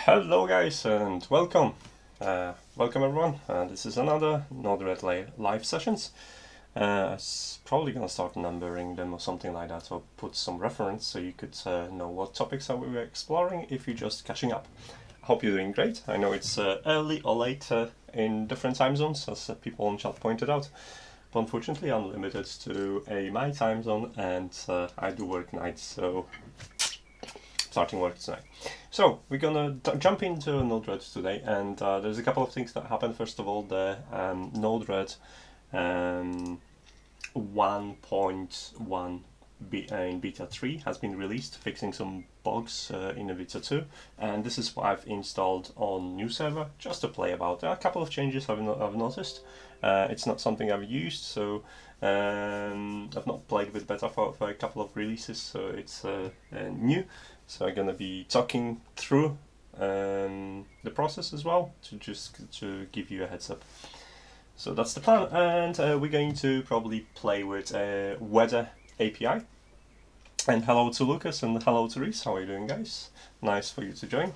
Hello guys and welcome. Welcome everyone. This is another NodeRED live sessions. It's probably gonna start numbering them or something like that, or put some reference so you could know what topics are we exploring if you're just catching up. I hope you're doing great. I know it's early or late in different time zones, as people in chat pointed out. But unfortunately, I'm limited to my time zone, and I do work nights, so starting work tonight. So we're gonna jump into NodeRED today, and there's a couple of things that happen. First of all, the NodeRED 1.1 in beta 3 has been released, fixing some bugs in the beta 2, and this is what I've installed on new server just to play about. There are a couple of changes I've noticed. It's not something I've used, so I've not played with beta for a couple of releases, so it's new. So I'm gonna be talking through the process as well to give you a heads up. So that's the plan, and we're going to probably play with weather API. And hello to Lucas and hello to Reese. How are you doing, guys? Nice for you to join.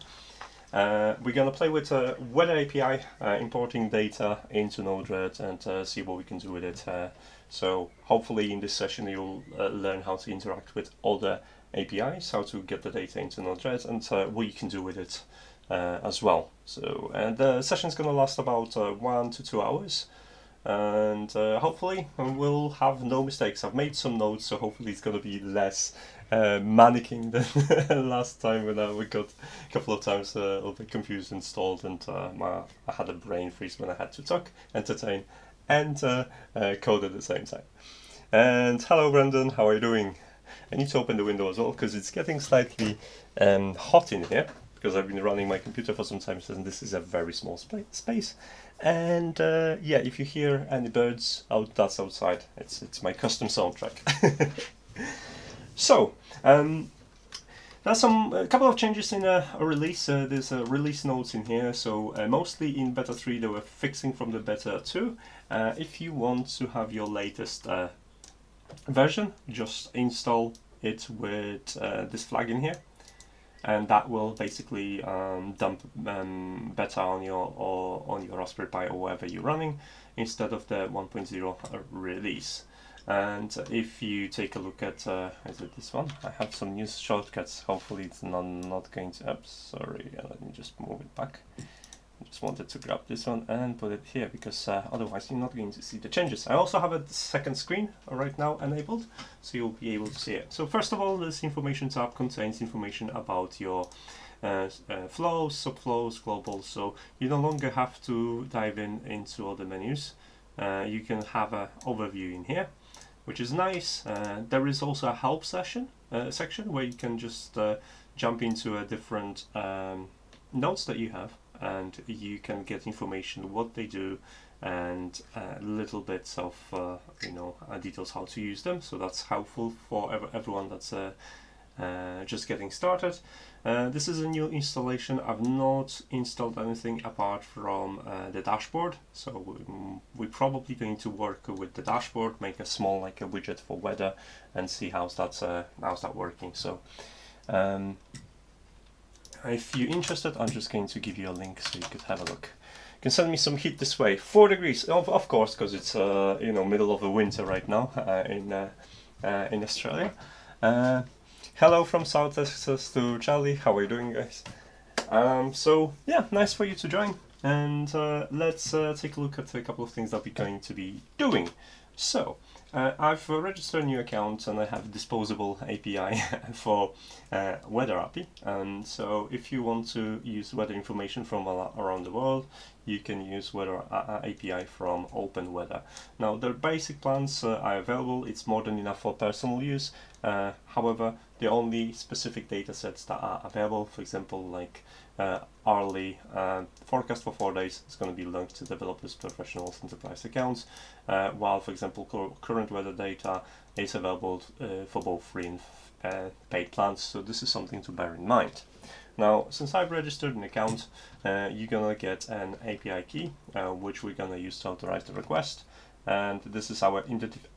We're gonna play with weather API, importing data into NodeRED and see what we can do with it. So hopefully in this session you'll learn how to interact with other APIs, how to get the data into NodeRED, and what you can do with it as well. So the session's gonna last about 1 to 2 hours, and hopefully we'll have no mistakes. I've made some notes, so hopefully it's gonna be less mannequing than last time when we got a couple of times a little bit confused and stalled, and I had a brain freeze when I had to talk, entertain, and code at the same time. And hello Brendan, how are you doing? I need to open the window as well because it's getting slightly hot in here, because I've been running my computer for some time, and this is a very small space. And yeah, if you hear any birds out, that's outside. It's my custom soundtrack. So there's a couple of changes in a release. There's release notes in here. So mostly in beta 3 they were fixing from the beta 2. If you want to have your latest version, just install it with this flag in here, and that will basically dump beta on your Raspberry Pi or wherever you're running, instead of the 1.0 release. And if you take a look at is it this one? I have some new shortcuts. Hopefully it's not going to. Oops, sorry. Let me just move it back. I just wanted to grab this one and put it here, because otherwise you're not going to see the changes. I also have a second screen right now enabled, so you'll be able to see it. So first of all, this information tab contains information about your flows, subflows, globals, so you no longer have to dive into all the menus. You can have an overview in here, which is nice. There is also a help section where you can just jump into a different nodes that you have, and you can get information what they do and little bits of details how to use them. So that's helpful for everyone that's just getting started. This is a new installation. I've not installed anything apart from the dashboard, so we're probably going to work with the dashboard, make a small a widget for weather, and see how's that working. So if you're interested, I'm just going to give you a link so you could have a look. You can send me some heat this way. 4 degrees, of course, because it's middle of the winter right now in Australia. Hello from South Texas to Charlie. How are you doing, guys? So yeah, nice for you to join, and let's take a look at a couple of things that we're going to be doing. So I've registered a new account, and I have disposable API for weather API. And so if you want to use weather information from around the world, you can use weather API from Open Weather. Now the basic plans are available. It's more than enough for personal use. However, the only specific data sets that are available, for example, like hourly forecast for 4 days, is going to be linked to developers, professionals, enterprise accounts, while, for example, current weather data is available for both free and paid plans. So this is something to bear in mind. Now, since I've registered an account, you're gonna get an API key, which we're gonna use to authorize the request. And this is our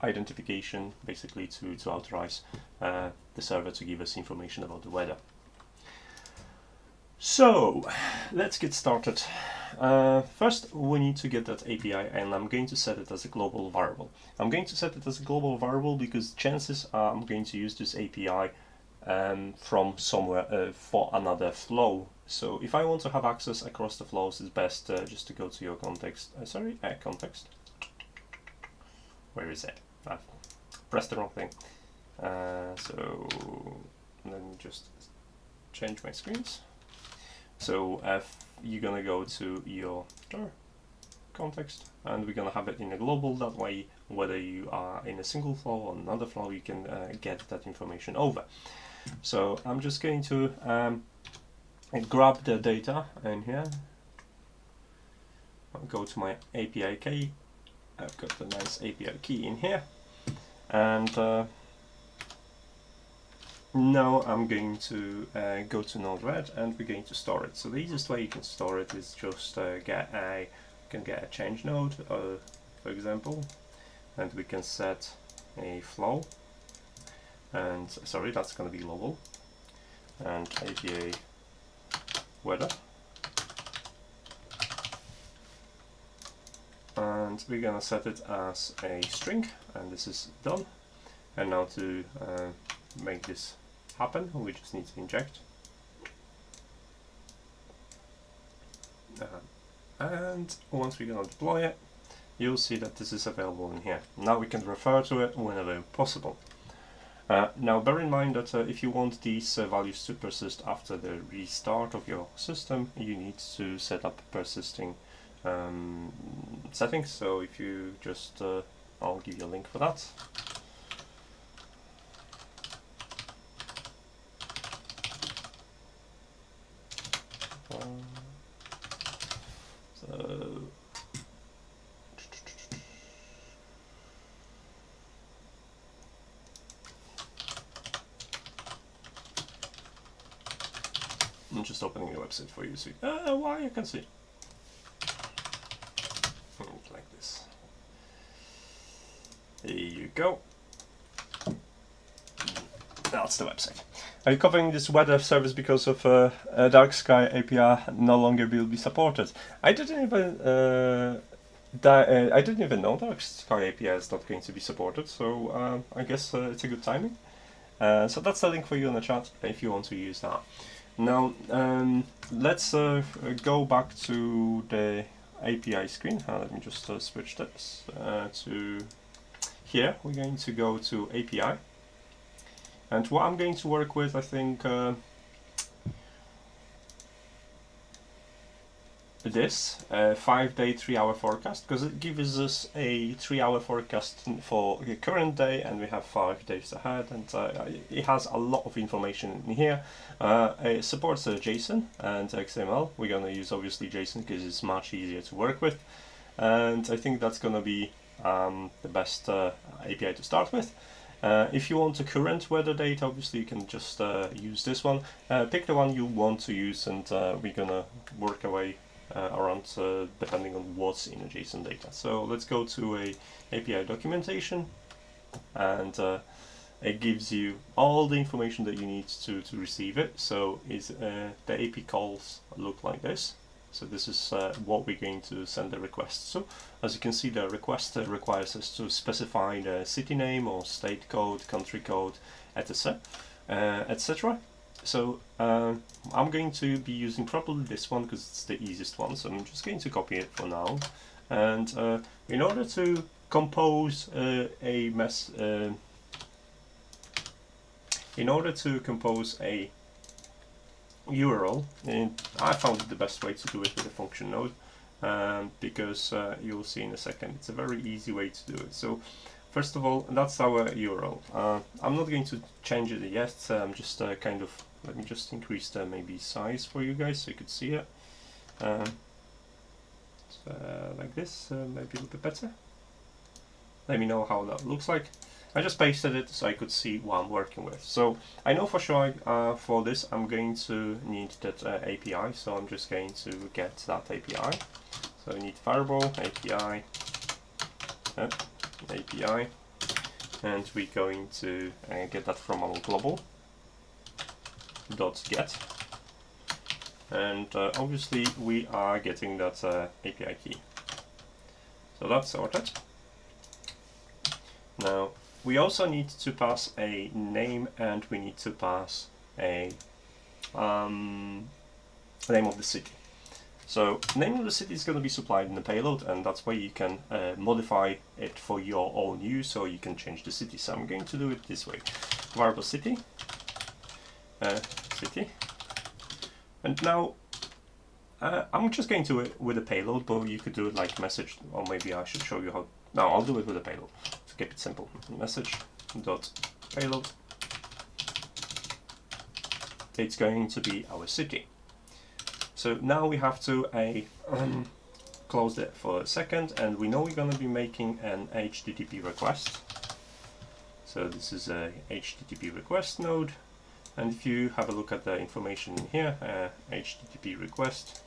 identification, basically to authorize the server to give us information about the weather. So let's get started. First we need to get that API, and I'm going to set it as a global variable. I'm going to set it as a global variable because chances are I'm going to use this API from somewhere for another flow. So if I want to have access across the flows, it's best just to go to your context. Context. Where is it? I've pressed the wrong thing. So let me just change my screens. So you're gonna go to your context, and we're gonna have it in a global. That way, whether you are in a single flow or another flow, you can get that information over. So I'm just going to grab the data in here. I'll go to my API key. I've got the nice API key in here, and now I'm going to go to NodeRED, and we're going to store it. So the easiest way you can store it is just get a change node, for example, and we can set a flow, and sorry, that's going to be global, and API weather, and we're going to set it as a string, and this is done. And now to make this happen, we just need to inject, and once we're going to deploy it, you'll see that this is available in here. Now we can refer to it whenever possible. Now bear in mind that if you want these values to persist after the restart of your system, you need to set up persisting settings. So if you just, I'll give you a link for that. So I'm just opening the website for you to see why you can see. Like this. There you go. That's the website. I'm covering this weather service because of Dark Sky API no longer will be supported. I didn't even know Dark Sky API is not going to be supported, so I guess it's a good timing. So that's the link for you in the chat if you want to use that. Now let's go back to the API screen. Let me just switch this to here. We're going to go to API. And what I'm going to work with, I think, this 5-day, 3-hour forecast, because it gives us a 3-hour forecast for the current day, and we have 5 days ahead, and it has a lot of information in here. It supports JSON and XML. We're going to use obviously JSON because it's much easier to work with, and I think that's going to be the best API to start with. If you want the current weather data, obviously you can just use this one. Pick the one you want to use, and we're gonna work away around depending on what's in the JSON data. So let's go to a API documentation, and it gives you all the information that you need to receive it. So the API calls look like this. So this is what we're going to send the request to. As you can see, the request requires us to specify the city name or state code, country code, etc. etc. So I'm going to be using probably this one because it's the easiest one. So I'm just going to copy it for now. And in order to compose a URL, and I found it the best way to do it with a function node, because you'll see in a second it's a very easy way to do it. So first of all, that's our URL. I'm not going to change it yet. I'm just kind of, let me just increase the maybe size for you guys so you could see it. Like this, maybe a little bit better. Let me know how that looks like. I just pasted it so I could see what I'm working with. So I know for sure for this I'm going to need that API, so I'm just going to get that API. So I need variable API, and we're going to get that from our global .get. and obviously we are getting that API key. So that's sorted. Now we also need to pass a name, and we need to pass a name of the city. So name of the city is going to be supplied in the payload, and that's where you can modify it for your own use, or you can change the city. So I'm going to do it this way: variable city, city, and now I'm just going to do it with a payload, but you could do it like message, or maybe I should show you how. No, I'll do it with a payload to keep it simple. Message dot payload. It's going to be our city. So now we have to close it for a second, and we know we're going to be making an HTTP request. So this is a HTTP request node, and if you have a look at the information in here, HTTP request,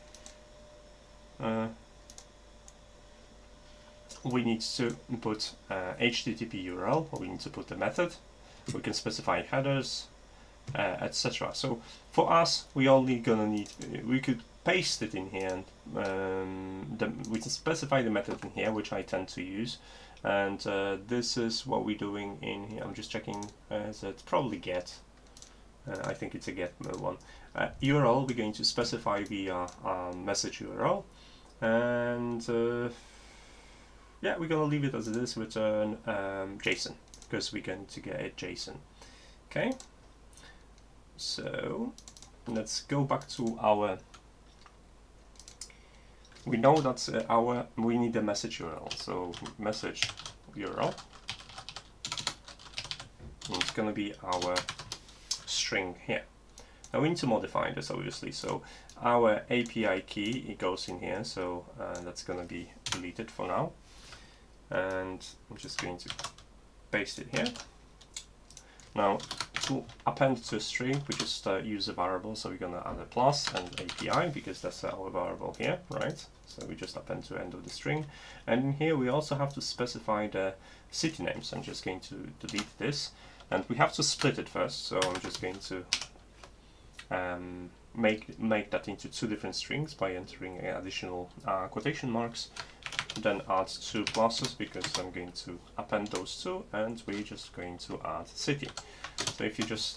we need to input HTTP URL, or we need to put the method. We can specify headers, etc. So for us, we only gonna need, we could paste it in here, and we can specify the method in here, which I tend to use, and this is what we're doing in here. I'm just checking, so it's probably get, I think it's a get one. URL, we're going to specify via message URL, and yeah, we're gonna leave it as it is, return JSON, because we're going to get a JSON. Okay. So let's go back to our, we know that we need a message URL, so message URL, and it's going to be our string here. Now we need to modify this, obviously, so our API key, it goes in here, so that's going to be deleted for now, and I'm just going to paste it here. Now, to append to a string, we just use a variable, so we're going to add a plus and API, because that's our variable here, right? So we just append to end of the string. And in here we also have to specify the city name, so I'm just going to delete this. And we have to split it first, so I'm just going to make that into two different strings by entering additional quotation marks. Then add two pluses, because I'm going to append those two, and we're just going to add city. So if you just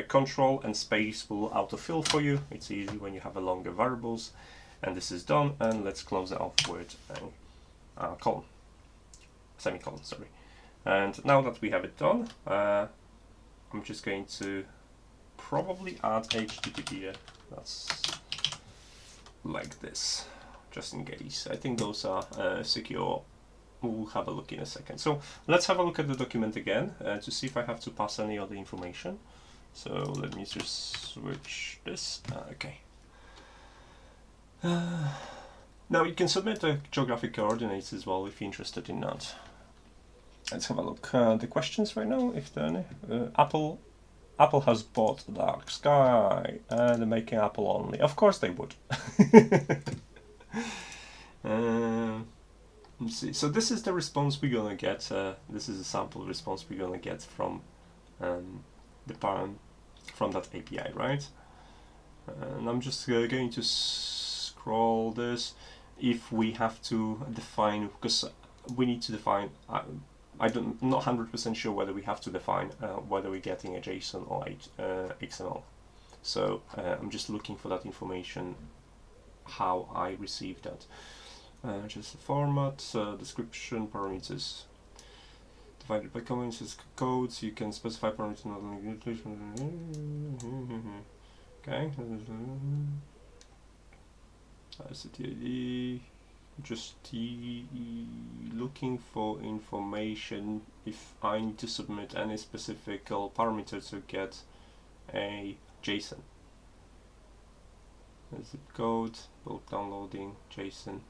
control and space will autofill for you, it's easy when you have a longer variables. And this is done, and let's close it off with a colon, semicolon, sorry. And now that we have it done, I'm just going to probably add HTTP. That's like this, just in case. I think those are secure. We'll have a look in a second. So let's have a look at the document again to see if I have to pass any other information. So let me just switch this. Okay. Now you can submit the geographic coordinates as well if you're interested in that. Let's have a look. The questions right now, if there are any. Apple has bought the dark sky, and they're making Apple only. Of course they would. Let's see. So this is the response we're gonna get. This is a sample response we're gonna get from the parent, from that API, right? And I'm just going to scroll this. If we have to define, because we need to define. I'm not 100% sure whether we have to define whether we're getting a JSON or XML. So I'm just looking for that information, how I receive that. Just the format, description, parameters. Divided by comments is codes. You can specify parameters. Okay. CTID. Just looking for information if I need to submit any specific parameter to get a JSON. Zip code, bulk downloading, JSON.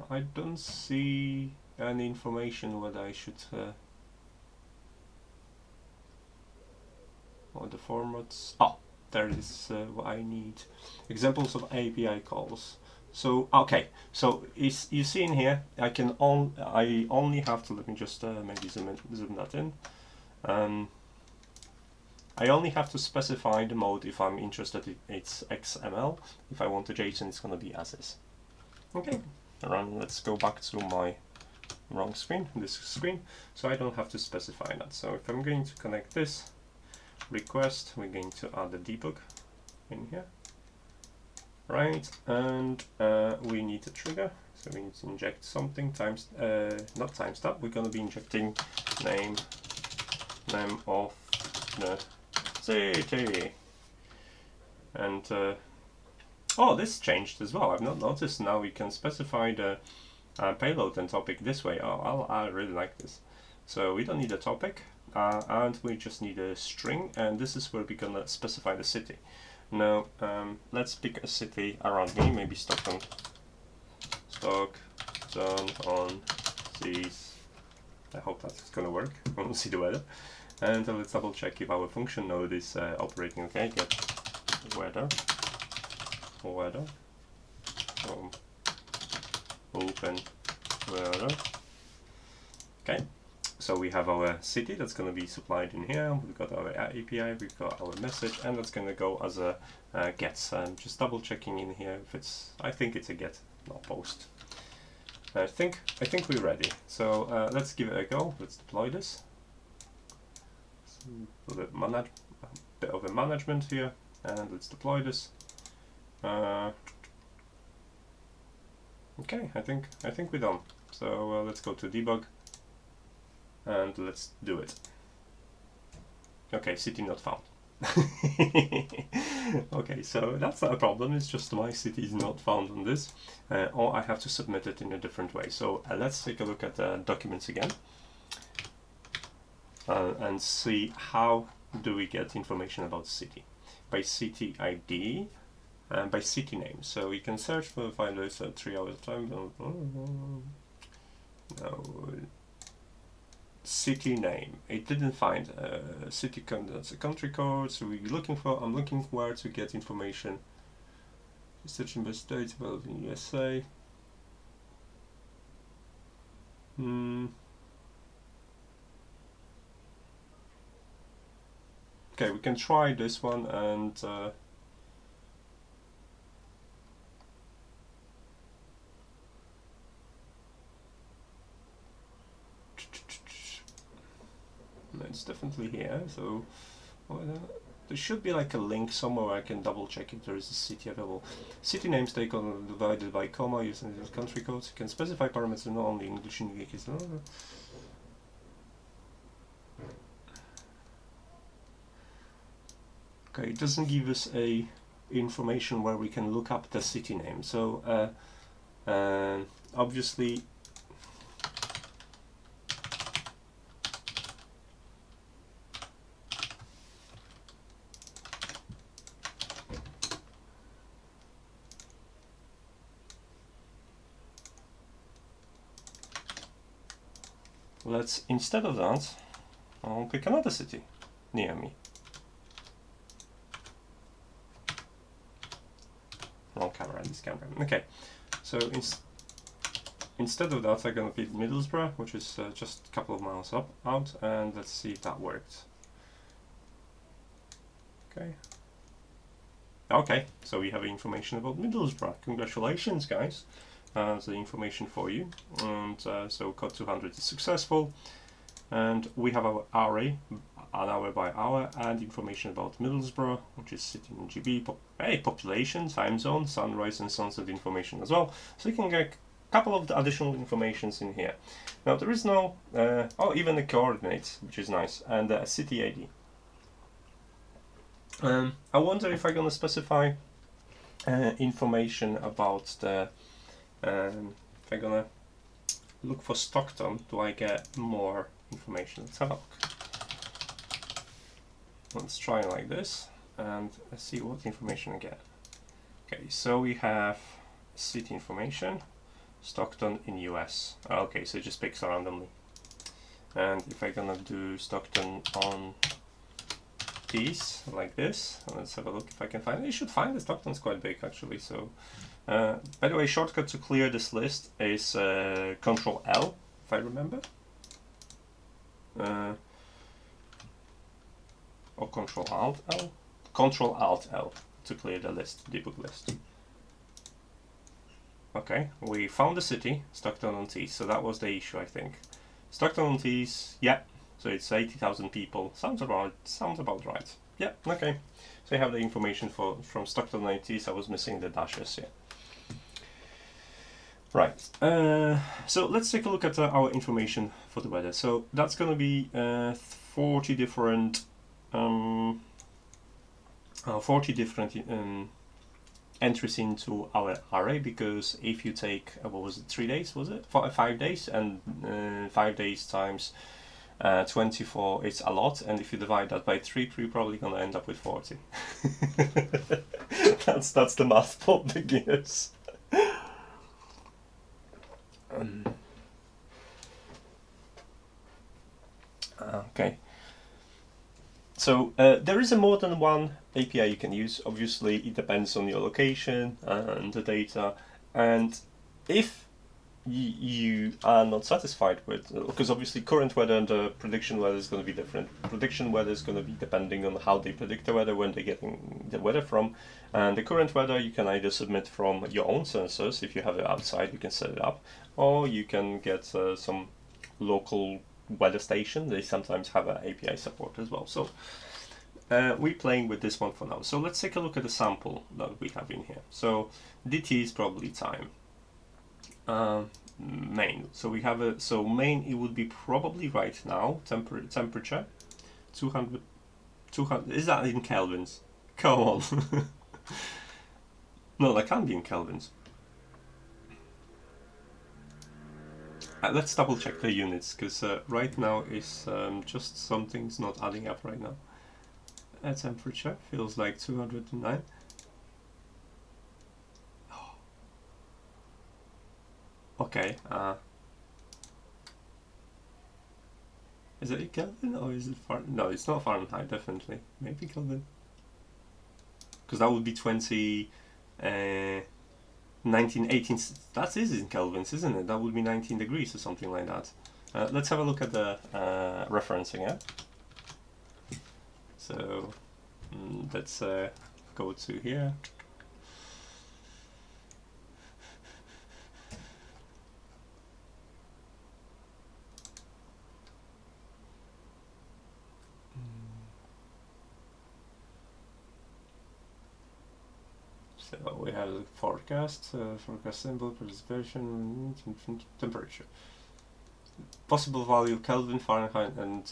I don't see any information whether I should or the formats. Oh, there is what I need. Examples of API calls. So okay, so is you see in here, I only have to, let me just maybe zoom that in. I only have to specify the mode if I'm interested in it's XML. If I want a JSON, it's going to be as is. Okay, let's go back to my wrong screen, this screen, so I don't have to specify that. So if I'm going to connect this request, we're going to add a debug in here. Right, and we need a trigger, so we need to inject something not timestamp. We're going to be injecting name of the city, and oh, this changed as well. I've not noticed. Now we can specify the payload and topic this way. Oh, I really like this. So we don't need a topic, and we just need a string, and this is where we're gonna specify the city. Now, let's pick a city around me, maybe Stockton. Stockton on seas. I hope that's gonna work. We'll see the weather. And let's double check if our function node is operating okay. Get weather. Open weather. Okay. So we have our city that's going to be supplied in here. We've got our API, we've got our message, and that's going to go as a get. Just double checking in here if it's. I think it's a get, not post. I think we're ready. So let's give it a go. Let's deploy this. A bit of a management here, and let's deploy this. Okay, I think we're done. So let's go to debug. And let's do it. Okay, city not found. Okay, so that's not a problem, it's just my city is not found on this, or I have to submit it in a different way. So let's take a look at the documents again, and see how do we get information about the city. By city ID, and by city name. So we can search for find this at 3 hours time. No. City name. It didn't find a city that's a country code. So I'm looking where to get information. Searching by state, well in USA. Okay, we can try this one and it's definitely here, so there should be like a link somewhere where I can double check if there is a city available. City names take on divided by comma using the country codes. You can specify parameters not only English and Greek. Okay, it doesn't give us a information where we can look up the city name. So obviously. Let's, instead of that, I'll pick another city near me. Wrong camera, this camera. Okay, so instead of that, I'm going to pick Middlesbrough, which is just a couple of miles out, and let's see if that worked. Okay. Okay, so we have information about Middlesbrough. Congratulations, guys. The information for you, and so code 200 is successful, and we have our array, an hour by hour, and information about Middlesbrough, which is sitting in GB, population, time zone, sunrise and sunset information as well, so you can get a couple of the additional informations in here. Now there is no, even the coordinates, which is nice, and a city ID. I wonder if I'm going to specify information about the if I'm gonna look for Stockton, do I get more information? Let's have a look. Let's try like this, and let's see what information I get. Okay, so we have city information, Stockton in US. Okay, so it just picks randomly. And if I'm gonna do Stockton on these, like this, let's have a look if I can find it. You should find it. Stockton's quite big actually, so By the way, shortcut to clear this list is Control L, if I remember. Or Control Alt L. Control Alt L to clear the list, debug list. Okay, we found the city, Stockton-on-Tees, so that was the issue, I think. Stockton-on-Tees, yeah, so it's 80,000 people. Sounds about right. Yeah, okay. So you have the information from Stockton-on-Tees. I was missing the dashes, yeah. Right, so let's take a look at our information for the weather. So that's going to be 40 different 40 different entries into our array, because if you take what was it, 3 days, was it 5 days, and 5 days times 24, it's a lot, and if you divide that by 3, you're probably gonna end up with 40. that's the math for beginners. Okay. So there is a more than one API you can use. Obviously, it depends on your location and the data. And if you are not satisfied with, because obviously current weather and the prediction weather is going to be different. Prediction weather is going to be depending on how they predict the weather, when they're getting the weather from. And the current weather you can either submit from your own sensors. If you have it outside, you can set it up, or you can get some local weather station. They sometimes have an API support as well. So we're playing with this one for now. So let's take a look at the sample that we have in here. So DT is probably time. Main. So we have a, so main, it would be probably right now temperature 200. Is that in kelvins? Come on. No, that can't be in kelvins. Let's double check the units, because right now is just something's not adding up right now. Temperature feels like 209. Okay. Is it Kelvin or is it Fahrenheit? No, it's not Fahrenheit, definitely. Maybe Kelvin. Because that would be 1918. That is in kelvins, isn't it? That would be 19 degrees or something like that. Let's have a look at the referencing, yeah? So let's go to here. So we have the forecast, forecast symbol, precipitation, temperature. Possible value Kelvin, Fahrenheit, and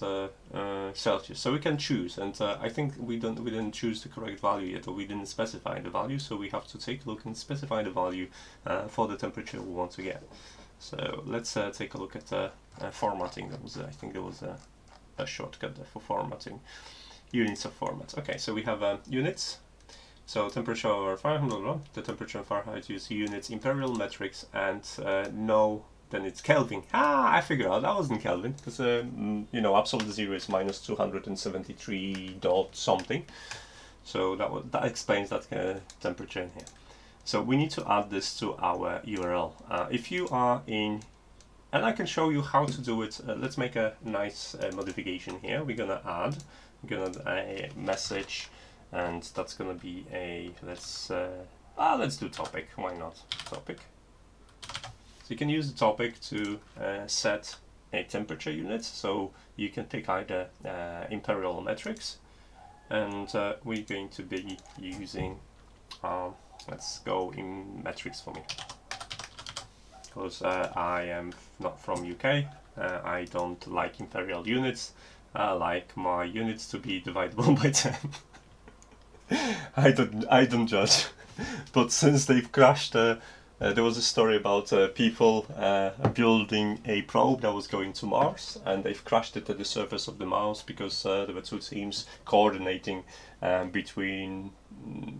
Celsius. So we can choose, and I think we didn't choose the correct value yet, or we didn't specify the value. So we have to take a look and specify the value for the temperature we want to get. So let's take a look at formatting. That was, I think, there was a shortcut there for formatting. Units of format. Okay, so we have units. So temperature over Fahrenheit, the temperature in Fahrenheit use units, imperial metrics, and no, then it's Kelvin. Ah, I figured out that wasn't Kelvin, because you know, absolute zero is minus 273 dot something. So that explains that temperature in here. So we need to add this to our URL. If you are in, and I can show you how to do it. Let's make a nice modification here. We're gonna add a message. And that's gonna be a, let's do topic. Why not topic? So you can use the topic to set a temperature unit. So you can pick either imperial metrics, and we're going to be using. Let's go in metrics for me, because I am not from UK. I don't like imperial units. I like my units to be divisible by 10. I don't judge, but since they've crashed, there was a story about people building a probe that was going to Mars, and they've crashed it at the surface of the Mars because there were two teams coordinating between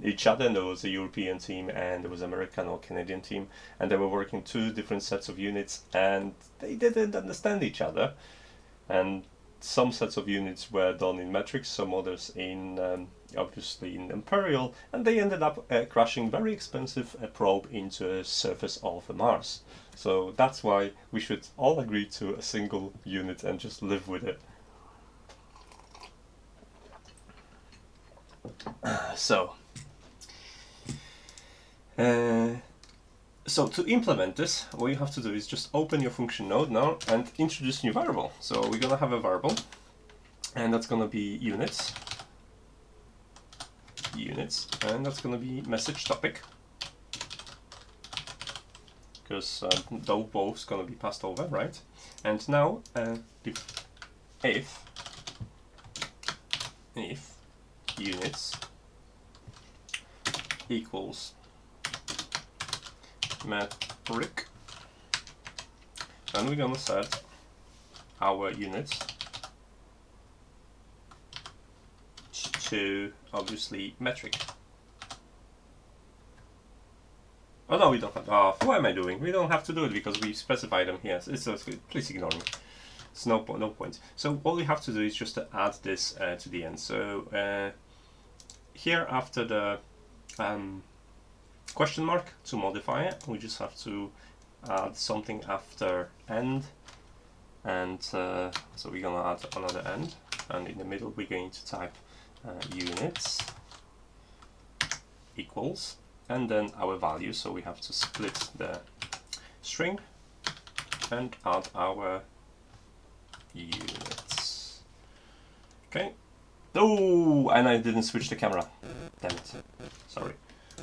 each other. And there was a European team and there was an American or Canadian team, and they were working two different sets of units, and they didn't understand each other. And some sets of units were done in metrics, some others in obviously in Imperial, and they ended up crashing very expensive probe into a surface of Mars. So that's why we should all agree to a single unit and just live with it. So to implement this, what you have to do is just open your function node now and introduce new variable. So we're gonna have a variable, and that's gonna be units, and that's gonna be message topic, because though both's gonna be passed over, right? And now if units equals metric, and we're gonna set our units to obviously metric. Oh no, we don't have. What am I doing? We don't have to do it because we specified them here. Please ignore me. It's no point. So all we have to do is just to add this to the end. So here after the question mark, to modify it, we just have to add something after end, and so we're gonna add another end, and in the middle we're going to type units equals, and then our value. So we have to split the string and add our units. Okay. Oh, and I didn't switch the camera. Damn it. Sorry.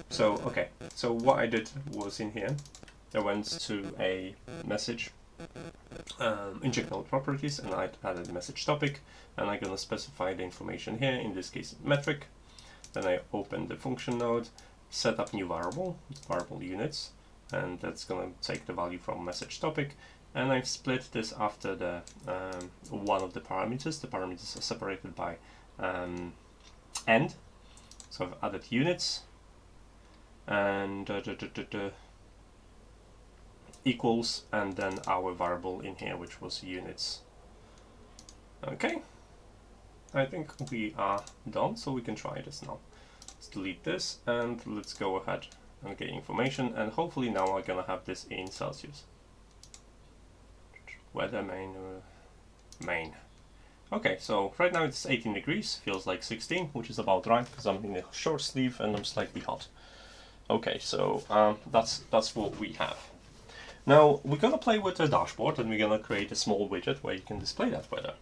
So, okay. So what I did was in here, I went to a message, inject node properties, and I added the message topic, and I'm gonna specify the information here, in this case metric. Then I open the function node, set up new variable units, and that's gonna take the value from message topic. And I've split this after the one of the parameters. The parameters are separated by end. So I've added units and equals, and then our variable in here, which was units. Okay, I think we are done, so we can try this now. Let's delete this and let's go ahead and get information, and hopefully now I'm gonna have this in Celsius. Weather main. Okay, so right now it's 18 degrees, feels like 16, which is about right because I'm in a short sleeve and I'm slightly hot. Okay, so that's what we have. Now we're gonna play with the dashboard, and we're gonna create a small widget where you can display that weather.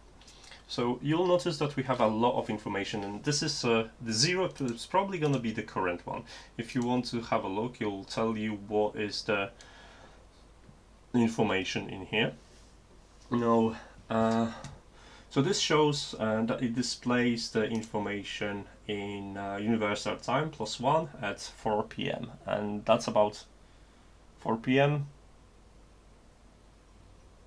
So you'll notice that we have a lot of information, and this is the 0 is probably gonna be the current one. If you want to have a look, it'll tell you what is the information in here. Now, so this shows that it displays the information in universal time +1 at 4 p.m. and that's about 4 p.m.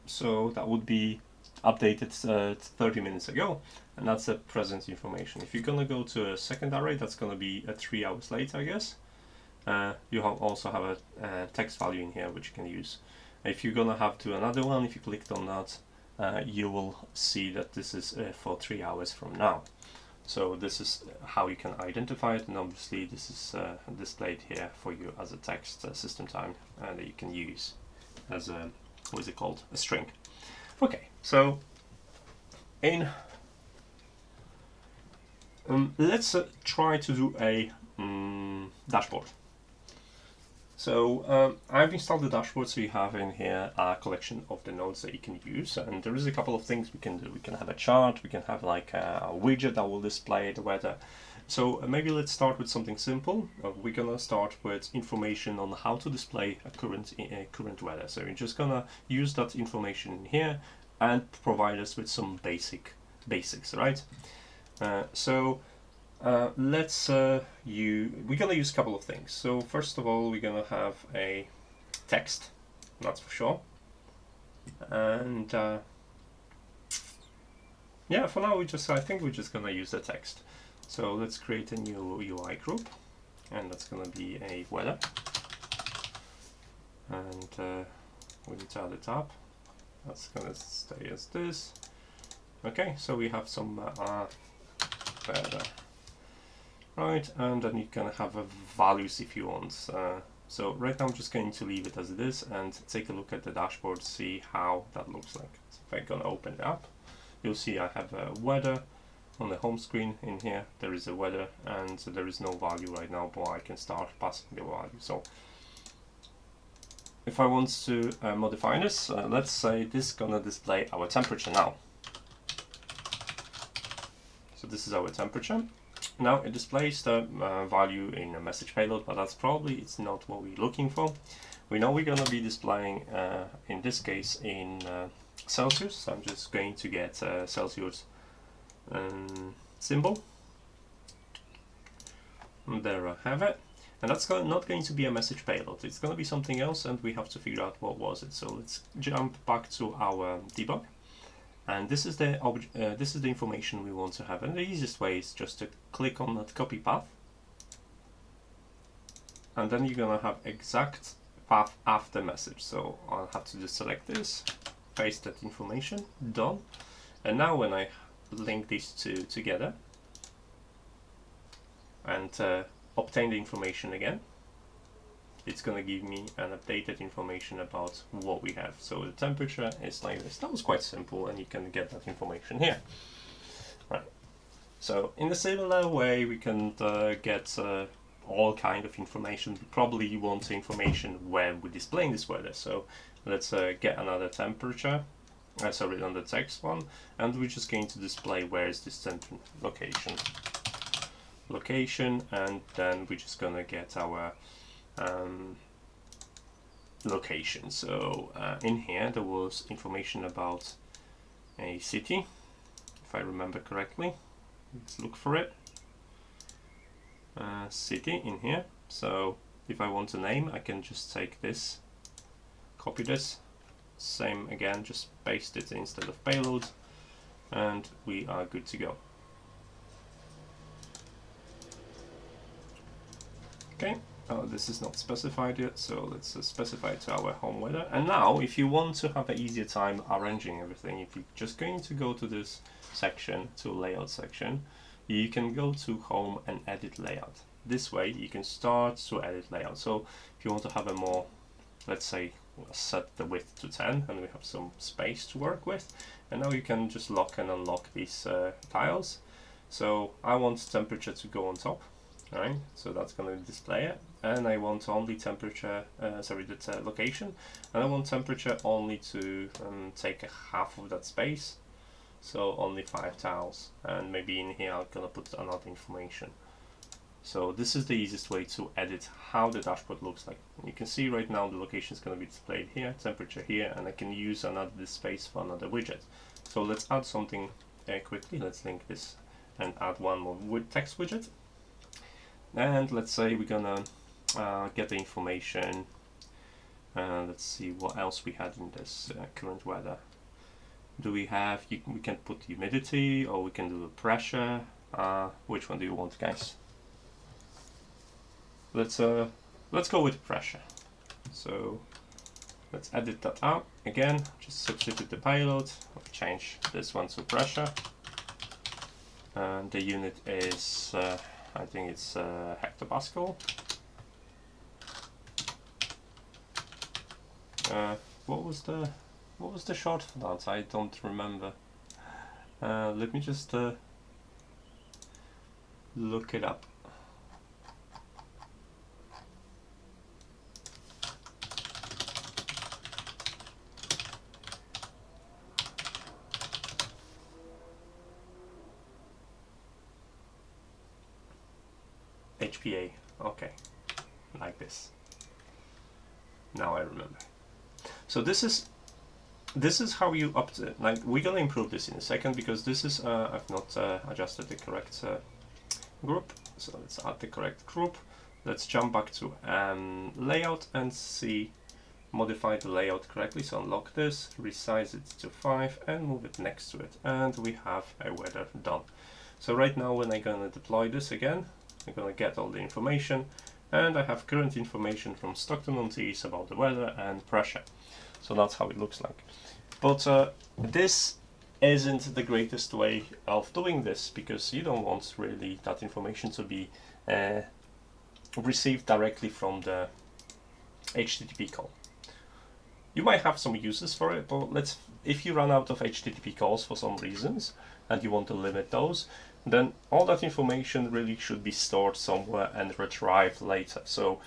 So that would be updated 30 minutes ago, and that's the present information. If you're gonna go to a second array, that's gonna be 3 hours later, I guess. You also have a text value in here which you can use. If you're gonna have to another one, if you clicked on that, you will see that this is for 3 hours from now. So this is how you can identify it, and obviously this is displayed here for you as a text system time that you can use as a, what is it called, a string. Okay, so in let's try to do a dashboard. So I've installed the dashboard, so you have in here a collection of the nodes that you can use, and there is a couple of things we can do. We can have a chart, we can have like a widget that will display the weather. So maybe let's start with something simple. We're gonna start with information on how to display a current weather. So we're just gonna use that information in here and provide us with some basics, right? We're gonna use a couple of things. So first of all, we're gonna have a text, that's for sure. And yeah, for now I think we're just gonna use the text. So let's create a new UI group, and that's gonna be a weather. And we need to add it up. That's gonna stay as this. Okay, so we have some weather right? And then you can have a values if you want. So right now I'm just going to leave it as it is and take a look at the dashboard, see how that looks like. So if I'm gonna open it up, you'll see I have a weather on the home screen. In here there is a weather and there is no value right now, but I can start passing the value. So if I want to modify this, let's say this is gonna display our temperature now. So this is our temperature. Now it displays the value in a message payload, but that's probably it's not what we're looking for. We know we're gonna be displaying, in this case, in Celsius. So I'm just going to get a Celsius symbol. And there I have it. And that's not going to be a message payload. It's going to be something else, and we have to figure out what was it. So let's jump back to our debug. And this is the information we want to have. And the easiest way is just to click on that copy path. And then you're going to have exact path after message. So I'll have to just select this, paste that information, done. And now when I link these two together and obtain the information again, it's going to give me an updated information about what we have. So the temperature is like this. That was quite simple, and you can get that information here. Right. So in a similar way, we can get all kind of information. Probably you want information where we're displaying this weather. So let's get another temperature. Sorry, on the text one, and we're just going to display where is this location, and then we're just gonna get our location. So in here there was information about a city, if I remember correctly. Let's look for it. City in here. So if I want a name, I can just take this, copy this, same again, just paste it instead of payload, and we are good to go. Okay, this is not specified yet, so let's specify it to our home weather. And now, if you want to have an easier time arranging everything, if you're just going to go to this section, to layout section, you can go to home and edit layout. This way you can start to edit layout. So if you want to have a more, let's say, set the width to 10 and we have some space to work with, and now you can just lock and unlock these tiles. So I want temperature to go on top. Right, so that's going to display it, and I want only temperature, the location, and I want temperature only to take a half of that space, so only 5 tiles, and maybe in here I'm going to put another information. So this is the easiest way to edit how the dashboard looks like. You can see right now the location is going to be displayed here, temperature here, and I can use another space for another widget. So let's add something quickly. Let's link this and add one more text widget. And let's say we're gonna get the information. Let's see what else we had in this current weather. Do we have, we can put humidity, or we can do the pressure. Which one do you want, guys? Let's go with pressure. So let's edit that out again, just substitute the payload, change this one to pressure, and the unit is I think it's hectopascal. What was the short for that? I don't remember. Let me just look it up. HPA, okay, like this. Now I remember. So this is how you like, we're gonna improve this in a second, because this is I've not adjusted the correct group. So let's add the correct group. Let's jump back to layout and see, modify the layout correctly. So unlock this, resize it to 5 and move it next to it, and we have a weather done. So right now when I'm gonna deploy this again, I'm going to get all the information, and I have current information from Stockton-on-Tees about the weather and pressure. So that's how it looks like. But this isn't the greatest way of doing this, because you don't want really that information to be received directly from the HTTP call. You might have some uses for it, but if you run out of HTTP calls for some reasons and you want to limit those, then all that information really should be stored somewhere and retrieved later. So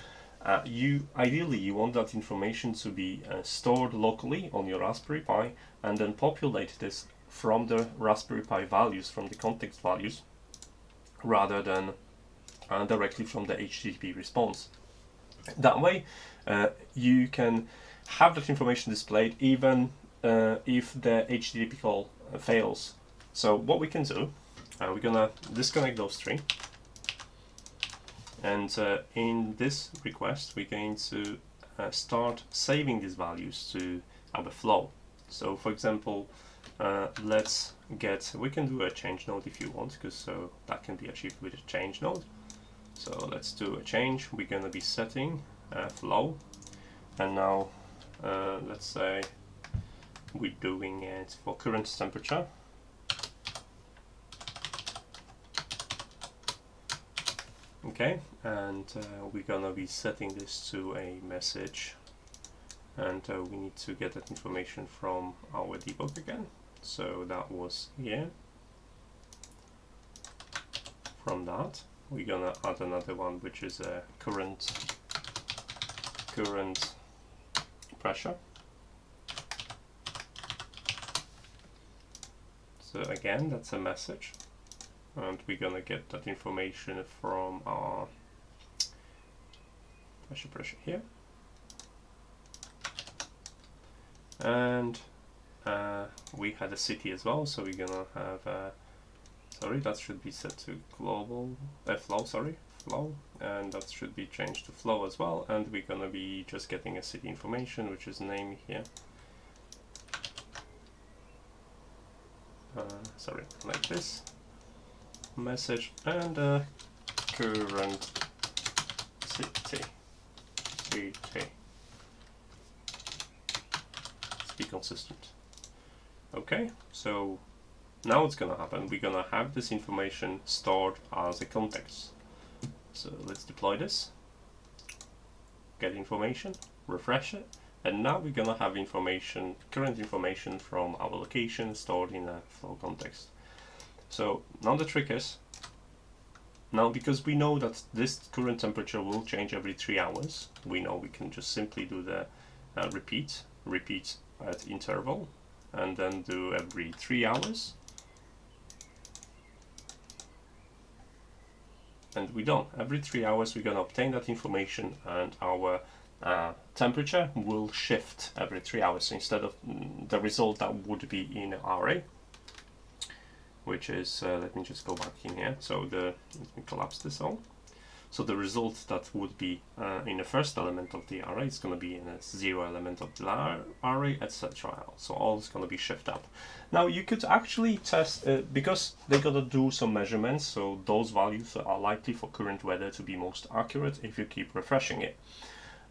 ideally you want that information to be stored locally on your Raspberry Pi, and then populate this from the Raspberry Pi values, from the context values, rather than directly from the HTTP response. That way you can have that information displayed even if the HTTP call fails. So what we can do, we're gonna disconnect those three, and in this request we're going to start saving these values to our flow. So for example, we can do a change node if you want, because so that can be achieved with a change node. So let's do a change. We're gonna be setting flow, and now let's say we're doing it for current temperature. Okay, and we're gonna be setting this to a message, and we need to get that information from our debug again. So that was here. From that, we're gonna add another one, which is a current pressure. So again, that's a message, and we're gonna get that information from our pressure here, and we had a city as well, so we're gonna have sorry, that should be set to global flow, and that should be changed to flow as well, and we're gonna be just getting a city information, which is name here. Sorry, like this message, and current city. Let's be consistent. Okay, so now what's gonna happen, we're gonna have this information stored as a context. So let's deploy this, get information, refresh it, and now we're gonna have information, current information from our location stored in a flow context. So now the trick is, now because we know that this current temperature will change every 3 hours, we know we can just simply do the repeat at interval, and then do every 3 hours. And we don't. Every 3 hours we're going to obtain that information, and our temperature will shift every 3 hours instead of the result that would be in an array, which is, let me just go back in here. So let me collapse this all. So the result that would be in the first element of the array is going to be in a 0 element of the array, etc. So all is going to be shifted up. Now you could actually test, because they got to do some measurements, so those values are likely for current weather to be most accurate if you keep refreshing it.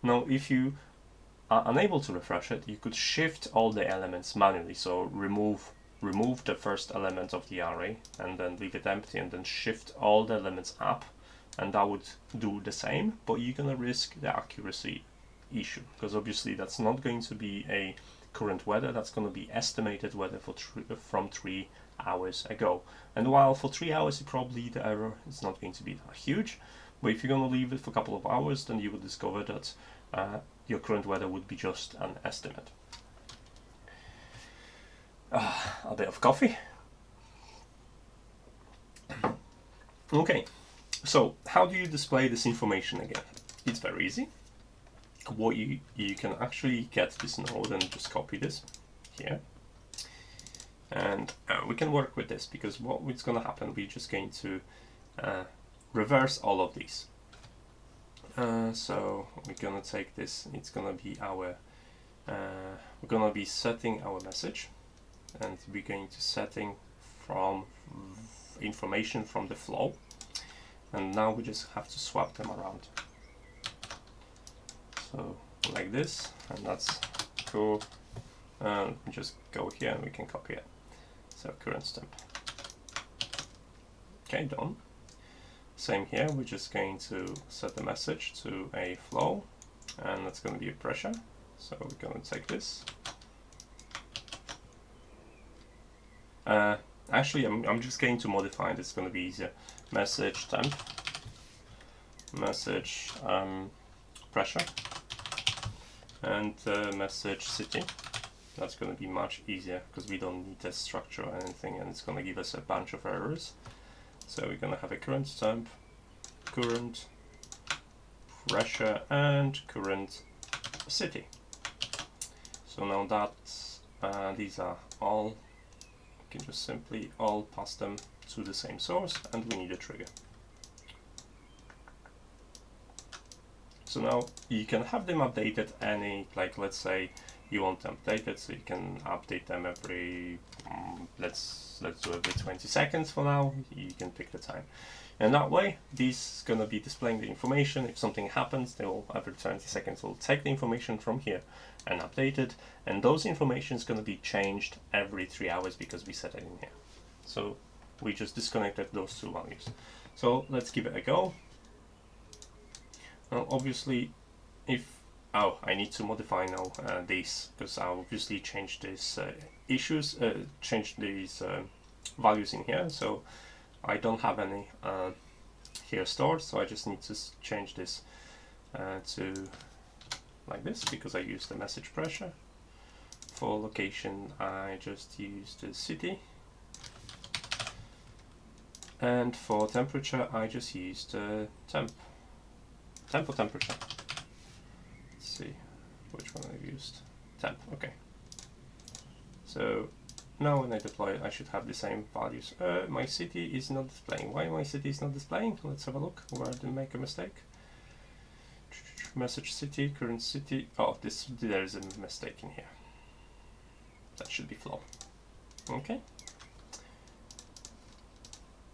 Now if you are unable to refresh it, you could shift all the elements manually. So remove the first element of the array and then leave it empty, and then shift all the elements up, and that would do the same, but you're gonna risk the accuracy issue, because obviously that's not going to be a current weather, that's going to be estimated weather from 3 hours ago. And while for 3 hours probably the error is not going to be that huge, but if you're going to leave it for a couple of hours, then you will discover that your current weather would be just an estimate. A bit of coffee. Okay, so how do you display this information again? It's very easy. What you can actually get this node and just copy this here, and we can work with this, because what's going to happen, we're just going to reverse all of these. So we're going to take this, it's going to be our we're going to be setting our message, and we're going to setting from information from the flow, and now we just have to swap them around. So like this, and that's cool. And we just go here and we can copy it. So current temp. Okay, done. Same here, we're just going to set the message to a flow, and that's going to be a pressure. So we're going to take this. Actually, I'm just going to modify it, it's going to be easier. Message temp, message pressure, and message city. That's going to be much easier because we don't need a structure or anything, and it's going to give us a bunch of errors. So we're going to have a current temp, current pressure, and current city. So now that these are all, we can just simply all pass them to the same source, and we need a trigger. So now you can have them updated any, like let's say you want them updated, so you can update them every, let's do every 20 seconds for now, you can pick the time. And that way, this is going to be displaying the information. If something happens, they will, every 20 seconds, will take the information from here and update it. And those information is going to be changed every 3 hours because we set it in here. So we just disconnected those two values. So let's give it a go. Now, obviously, if I need to modify now these, because I obviously changed these change these values in here. So I don't have any here stored, so I just need to change this to like this because I used the message pressure. For location, I just used the city, and for temperature, I just used temp or temperature. Let's see which one I used. Temp. Okay. So now when I deploy it, I should have the same values. My city is not displaying. Why my city is not displaying? Let's have a look. Where did I make a mistake? Message city, current city. Oh, there is a mistake in here. That should be flow. Okay.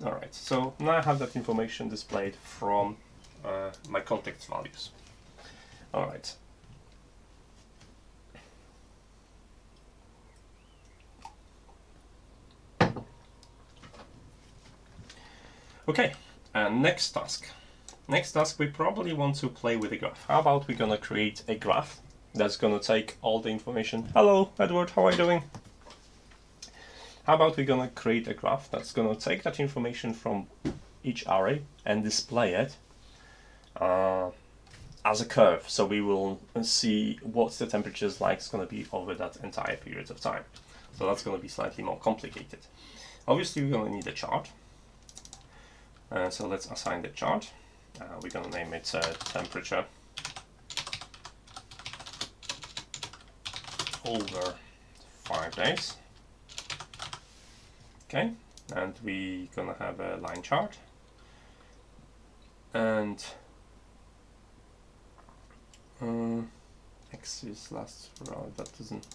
All right. So now I have that information displayed from my context values. All right. Okay, and next task. Next task, we probably want to play with a graph. How about we're gonna create a graph that's gonna take all the information. Hello, Edward, how are you doing? How about we're gonna create a graph that's gonna take that information from each array and display it as a curve. So we will see what the temperatures like is gonna be over that entire period of time. So that's gonna be slightly more complicated. Obviously, we're gonna need a chart. So let's assign the chart. We're going to name it temperature over 5 days. Okay, and we're going to have a line chart. And X is last row, that doesn't.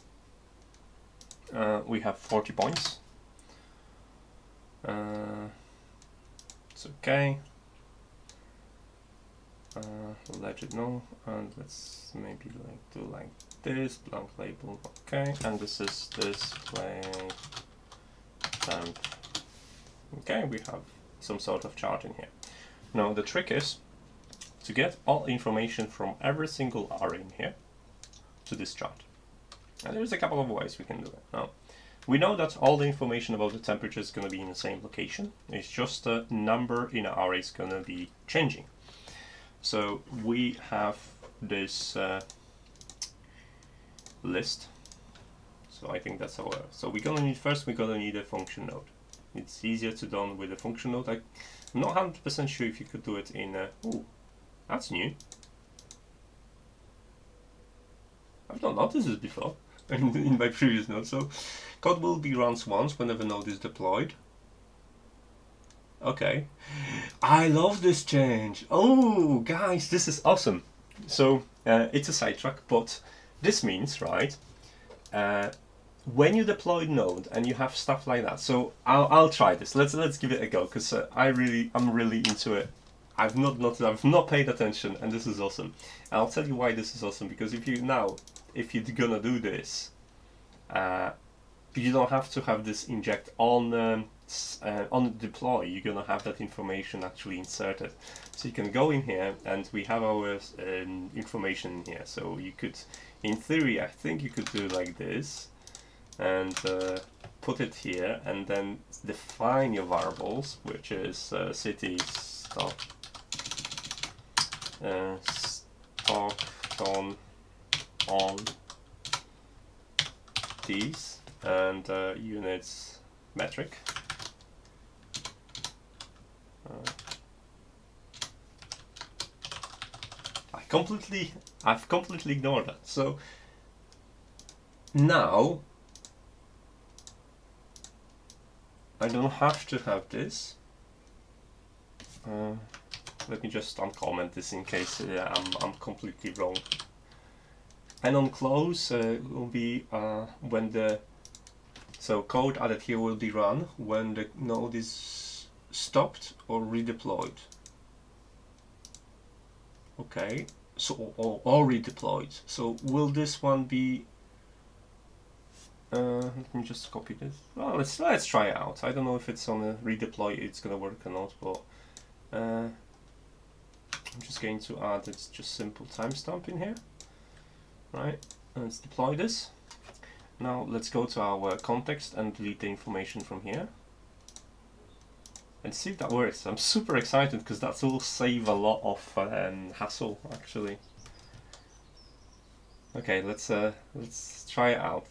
We have 40 points. It's okay. Let it know, and let's maybe do like this, blank label, okay, and this is display temp. Okay, we have some sort of chart in here. Now the trick is to get all information from every single array in here to this chart. And there's a couple of ways we can do it. Now, we know that all the information about the temperature is going to be in the same location. It's just the number in our array is going to be changing. So we have this list. So I think that's our. So we're going to need we're going to need a function node. It's easier to do with a function node. I'm not 100% sure if you could do it in. Oh, that's new. I've not noticed this before in my previous node. So code will be runs once whenever node is deployed. Okay, I love this change. Oh, guys, this is awesome. So it's a sidetrack, but this means, right, when you deploy node and you have stuff like that. So I'll try this. Let's give it a go because I'm really into it. I've not paid attention, and this is awesome. And I'll tell you why this is awesome, because if you're gonna do this, you don't have to have this inject on deploy. You're gonna have that information actually inserted. So you can go in here, and we have our information in here. So you could, in theory, I think you could do like this, and put it here, and then define your variables, which is city stock on these, and units metric. I've completely ignored that. So now I don't have to have this. Let me just uncomment this in case I'm completely wrong. And on close will be when the code added here will be run when the node is stopped or redeployed. Okay, so or redeployed. So will this one be? Let me just copy this. Well, let's try it out. I don't know if it's on a redeploy it's gonna work or not, but I'm just going to add it's just simple timestamp in here. Right, let's deploy this. Now let's go to our context and delete the information from here and see if that works. I'm super excited because that will save a lot of hassle actually. Okay, let's try it out.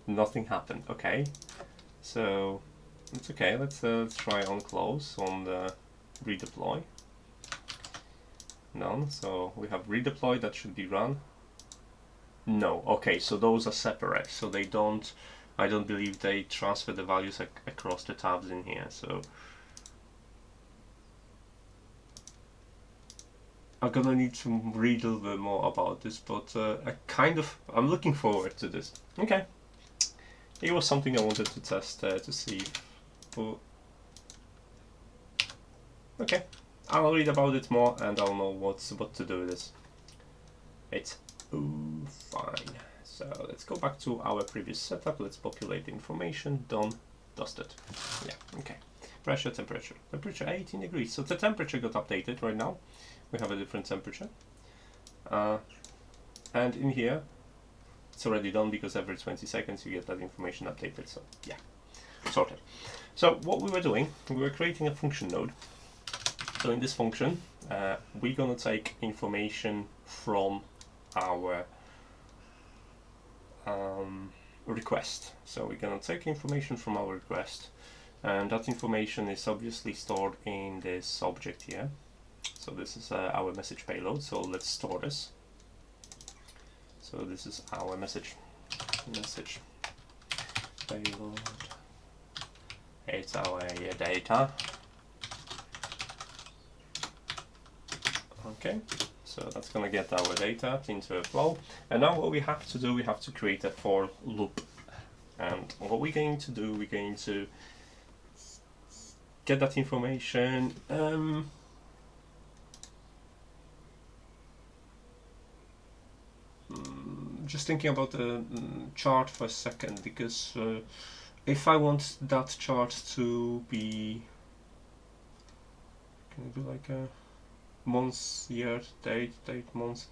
Nothing happened. Okay, so it's okay. Let's try on close on the redeploy. None. So we have redeploy that should be run. No. Okay, so those are separate. So they don't. I don't believe they transfer the values across the tabs in here. So I'm gonna need to read a little bit more about this, but I'm looking forward to this. Okay, it was something I wanted to test to see. But okay, I'll read about it more and I'll know what to do with this. It's fine. So let's go back to our previous setup. Let's populate the information. Done. Dusted. Yeah. Okay. Pressure, temperature. Temperature 18 degrees. So the temperature got updated right now. We have a different temperature. And in here, it's already done because every 20 seconds you get that information updated. So yeah, sorted. So what we were doing, we were creating a function node. So in this function, we're gonna take information from our request. So we're gonna take information from our request, and that information is obviously stored in this object here. So this is our message payload. So let's store this. So this is our message payload. It's our data. Okay, so that's gonna get our data into a flow. And now what we have to do, we have to create a for loop. And what we're going to do, we're going to get that information. Just thinking about the chart for a second, because if I want that chart to be, can it be like a months, year, date, months?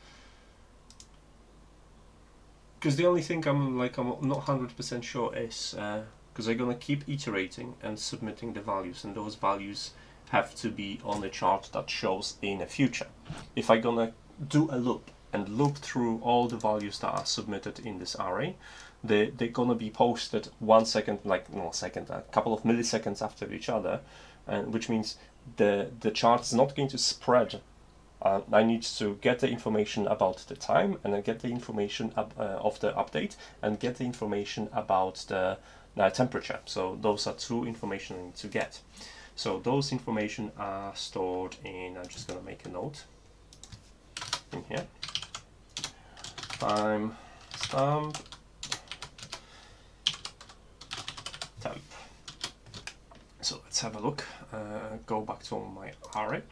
Because the only thing I'm not 100% sure is because I'm gonna keep iterating and submitting the values, and those values have to be on a chart that shows in the future. If I'm gonna do a loop and loop through all the values that are submitted in this array, they're gonna be posted 1 second, a couple of milliseconds after each other, and which means the chart is not going to spread. I need to get the information about the time, and then get the information of the update, and get the information about the temperature. So those are two information I need to get. So those information are stored in, I'm just gonna make a note in here. Time stamp temp. So let's have a look. Go back to my array,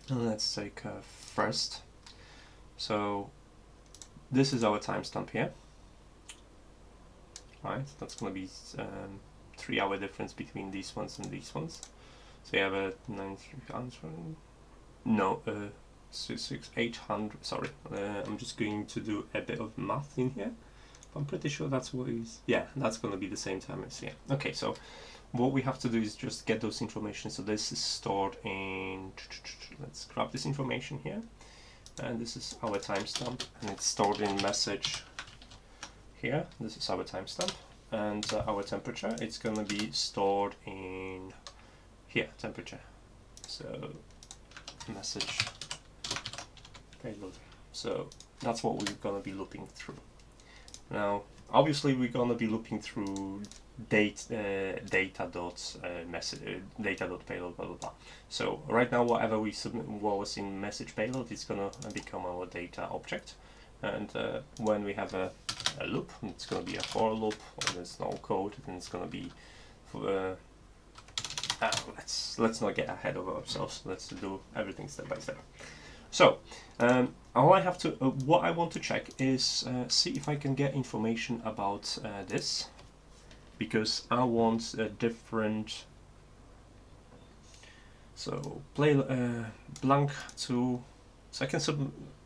and let's take first. So this is our timestamp here. Right, that's going to be 3-hour difference between these ones and these ones. So you have a 900, no, 800. Sorry, I'm just going to do a bit of math in here. I'm pretty sure that's what is. Yeah, that's going to be the same time as here. Okay, so what we have to do is just get those information. So this is stored in. Let's grab this information here, and this is our timestamp, and it's stored in message. Here, this is our timestamp, and our temperature. It's going to be stored in here, temperature. So message payload. So that's what we're going to be looping through. Now, obviously, we're going to be looping through data.payload, blah blah blah. So right now, whatever we submit, what was in message payload, is going to become our data object. And when we have a loop, it's going to be a for loop, or there's no code, then it's going to be let's not get ahead of ourselves. Let's do everything step by step. So all I have to what I want to check is see if I can get information about this, because I want a different. So play blank to so I can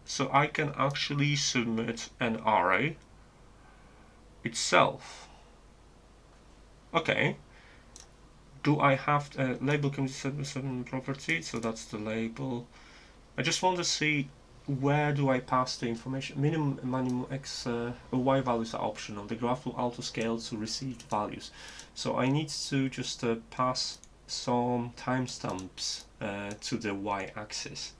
so I can actually submit an array itself. Okay. Do I have label can be set with certain property? So that's the label. I just want to see where do I pass the information. Minimum, minimum, x, y values are optional. The graph will auto scale to received values. So I need to just pass some timestamps to the y-axis.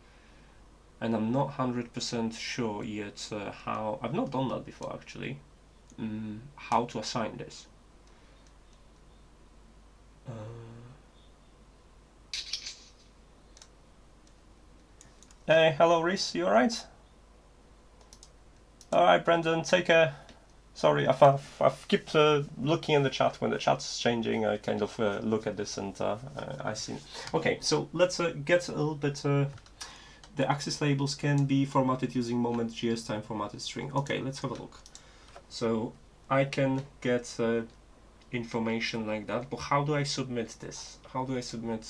And I'm not 100% sure yet how. I've not done that before actually. How to assign this. Hey, hello Reese, you alright? Alright Brendan, take care. Sorry, I've keep looking in the chat. When the chat's changing, I kind of look at this and I see. Okay, so let's get a little bit. The axis labels can be formatted using moment.js time formatted string. Okay, let's have a look. So I can get information like that, but how do I submit this? How do I submit?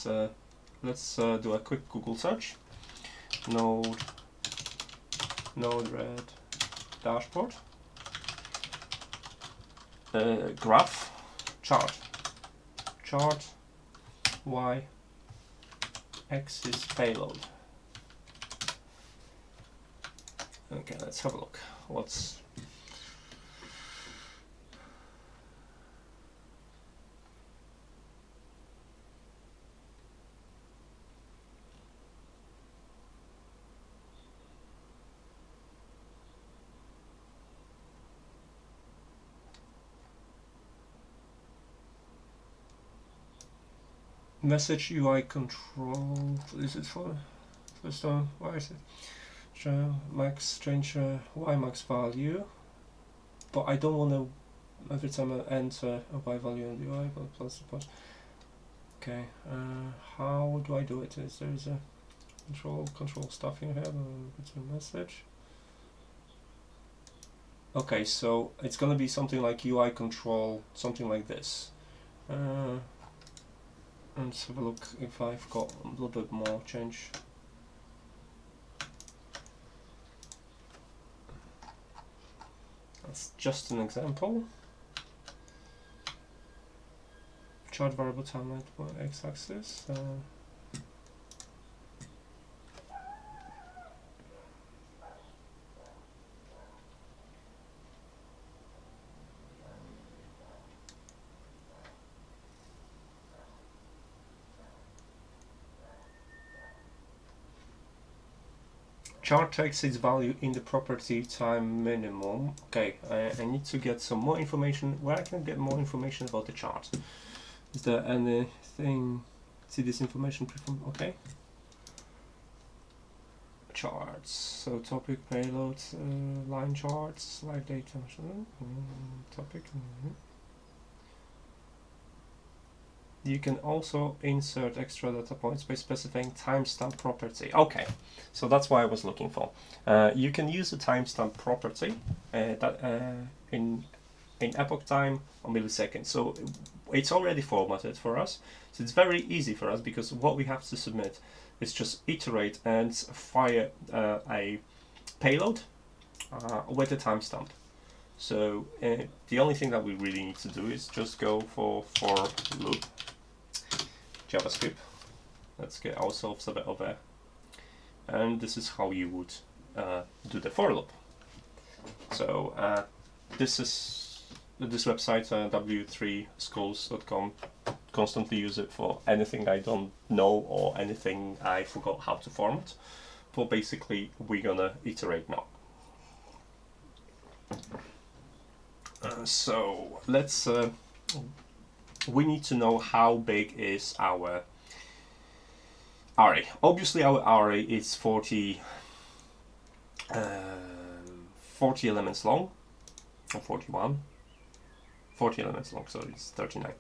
Let's do a quick Google search. NodeRED dashboard. Graph, chart, y axis payload. Okay, let's have a look. What's message UI control? Is it for first one? Why is it? Max change y max value, but I don't want to every time I enter a y value in the UI, but plus support. Okay, how do I do it? Is there a control stuff in here? It's a message. Okay, so it's gonna be something like UI control, something like this. Let's have a look if I've got a little bit more change. That's just an example. Chart variable timeline x-axis. Chart takes its value in the property time minimum. Okay, I need to get some more information. Where I can get more information about the chart? Is there anything? See this information? Okay. Charts. So topic, payload, line charts, live data. Topic. You can also insert extra data points by specifying timestamp property. Okay, so that's what I was looking for. You can use the timestamp property in epoch time or millisecond. So it's already formatted for us. So it's very easy for us because what we have to submit is just iterate and fire a payload with a timestamp. So the only thing that we really need to do is just go for loop JavaScript. Let's get ourselves a bit of a, and this is how you would do the for loop. So this is this website, w3schools.com. Constantly use it for anything I don't know or anything I forgot how to format. But basically, we're gonna iterate now. So let's. We need to know how big is our array. Obviously, our array is 40 elements long, or 41. 40 elements long, so it's 39.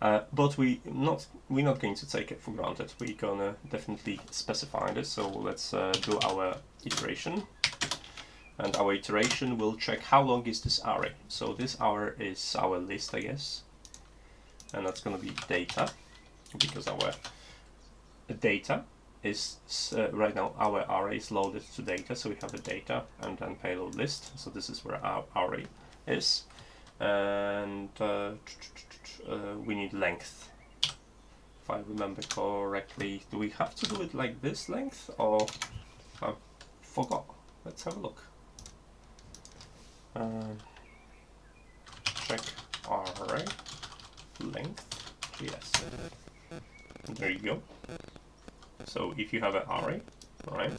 But we're not going to take it for granted. We're gonna definitely specify this. So let's do our iteration, and our iteration will check how long is this array. So this array is our list, I guess, and that's gonna be data, because our data is right now our array is loaded to data. So we have the data and then payload list. So this is where our array is, and we need length. If I remember correctly, do we have to do it like this length, or I forgot? Let's have a look. Check array length. Yes. And there you go. So if you have an array, right,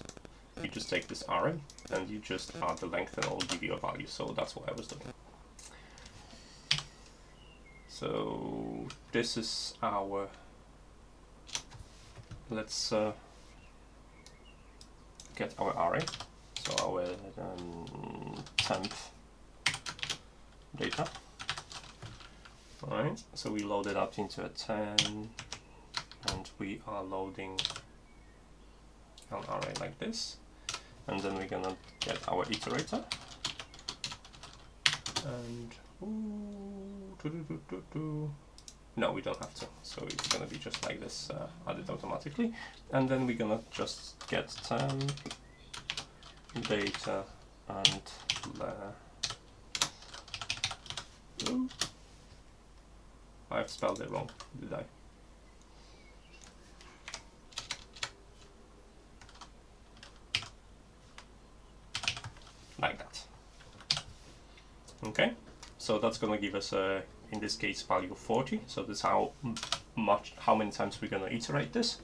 you just take this array and you just add the length and it will give you a value. So that's what I was doing. So this is our, let's get our array, so our temp data. Alright, so we load it up into a 10, and we are loading an array like this, and then we're gonna get our iterator, and no, we don't have to, so it's gonna be just like this, added automatically, and then we're gonna just get temp data and I've spelled it wrong, did I? Like that. Okay, so that's gonna give us a, in this case, value of 40. So that's how many times we're gonna iterate this.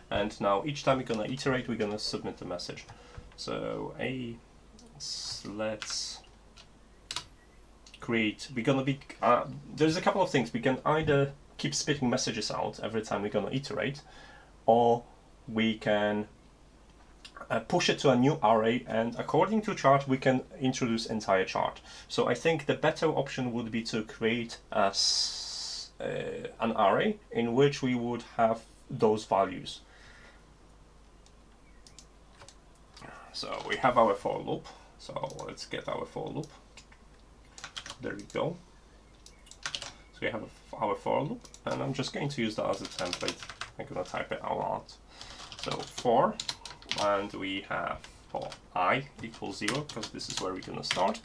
And now each time we're gonna iterate, we're gonna submit the message. So let's create, we're gonna be, there's a couple of things. We can either keep spitting messages out every time we're gonna iterate, or we can push it to a new array, and according to chart we can introduce entire chart. So I think the better option would be to create an array in which we would have those values. So we have our for loop, so let's get our for loop. There we go. So we have our for loop, and I'm just going to use that as a template. I'm going to type it out. So for, and we have for I equals 0, because this is where we're going to start.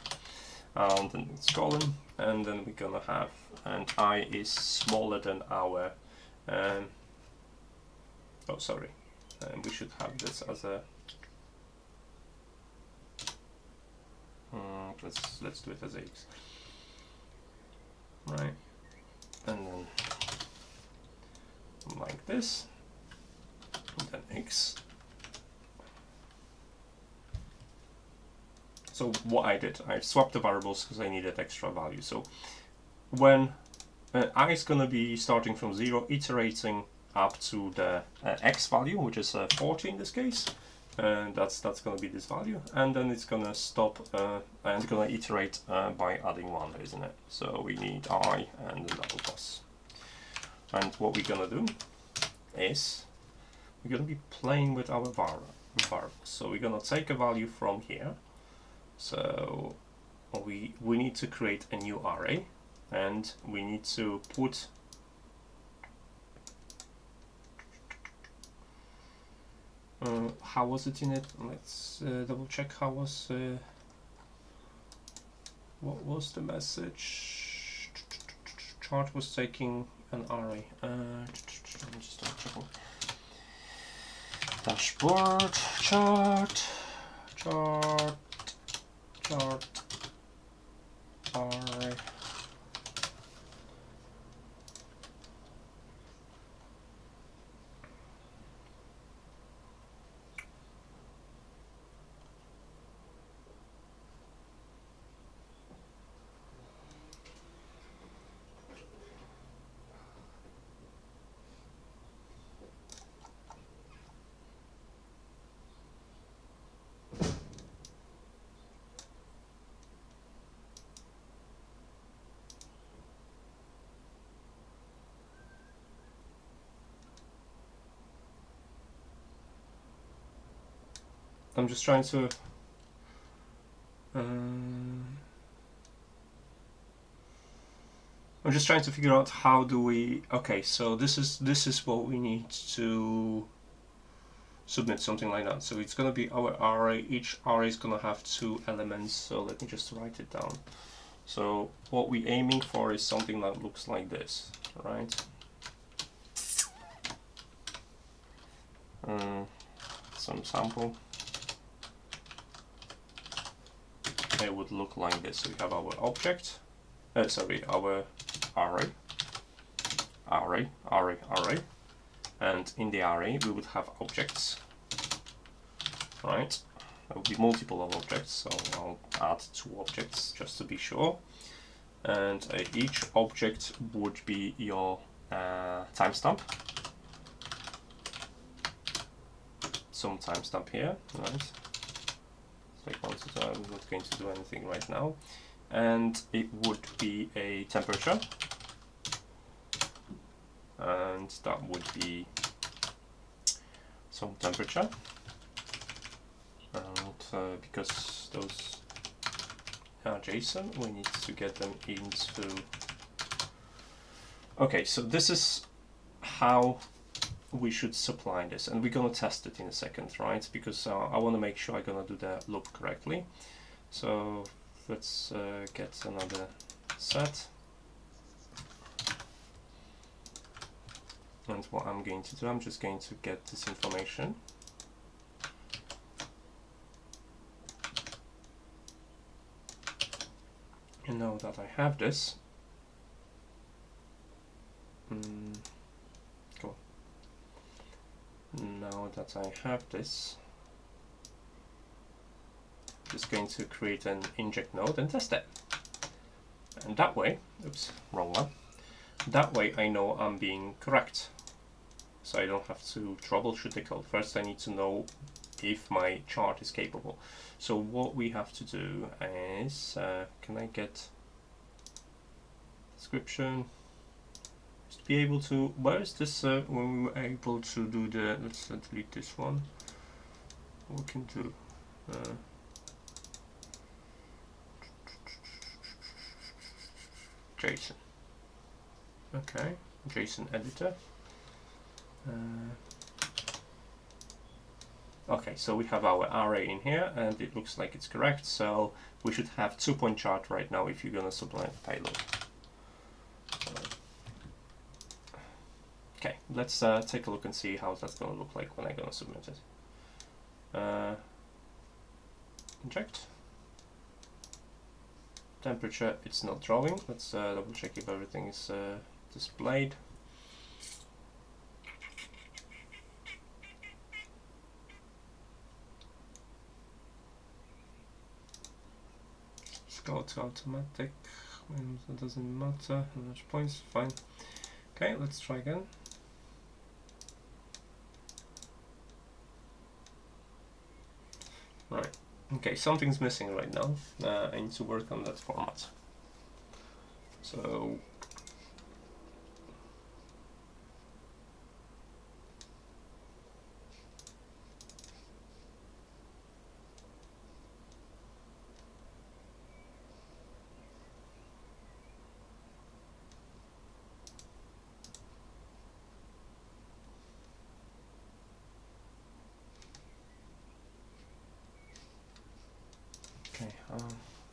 And then it's colon, and then we're going to have, and I is smaller than our, oh sorry, we should have this as a, let's do it as x, right, and then like this, and then x. So what I did, I swapped the variables because I needed extra value. So when I is going to be starting from 0, iterating up to the x value, which is 40 in this case, and that's going to be this value, and then it's going to stop and going to iterate by adding 1, isn't it? So we need I and the double plus. And what we're gonna do is we're gonna be playing with our variables. So we're gonna take a value from here. So we need to create a new array, and we need to put how was it in it? Let's double check how was what was the message? Chart was taking an array. Let me just double check. Dashboard, chart, array. I'm just trying to figure out how do we. Okay, so this is what we need to submit, something like that. So it's gonna be our array. Each array is gonna have 2 elements. So let me just write it down. So what we're aiming for is something that looks like this, right? Some sample. It would look like this. So we have our object, our array, and in the array we would have objects, right? There will be multiple of objects, so I'll add 2 objects just to be sure, and each object would be your timestamp, some timestamp here, right? Like I'm not going to do anything right now, and it would be a temperature, and that would be some temperature, and because those are JSON, we need to get them into. Okay, so this is how we should supply this, and we're gonna test it in a second, right? Because I want to make sure I'm gonna do the loop correctly. So let's get another set, and what I'm going to do, I'm just going to get this information, and now that I have this, cool. Now that I have this, I'm just going to create an inject node and test it. And that way, oops, wrong one. That way I know I'm being correct. So I don't have to troubleshoot the code. First I need to know if my chart is capable. So what we have to do is, can I get description? To be able to, where is this, when we were able to do the, let's delete this one. What we can do, JSON. Okay, JSON editor. Okay, so we have our array in here, and it looks like it's correct. So we should have 2-point chart right now if you're gonna supply the payload. Okay, let's take a look and see how that's gonna look like when I'm gonna submit it. Inject. Temperature, it's not drawing. Let's double check if everything is displayed. Let's go to automatic. That doesn't matter. Large points, fine. Okay, let's try again. Right. Okay, something's missing right now. I need to work on that format. So Okay,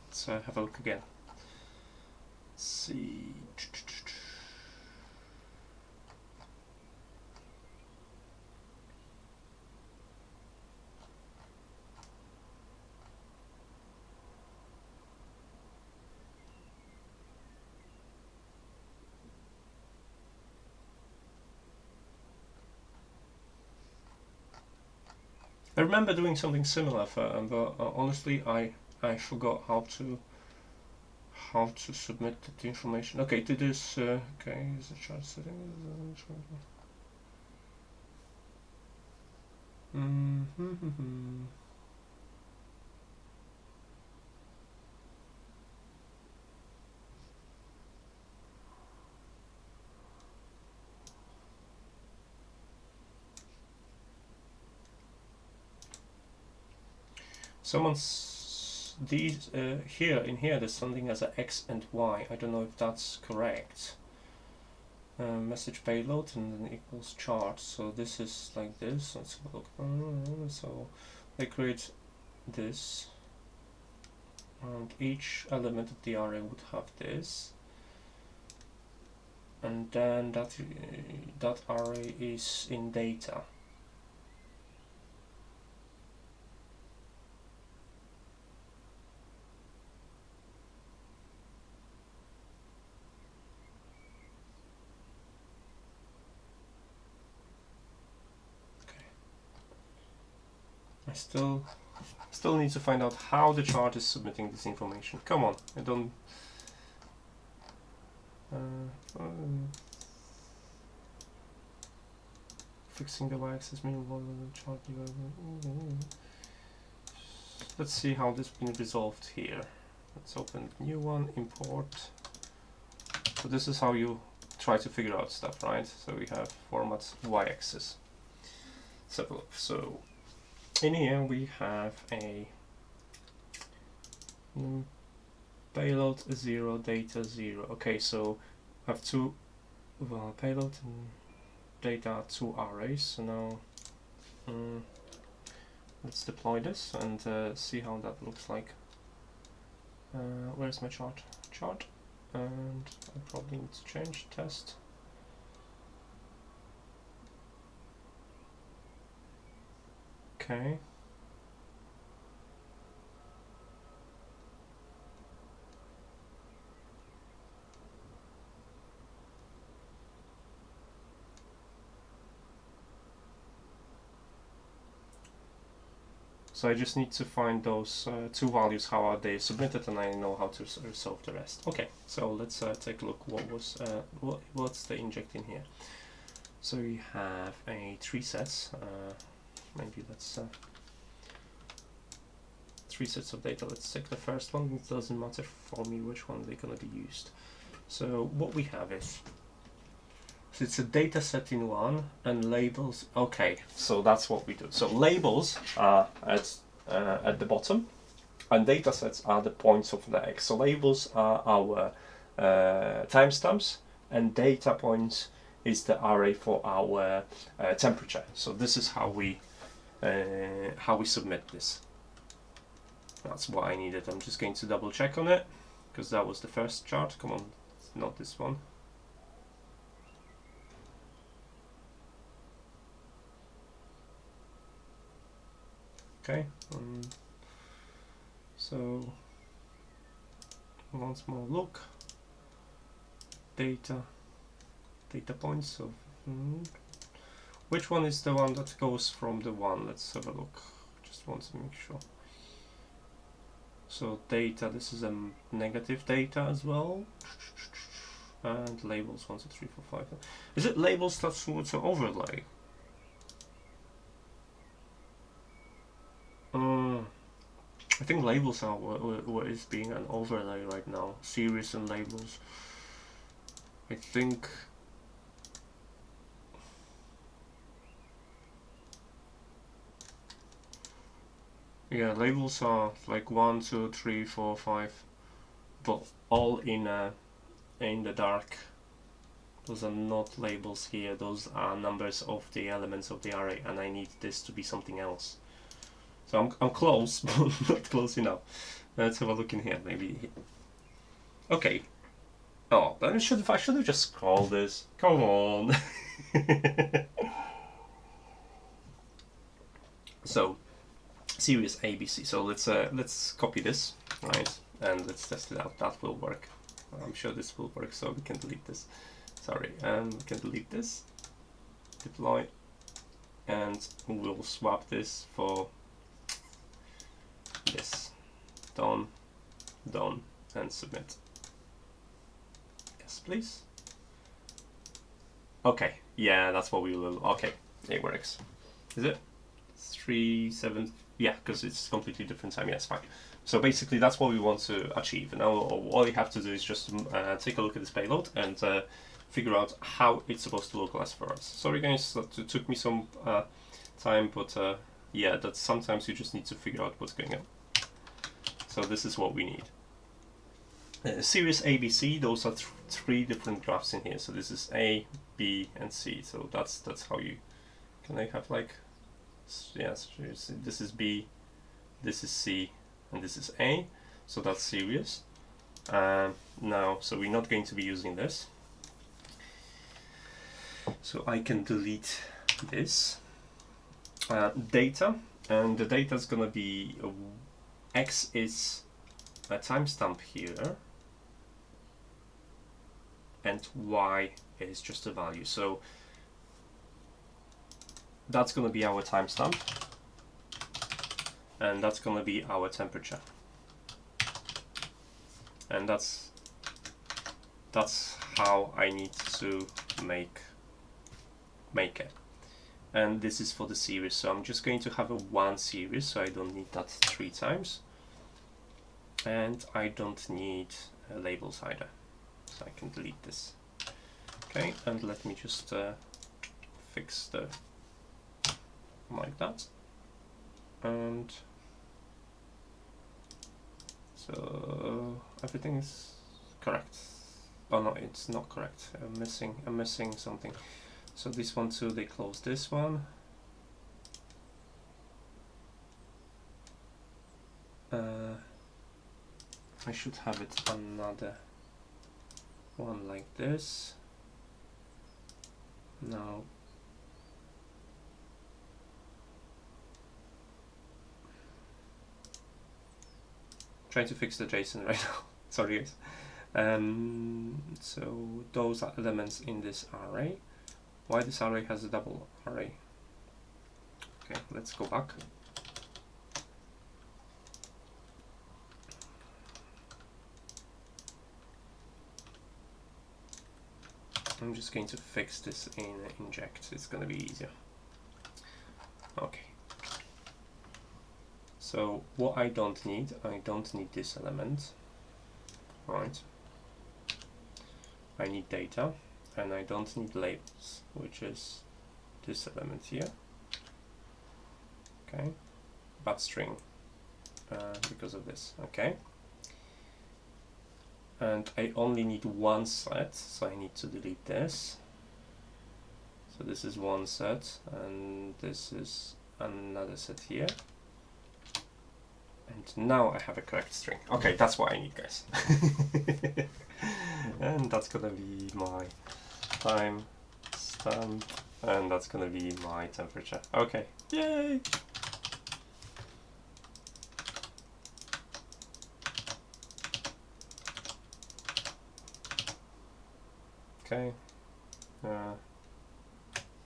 let's have a look again. Let's see. I remember doing something similar but honestly I forgot how to submit the information. Okay, to this. Okay, is the chart setting? Someone's these here in here. There's something as a X and Y. I don't know if that's correct. Message payload and then equals chart. So this is like this. Let's have a look. So they create this, and each element of the array would have this, and then that array is in data. I still need to find out how the chart is submitting this information. Come on, I don't. Fixing the y-axis meanwhile the chart. Let's see how this has been resolved here. Let's open a new one. Import. So this is how you try to figure out stuff, right? So we have format y-axis. So in here we have a payload 0, data 0. Okay, so I have two payload and data, two arrays. So now let's deploy this and see how that looks like. Where's my chart? And I probably need to change test. Okay. So I just need to find those two values, how are they submitted, and I know how to resolve the rest. Okay, so let's take a look what's the inject in here. So we have three sets. Maybe let's 3 sets of data. Let's take the first one. It doesn't matter for me which one they're going to be used. So what we have is, so it's a data set in one and labels. Okay, so that's what we do. So labels are at the bottom, and data sets are the points of the X. So labels are our timestamps, and data points is the array for our temperature. So this is how we submit this. That's what I needed. I'm just going to double check on it because that was the first chart. Come on, it's not this one. Okay, so once more look, data points. So which one is the one that goes from the 1? Let's have a look. Just want to make sure. So data, this is a negative data as well. And labels 1, 2, 3, 4, 5. Is it labels that's towards an overlay? I think labels are what is being an overlay right now. Series and labels. I think. Yeah, labels are like 1, 2, 3, 4, 5, but all in the dark. Those are not labels here. Those are numbers of the elements of the array, and I need this to be something else. So I'm close, but not close enough. Let's have a look in here, maybe. Okay. Oh, then I should have just scrolled this. Come on. So, series ABC. So let's copy this, right? And let's test it out. That will work. I'm sure this will work. So we can delete this. Sorry, we can delete this. Deploy, and we'll swap this for this. Done, done, and submit. Yes, please. Okay, yeah, that's what we will. Okay, it works. Is it 3/7? Yeah, because it's completely different time. Yes, fine. So basically, that's what we want to achieve. Now, all you have to do is just take a look at this payload and figure out how it's supposed to localize for us. Sorry, guys, that took me some time, but yeah, that sometimes you just need to figure out what's going on. So this is what we need. Series ABC, those are three different graphs in here. So this is A, B, and C. So that's how you can I have like, yes, this is B, this is C, and this is A. So that's series. Now, so we're not going to be using this. So I can delete this data, and the data is gonna be X is a timestamp here, and Y is just a value. So that's going to be our timestamp, and that's going to be our temperature, and that's how I need to make it. And this is for the series, so I'm just going to have a one series, so I don't need that 3 times, and I don't need labels either, so I can delete this. Okay, and let me just fix the like that, and so everything is correct. Oh no, it's not correct. I'm missing something. So this one too, they close this one. I should have it another one like this. Now trying to fix the JSON right now. Sorry guys. So those are elements in this array. Why this array has a double array? Okay, let's go back. I'm just going to fix this in inject. It's going to be easier. Okay. So what I don't need this element, right? I need data, and I don't need labels, which is this element here. Okay, but string because of this. Okay, and I only need one set, so I need to delete this. So this is one set, and this is another set here. And now I have a correct string. Okay, that's what I need, guys. And that's gonna be my time stamp, and that's gonna be my temperature. Okay, yay! Okay,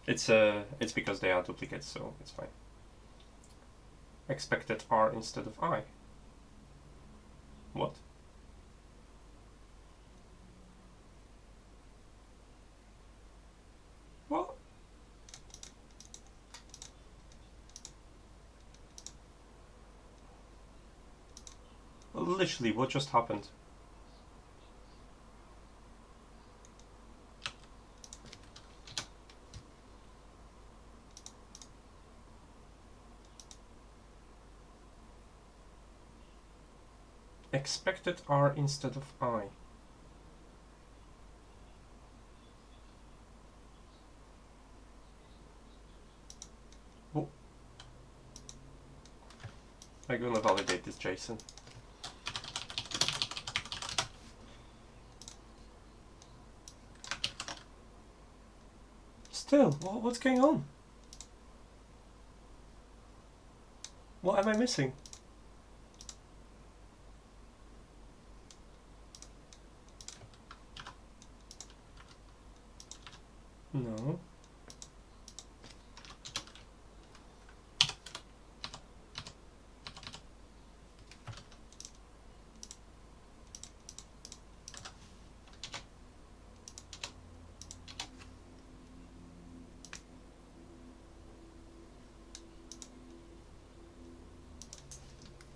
it's because they are duplicates, so it's fine. Expected R instead of I. What? What? Literally, what just happened? Expected R instead of I. Oh. I'm gonna validate this JSON. Still, what's going on? What am I missing? No.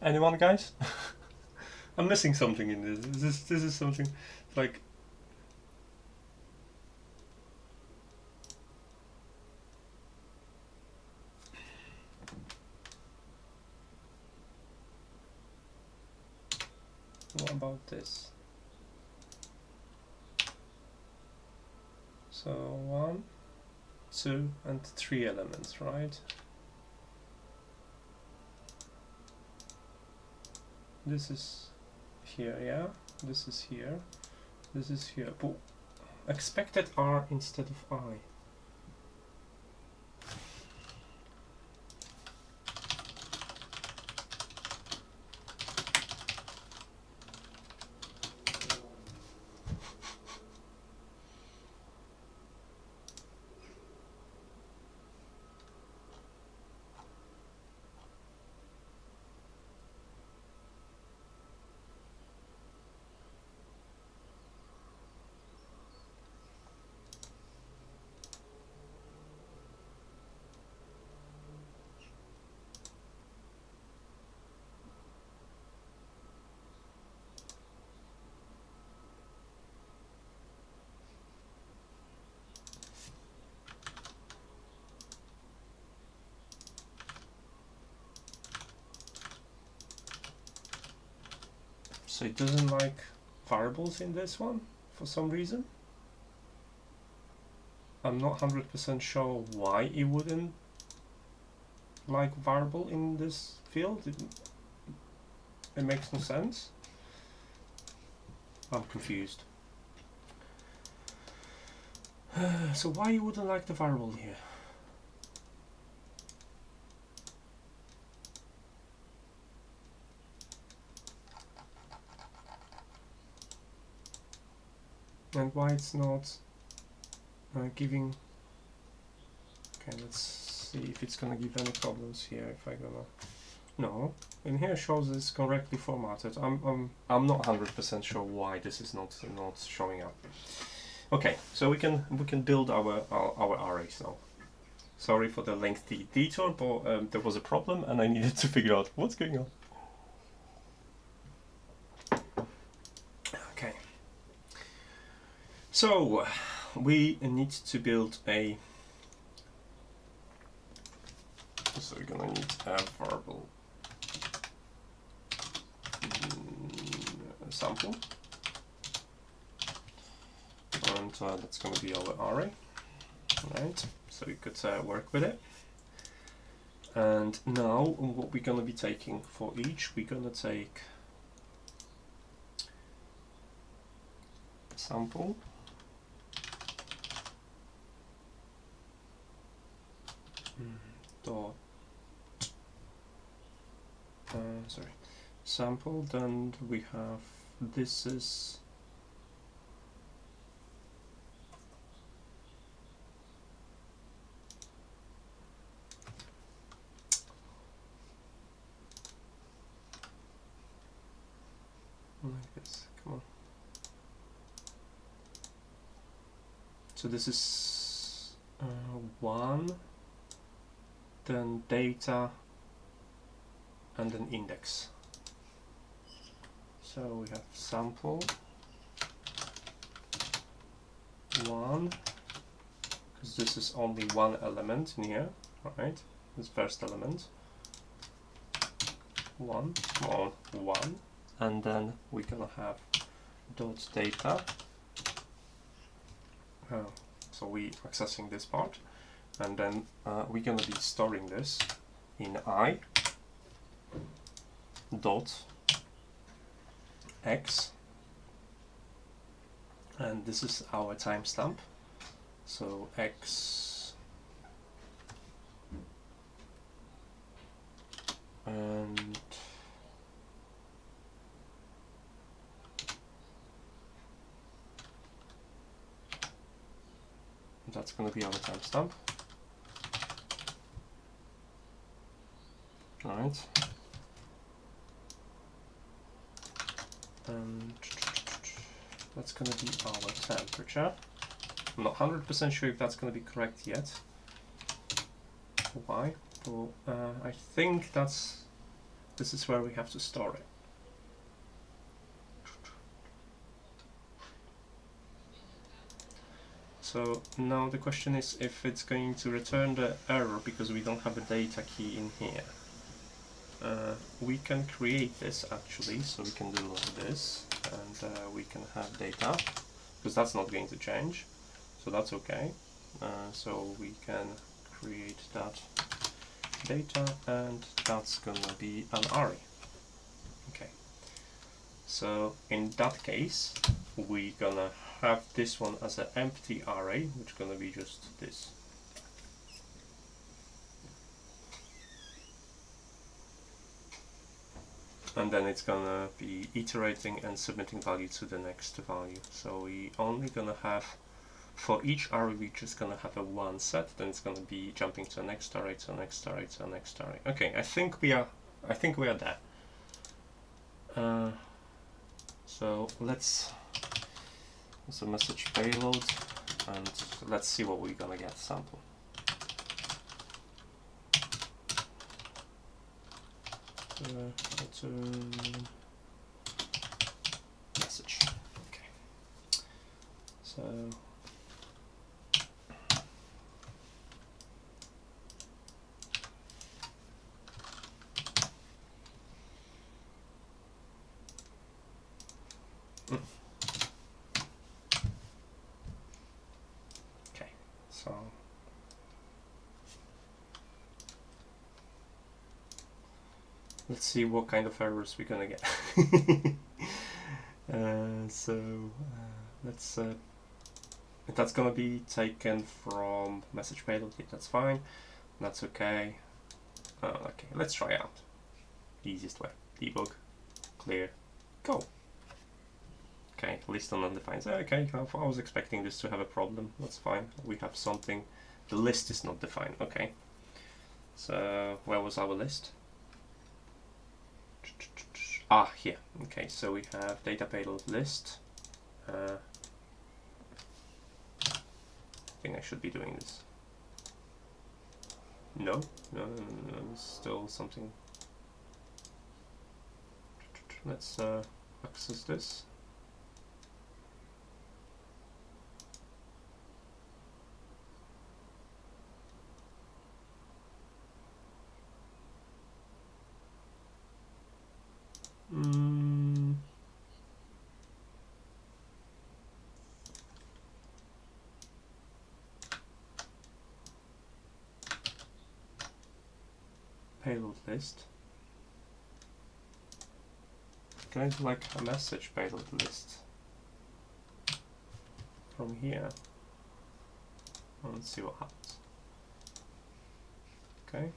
Anyone, guys? I'm missing something in this. This is something like. What about this? So 1, 2, and 3 elements, right? This is here, yeah. This is here. This is here. But expected R instead of I. So it doesn't like variables in this one for some reason. I'm not 100% sure why it wouldn't like variable in this field. It makes no sense. I'm confused. So why you wouldn't like the variable here? And why it's not giving. Okay, let's see if it's gonna give any problems here. If I gonna no, in here shows it's correctly formatted. I'm not 100% sure why this is not showing up. Okay, so we can build our arrays now. Sorry for the lengthy detour, but there was a problem and I needed to figure out what's going on. Okay. So we need to build a. So we're gonna need a variable sample, and that's gonna be our array, right? So we could work with it. And now what we're gonna be taking for each, we're gonna take sample. Dot sorry, sample, then we have this is like this, come on. So this is 1, then data, and an index. So we have sample 1, because this is only one element in here, right? This first element 1, small 1, and then we're gonna have dot data. So we accessing this part, and then we're gonna be storing this in I dot x, and this is our timestamp. So x and that's going to be our timestamp. Right. And that's going to be our temperature. I'm not 100% sure if that's going to be correct yet. Why? Well, I think this is where we have to store it. So now the question is if it's going to return the error because we don't have a data key in here. We can create this actually, so we can do this, and we can have data, because that's not going to change, so that's okay. So we can create that data, and that's gonna be an array. Okay, so in that case we're gonna have this one as an empty array, which is gonna be just this. And then it's gonna be iterating and submitting value to the next value. So we only gonna have, for each array we're just gonna have a one set, then it's gonna be jumping to the next array, to the next array, to the next array. Okay, I think we are there. So let's a message payload, and let's see what we're gonna get sample. Message. Okay. So okay. So let's see what kind of errors we're gonna get. Let's that's gonna be taken from message payload. Yeah, that's fine. That's okay. Okay, let's try out. Easiest way. Debug, clear, go. Okay, list on undefined. Okay, I was expecting this to have a problem. That's fine. We have something. The list is not defined. Okay. So where was our list? Ah, here. Okay, so we have data payload list. I think I should be doing this. No, still something. Let's access this. Payload list. Can I do like a message payload list from here? Let's see what happens. Okay,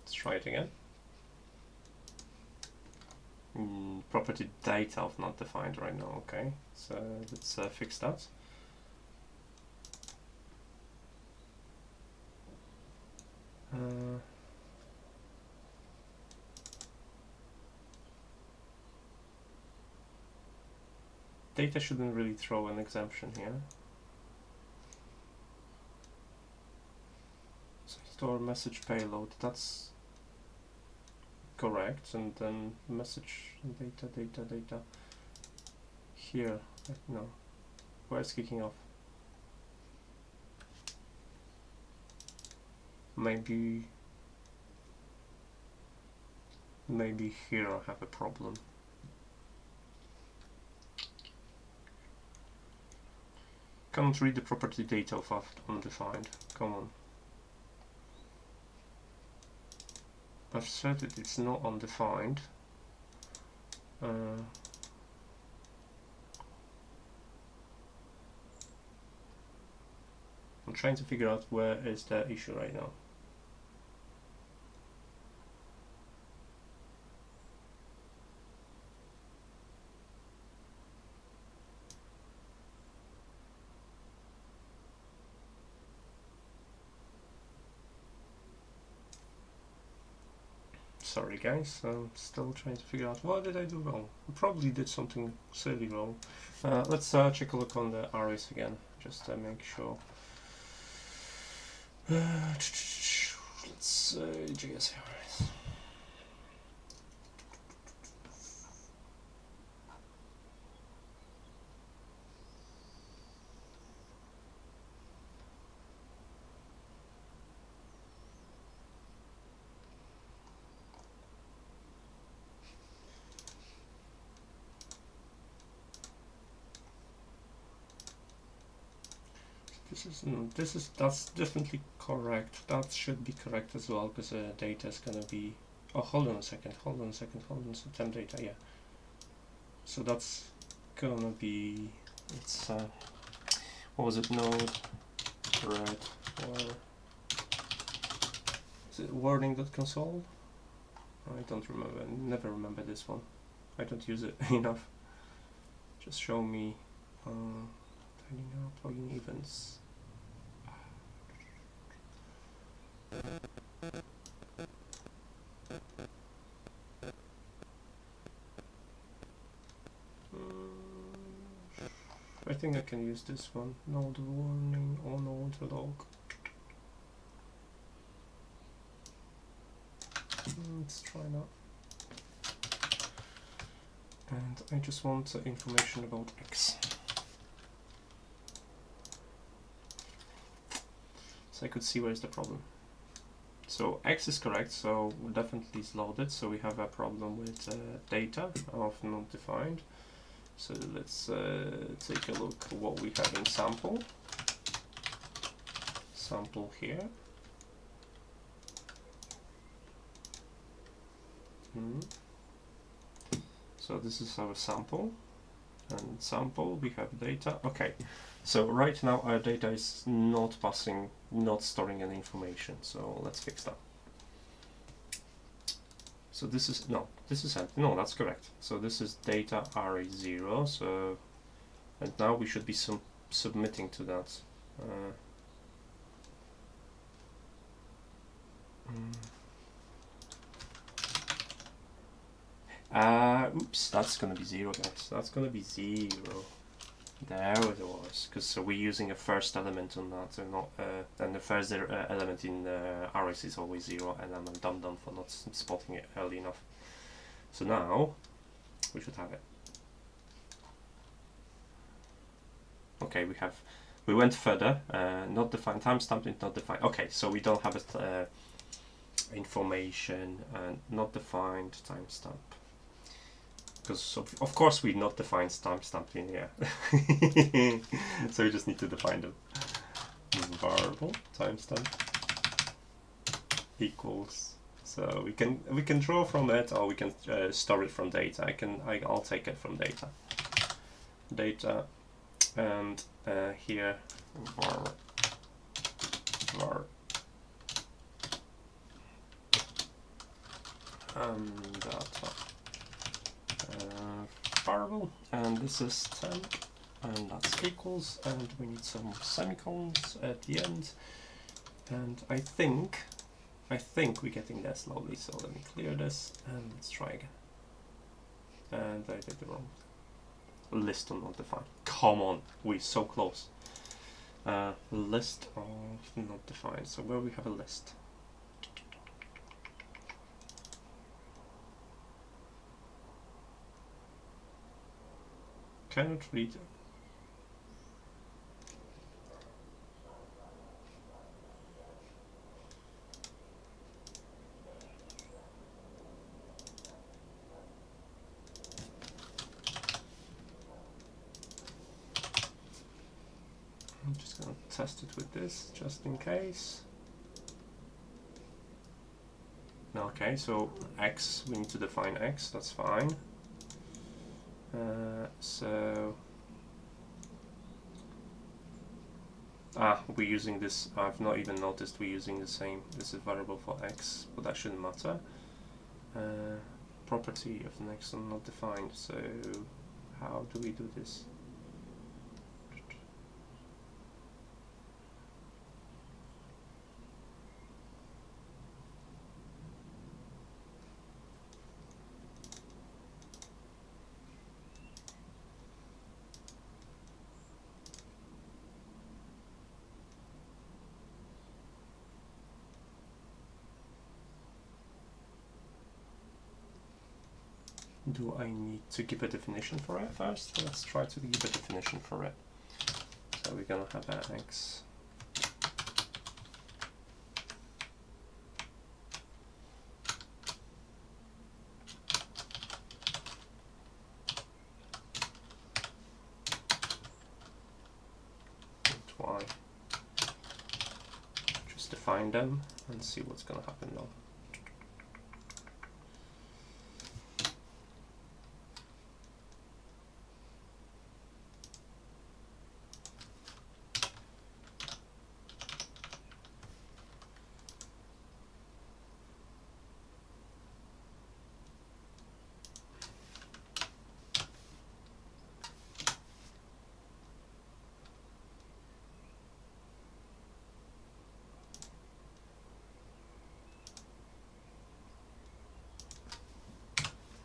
let's try it again. Property data of not defined right now. Okay, so let's fix that. Data shouldn't really throw an exemption here. So store message payload, that's correct, and then message data here. No, where's kicking off? Maybe here I have a problem. Can't read the property data of undefined. Come on. I've said that it's not undefined. I'm trying to figure out where is the issue right now. Sorry guys, I'm still trying to figure out what did I do wrong. I probably did something silly wrong. Let's take a look on the arrays again, just to make sure. Let's say JS arrays. That's definitely correct. That should be correct as well, because data is gonna be. Oh, hold on a second. So temp data, yeah. So that's gonna be. It's what was it? NodeRED or is it warning.console? I don't remember. Never remember this one. I don't use it enough. Just show me. Tidying up, logging events. I think I can use this one. Node warning or node log. Let's try that. And I just want information about X. So I could see where's the problem. So X is correct, so definitely is loaded. So we have a problem with data of not defined. So let's take a look at what we have in sample. Sample here. So this is our sample, and sample we have data. Okay, so right now our data is not passing, not storing any information. So let's fix that. So this is empty. No, that's correct. So this is data array 0. So, and now we should be submitting to that. Oops, that's gonna be 0, guys. That's gonna be 0. There it was, because so we're using a first element on that, and not and the first element in the arrays is always 0, and I'm a dum-dum for not spotting it early enough. So now we should have it. Okay, we went further. Not defined timestamp is not defined. Okay, so we don't have it. Information and not defined timestamp. Because of course we not define timestamp in here. So we just need to define them. Variable timestamp equals. So we can draw from it, or we can store it from data. I'll take it from data. Data, and here var data. Variable, and this is temp, and that's equals, and we need some semicolons at the end, and I think we're getting there slowly, so let me clear this and let's try again. And I did the wrong list of not defined. Come on, we're so close. List of not defined. So where we have a list. Cannot read. I'm just going to test it with this, just in case. Okay, so X, we need to define X, that's fine. We're using this. I've not even noticed we're using the same. This is variable for X, but that shouldn't matter. Property of next one not defined. So how do we do this? Do I need to give a definition for it first? Let's try to give a definition for it. So we're gonna have an X. Y. Just define them and see what's gonna happen now.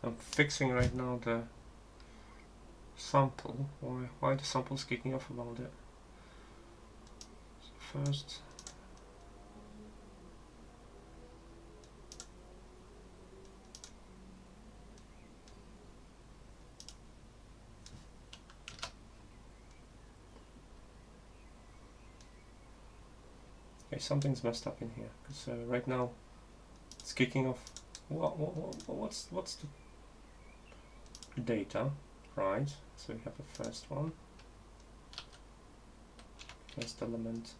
I'm fixing right now the sample. Why the sample's kicking off about it? So first, okay, something's messed up in here because right now it's kicking off. What's the data, right? So we have the first one, first element.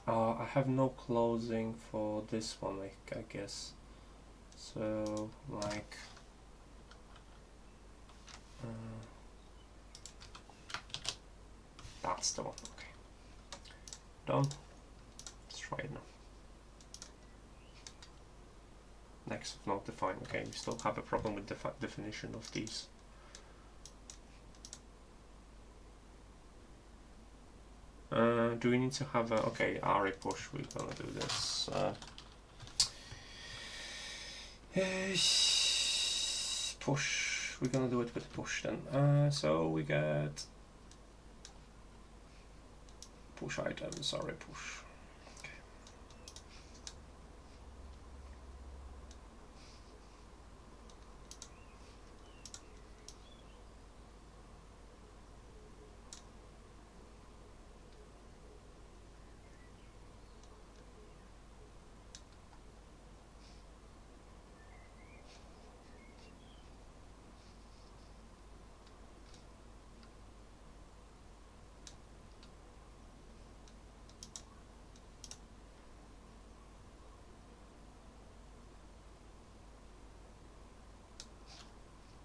I have no closing for this one, I guess. So like that's the one. Okay, done. Let's try it now. Next, not defined. Okay, we still have a problem with the definition of these. Do we need to have a, okay, array push, we're gonna do this. Push, we're gonna do it with push then. So we get push items, array push.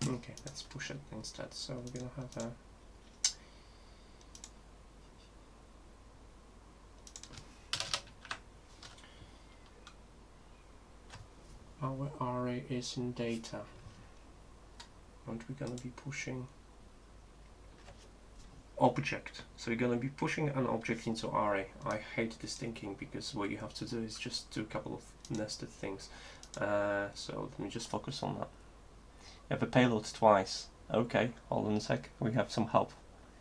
Okay, let's push it instead. So we're gonna have a our array is in data, and we're gonna be pushing object. So we're gonna be pushing an object into array. I hate this thinking because what you have to do is just do a couple of nested things. So let me just focus on that. You have a payload twice. Okay, hold on a sec. We have some help.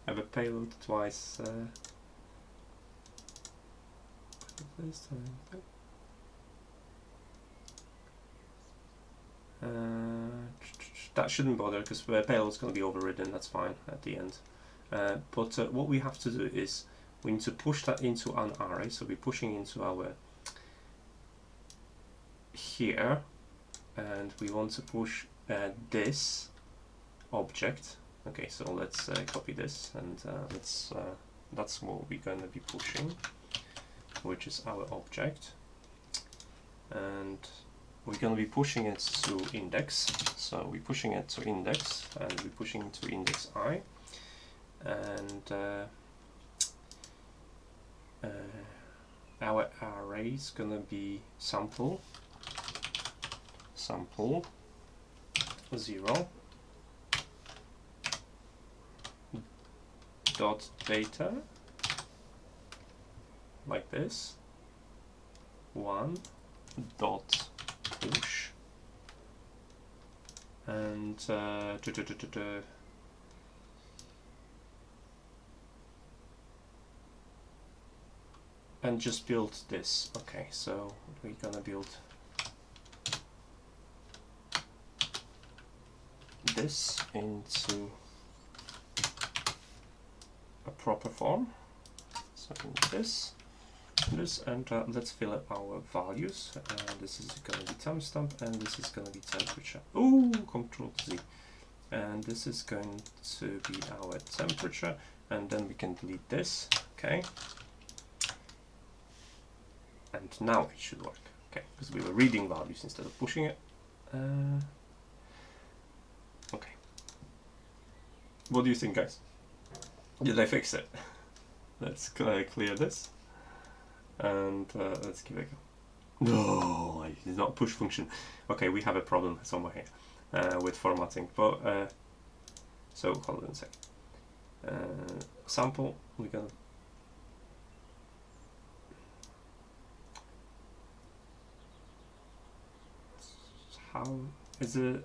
You have a payload twice. That shouldn't bother because the payload's going to be overridden. That's fine at the end. But what we have to do is we need to push that into an array. So we're pushing into our here, and we want to push this object. Okay, so let's copy this, and that's what we're going to be pushing, which is our object, and we're going to be pushing it to index. So we're pushing it to index, and we're pushing it to index I, and our array is going to be sample 0 dot data, like this, 1 dot push, and and just build this. Okay, so we're gonna build this into a proper form. So this, and let's fill up our values. This is going to be timestamp, and this is going to be temperature. Oh, Control Z. And this is going to be our temperature, and then we can delete this. Okay. And now it should work. Okay, because we were reading values instead of pushing it. Okay. What do you think, guys? Did I fix it? Let's clear this, and let's give it a go. No, it did not push function. Okay, we have a problem somewhere here with formatting. But so hold on a sec. Sample. We're gonna. How is it?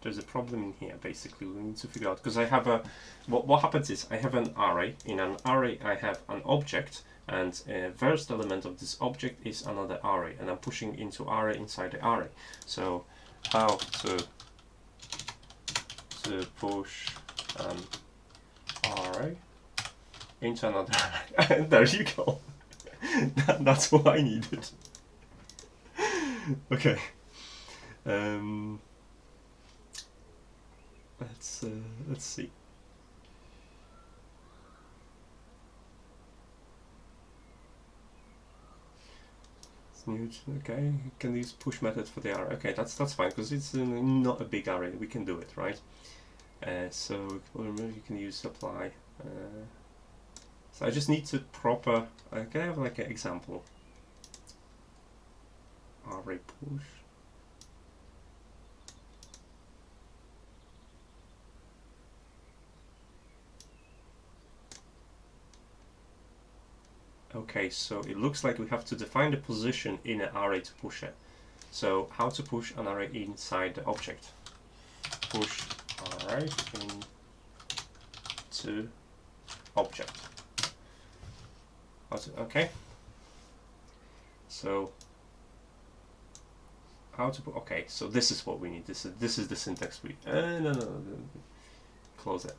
There's a problem in here. Basically, we need to figure out, because I have a. What happens is I have an array. In an array, I have an object, and a first element of this object is another array, and I'm pushing into array inside the array. So, how to push an array into another array? There you go. That's what I needed. Okay. Let's see. Okay, you can use push method for the array. Okay, that's fine, because it's not a big array. We can do it, right? So you can use apply. So I just need to proper. Can I have like an example? Array push. Okay, so it looks like we have to define the position in an array to push it. So how to push an array inside the object? Push array into object. Okay. So how to put? Okay, so this is what we need. This is the syntax we. No, close it.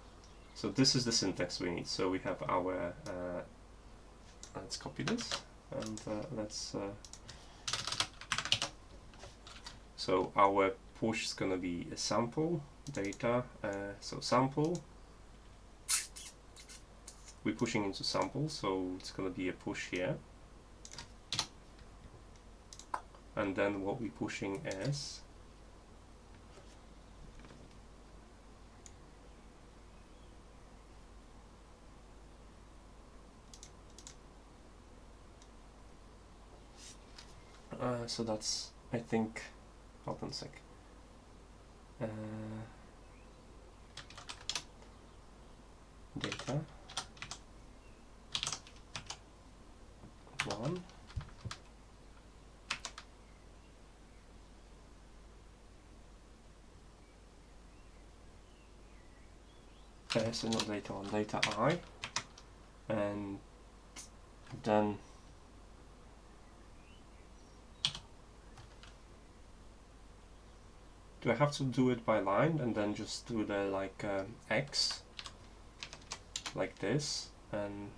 So this is the syntax we need. So we have our. Let's copy this, and let's. So our push is gonna be a sample data. So sample. We're pushing into sample, so it's gonna be a push here. And then what we're pushing is. So that's, I think, hold on a sec. Data 1. So not data 1, data I, and then do I have to do it by line and then just do the like X like this, and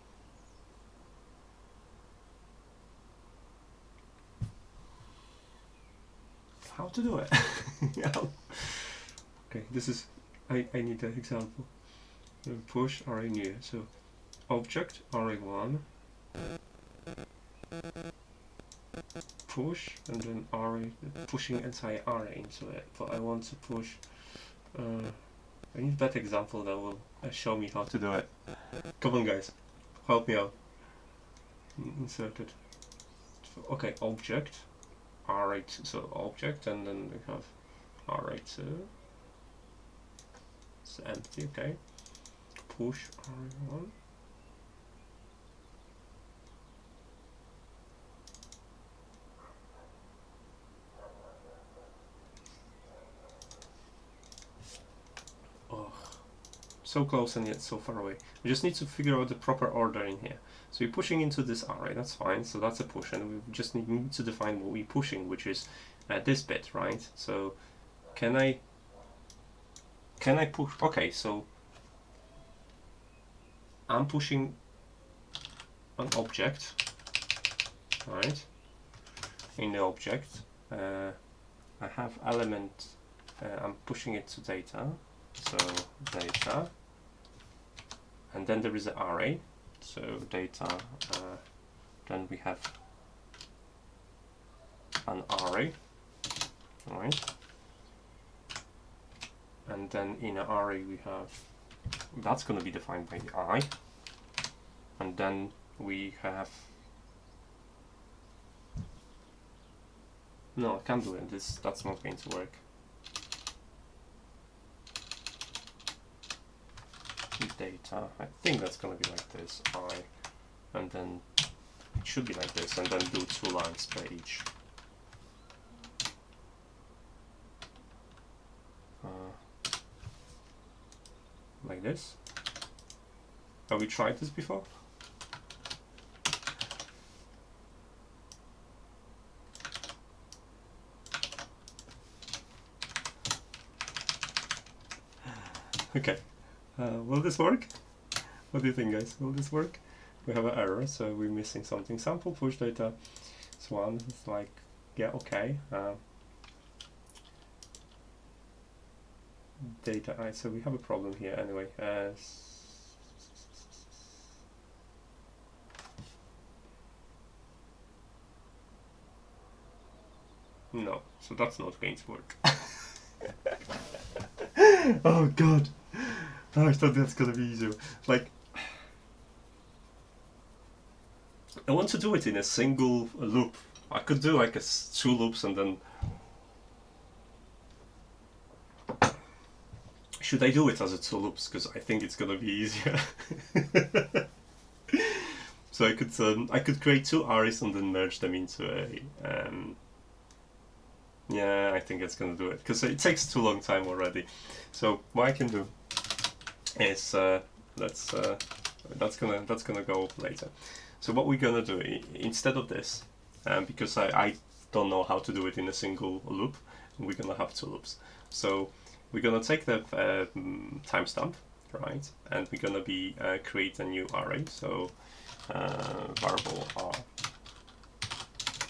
how to do it? Yeah. Okay, this is I need an example. Push array new, so object array1 push, and then array pushing entire array into it. But I want to push. I need that example that will show me how to do it. Come on, guys, help me out. Insert it. Okay, object array2, so object, and then we have array2. It's empty. Okay. Push array1. so close and yet so far away. We just need to figure out the proper order in here. So we're pushing into this array, that's fine, so that's a push, and we just need to define what we're pushing, which is this bit, right? So can I push? Okay, so I'm pushing an object, right? In the object, I have element, I'm pushing it to data, so data, and then there is an array, so data, then we have an array, right? And then in an array we have, that's going to be defined by the I, and then we have, no, I can't do it, that's not going to work. Data, I think that's going to be like this, I, and then it should be like this, and then do 2 lines per each. Like this. Have we tried this before? Okay. Will this work? What do you think, guys? Will this work? We have an error, so we're missing something. Sample push data. It's one. It's like, yeah, okay. Data. So we have a problem here anyway. No, so that's not going to work. Oh god. Oh, I thought that's gonna be easier. Like, I want to do it in a single loop. I could do like 2 loops and then... Should I do it as a 2 loops? Because I think it's gonna be easier. So I could create 2 arrays and then merge them into a... yeah, I think it's gonna do it because it takes too long time already. So what I can do is that's gonna go up later. So what we're gonna do instead of this, because I don't know how to do it in a single loop, we're gonna have 2 loops. So we're gonna take the timestamp, right, and we're gonna be create a new array. So variable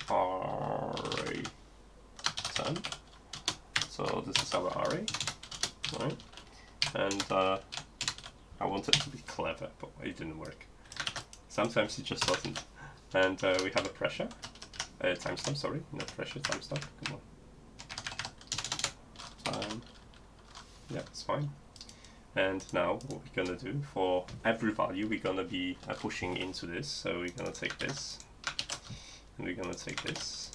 array temp. So this is our array, right? And I wanted to be clever, but it didn't work. Sometimes it just doesn't. And we have a pressure, timestamp, sorry, not pressure, timestamp, come on. Yeah, it's fine. And now what we're gonna do, for every value we're gonna be pushing into this. So we're gonna take this, and we're gonna take this,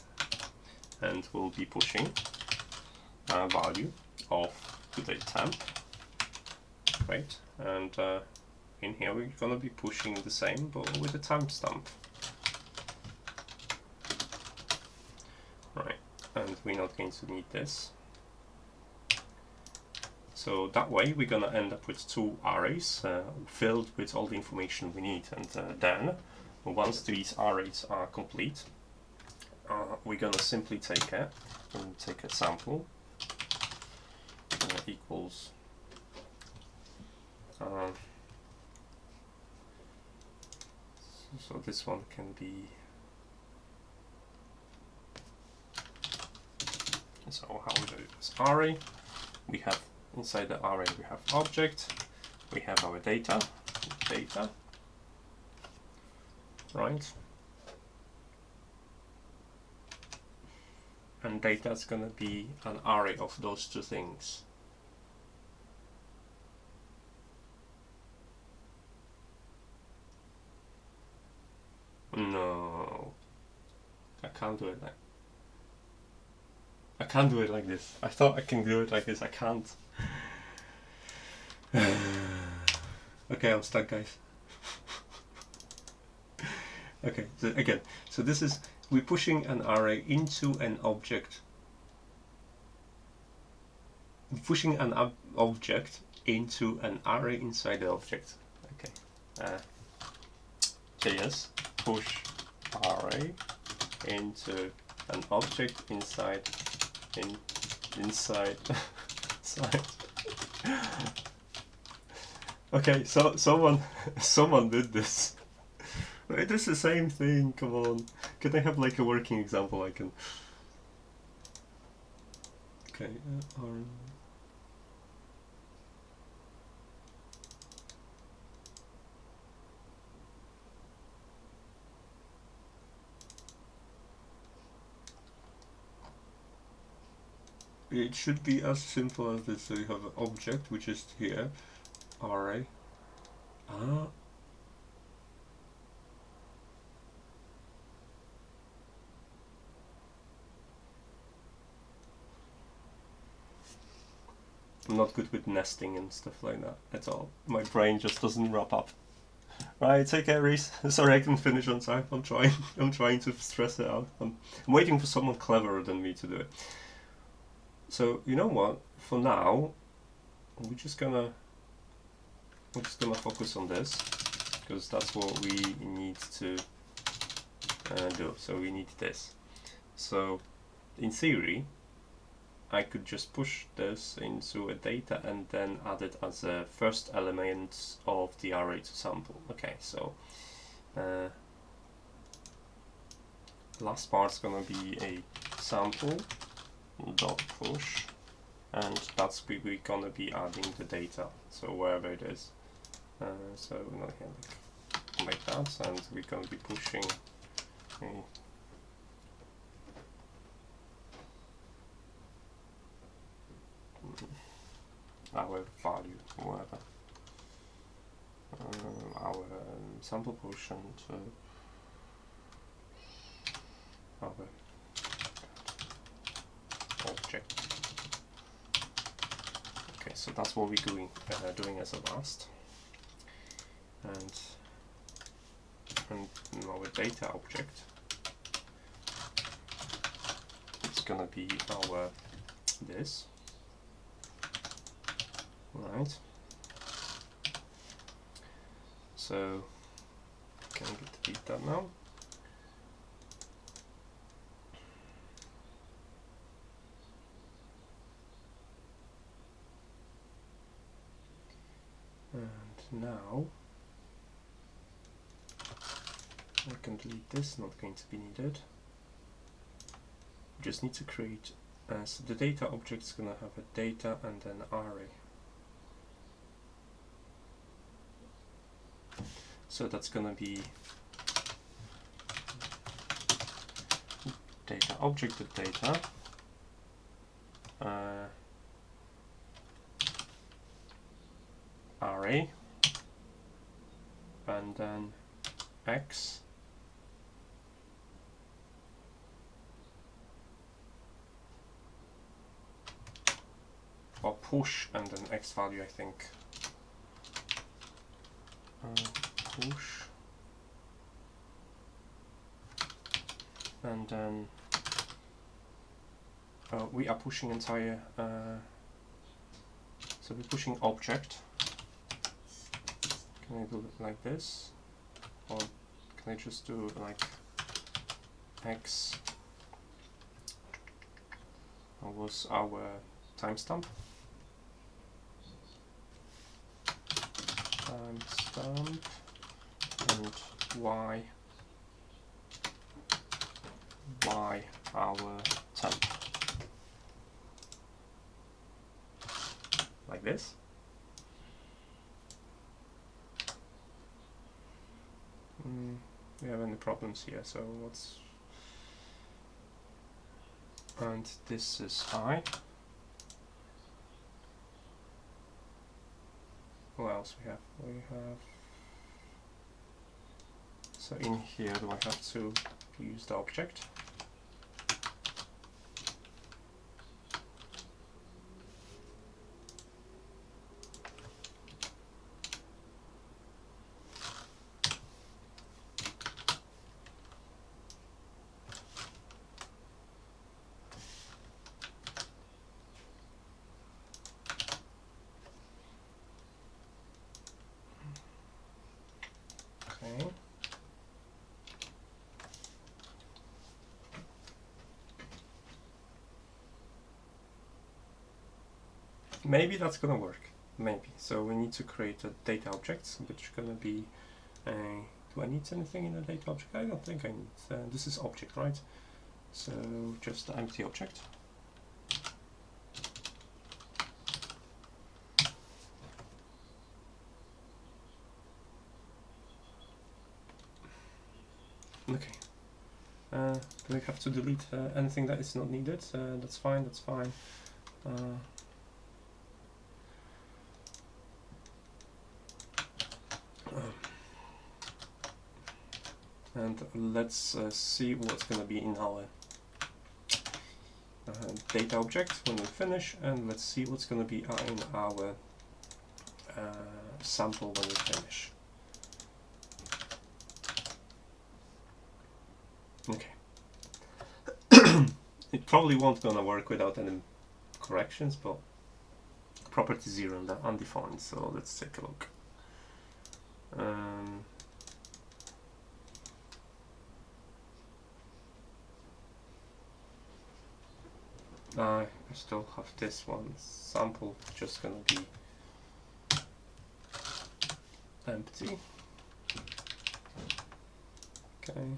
and we'll be pushing a value of today's temp. Right, and in here we're gonna be pushing the same, but with a timestamp. Right, and we're not going to need this. So that way we're gonna end up with 2 arrays filled with all the information we need, and then once these arrays are complete, we're gonna simply take a sample equals so this one can be, so how we do this array, we have inside the array we have object, we have our data, right, and data is going to be an array of those 2 things. No, I can't do it like this. I thought I can do it like this. I can't. Okay, I'm stuck, guys. Okay, so again, so this is, we're pushing an array into an object. We're pushing an object into an array inside the object. Okay. JS push array into an object inside inside. Okay, so someone did this. It is the same thing. Come on, can I have like a working example? I can. Okay. It should be as simple as this. So you have an object which is here, array. Ah. I'm not good with nesting and stuff like that at all. My brain just doesn't wrap up. Right, take care, Reese. Sorry I couldn't finish on time. I'm trying. I'm trying to stress it out. I'm waiting for someone cleverer than me to do it. So you know what? For now, we're just gonna focus on this because that's what we need to do. So we need this. So in theory, I could just push this into a data and then add it as a first element of the array to sample. Okay, so last part's gonna be a sample dot push, and that's we're gonna be adding the data, so wherever it is. So we're not here like that, and we're gonna be pushing our value, whatever, our sample push and our object. Okay, so that's what we're doing as a last, and our data object, it's gonna be our this, right? So can we delete that now? And now I can delete this, not going to be needed. We just need to create, so the data object is going to have a data and an array. So that's going to be data object of data, array, and then x, or push and then x value, I think. Push, and then we are pushing entire, so we're pushing object. Can I do it like this, or can I just do like x was our timestamp, and y our temp, like this. We have any problems here, so what's, and this is I. What else we have? We have, so in here do I have to use the object? maybe that's gonna work. Maybe. So we need to create a data object, which is gonna be a. Do I need anything in a data object? I don't think I need. This is object, right? So just an empty object. Okay. Do we have to delete anything that is not needed? That's fine. That's fine. And let's see what's going to be in our data object when we finish, and let's see what's going to be in our sample when we finish. Okay. It probably won't gonna work without any corrections, but property 0 and undefined, so let's take a look. I still have this one. Sample just gonna be empty. Okay.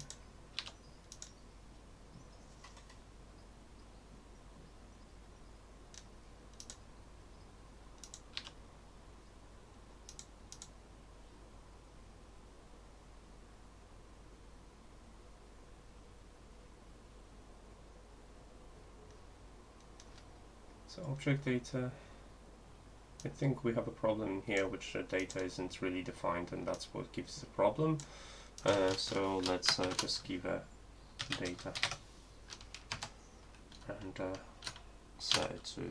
So object data, I think we have a problem in here, which the data isn't really defined, and that's what gives the problem. So let's just give a data and set it to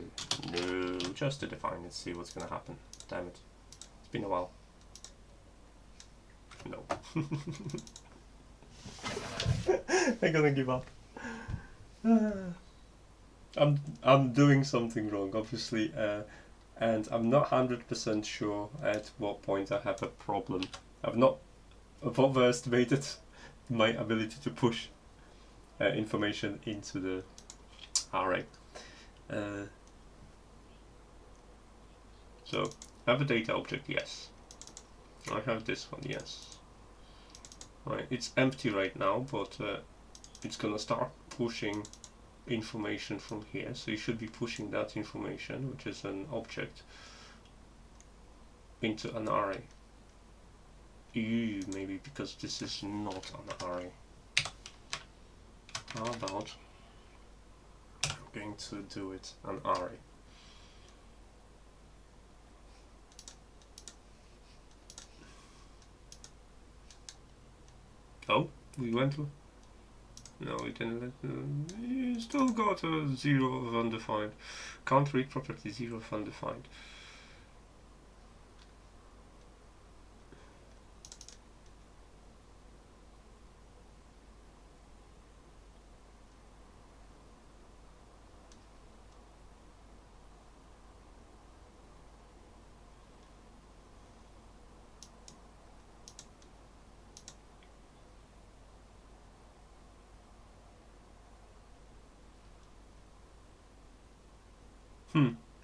no, just to define it, see what's going to happen. Damn it, it's been a while. No. I'm gonna give up. I'm doing something wrong, obviously, and I'm not 100% sure at what point I have a problem. I've overestimated my ability to push information into the array. So I have a data object, yes. I have this one, yes. Right, it's empty right now, but it's gonna start pushing information from here, so you should be pushing that information, which is an object, into an array. Maybe because this is not an array. How about I'm going to do it an array. Oh, we went to. No, we didn't. You still got a 0 of undefined. Can't read property 0 of undefined.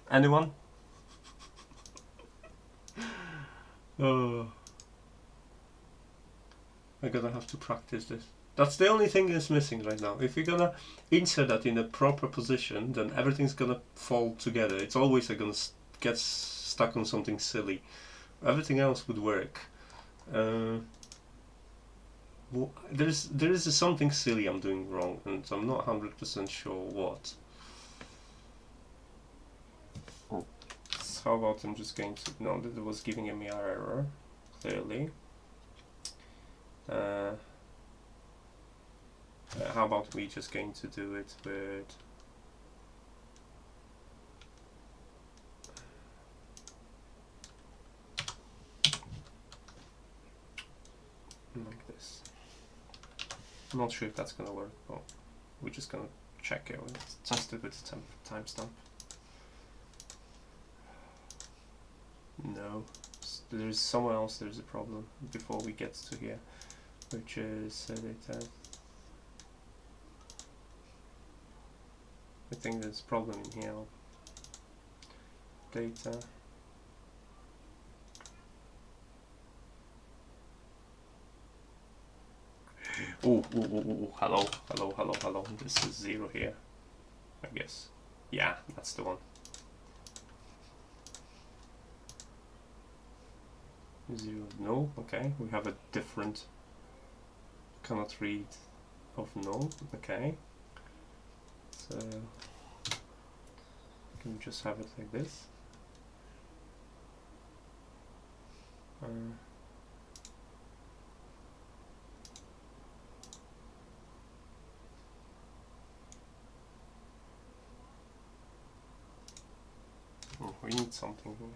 Anyone? Oh, I'm gonna have to practice this. That's the only thing that's missing right now. If you're gonna insert that in a proper position, then everything's gonna fall together. It's always gonna get stuck on something silly. Everything else would work. Well, there is something silly I'm doing wrong, and I'm not 100% sure what. How about I'm just going to, no, that was giving me an error, clearly. How about we just going to do it with like this. I'm not sure if that's gonna work, but we're just gonna check it. Let's test it with the timestamp. No, there's somewhere else there's a problem before we get to here, which is data. I think there's a problem in here. data. Oh, hello. This is 0 here, I guess. Yeah, that's the one. 0, no, okay. We have a different cannot read of no, okay. So can we just have it like this? We need something here.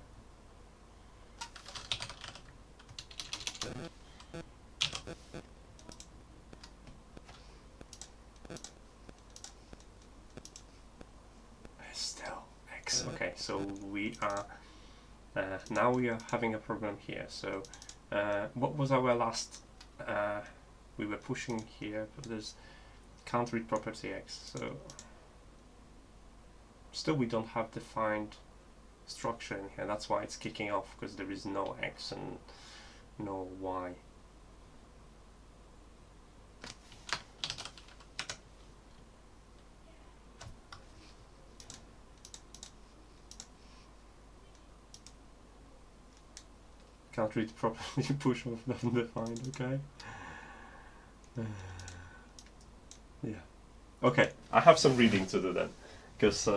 Still X. Okay, so we are now we are having a problem here. So what was our last? We were pushing here, but there's can't read property X. So still we don't have defined structure in here. That's why it's kicking off, because there is no X and no Y. Can't read properly, push off undefined, okay? Yeah. Okay, I have some reading to do then, because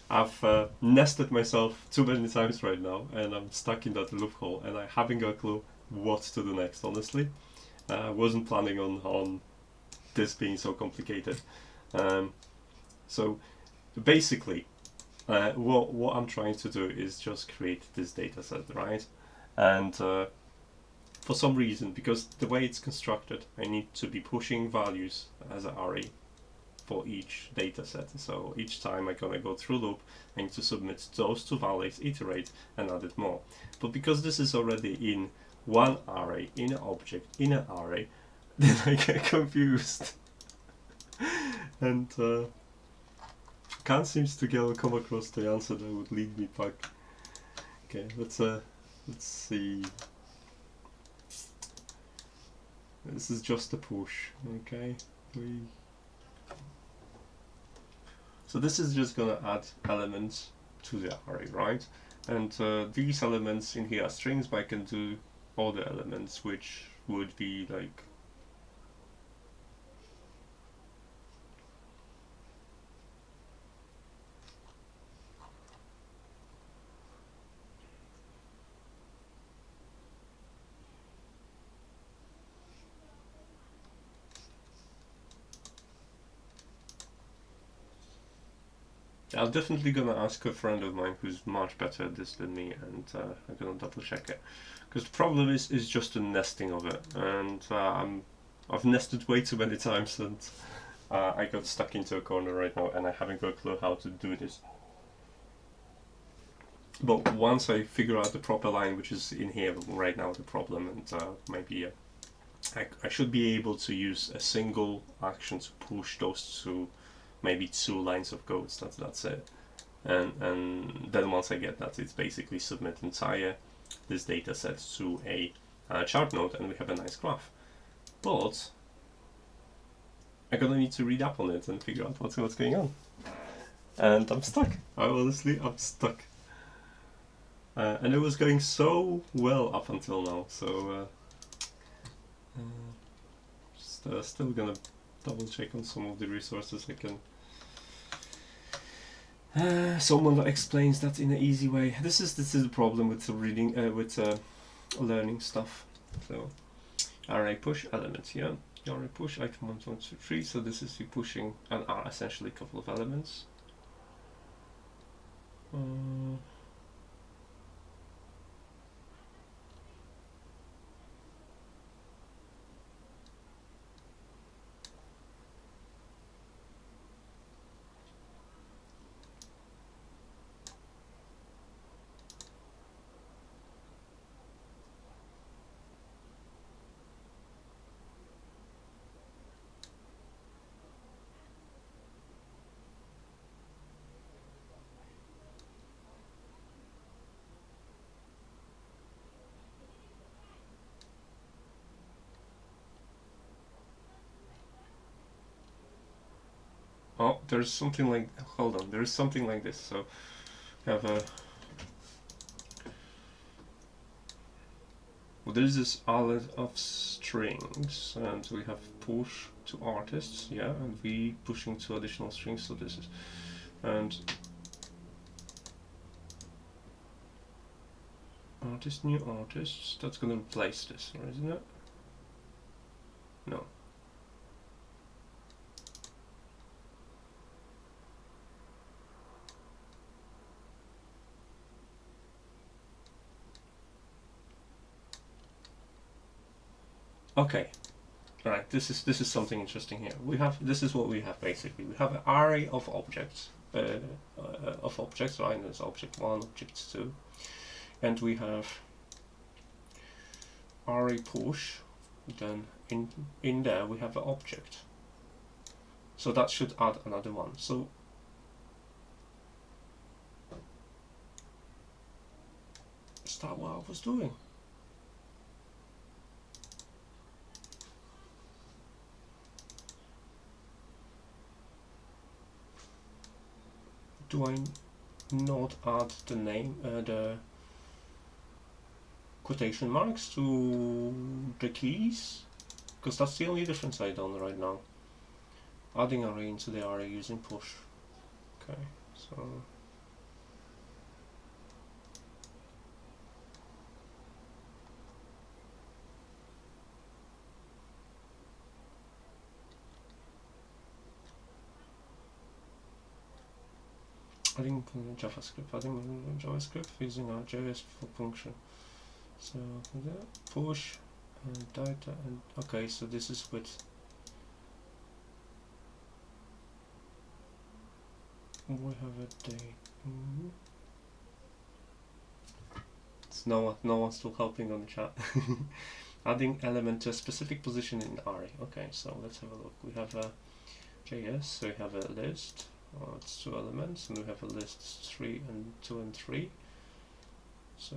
I've nested myself too many times right now, and I'm stuck in that loophole, and I haven't got a clue what to do next, honestly. I wasn't planning on this being so complicated. So basically, what I'm trying to do is just create this data set, right? And for some reason, because the way it's constructed, I need to be pushing values as an array for each data set. So each time I'm gonna go through loop, I need to submit those two values, iterate, and add it more. But because this is already in one array, in an object, in an array, then I get confused. And can't seem to come across the answer that would lead me back. Okay, let's see. This is just a push, okay? So this is just gonna add elements to the array, right? And these elements in here are strings, but I can do all the elements, which would be like I'm definitely gonna ask a friend of mine who's much better at this than me, and I'm gonna double check it. Because the problem is just the nesting of it, and I've nested way too many times, and I got stuck into a corner right now, and I haven't got a clue how to do this. But once I figure out the proper line, which is in here right now, the problem, and maybe I should be able to use a single action to push those two. Maybe 2 lines of codes, that's it. And then once I get that, it's basically submit entire this data set to a chart node, and we have a nice graph. But I'm gonna need to read up on it and figure out what's going on. And I'm stuck. I'm stuck. And it was going so well up until now, so still gonna double check on some of the resources I can. Someone that explains that in an easy way. This is the problem with reading, learning stuff. So array push elements, yeah. Array push item 1, 2, 3. So this is you pushing essentially a couple of elements. Oh, there's something like, hold on, there is something like this. So we have a, well, there's this array of strings, and we have push to artists, yeah, and we pushing two additional strings. So this is, and artist, new artists, that's gonna replace this, isn't it? No. Okay, right. This is something interesting here. We have, this is what we have basically. We have an array of objects, right? There's object 1, object 2, and we have array push. Then in there we have an object. So that should add another one. So is that what I was doing? Do I not add the name, the quotation marks to the keys? Because that's the only difference I've done right now. Adding array into the array using push. Okay, so adding JavaScript using our JS function. So push and data, and okay, so this is with we have a date. It's no one's still helping on the chat. Adding element to a specific position in array. Okay, so let's have a look. We have a JS, so we have a list. Oh, it's 2 elements, and we have a list 3 and 2 and 3. So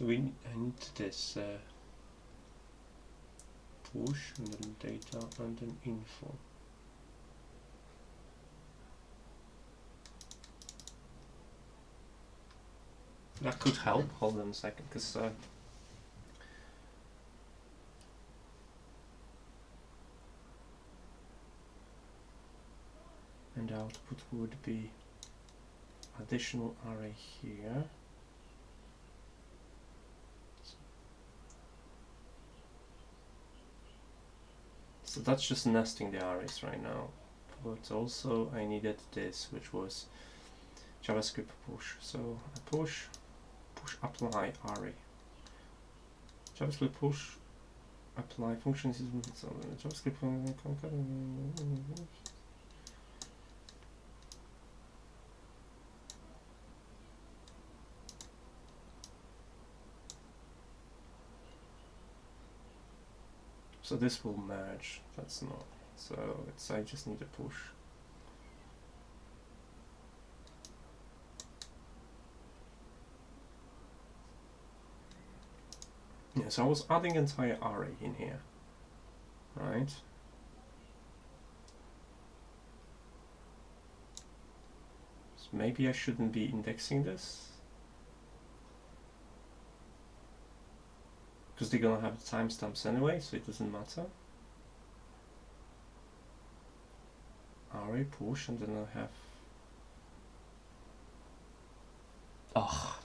I need this push, and then data, and then info. That could help. Hold on a second, because and the output would be additional array here. So that's just nesting the arrays right now. But also I needed this, which was JavaScript push. So I push apply array. JavaScript push apply function is JavaScript so this will merge. That's not, so it's, I just need a push. Yeah, so I was adding entire array in here, right? So maybe I shouldn't be indexing this, because they're gonna have the timestamps anyway, so it doesn't matter. Array push, and then I have, oh.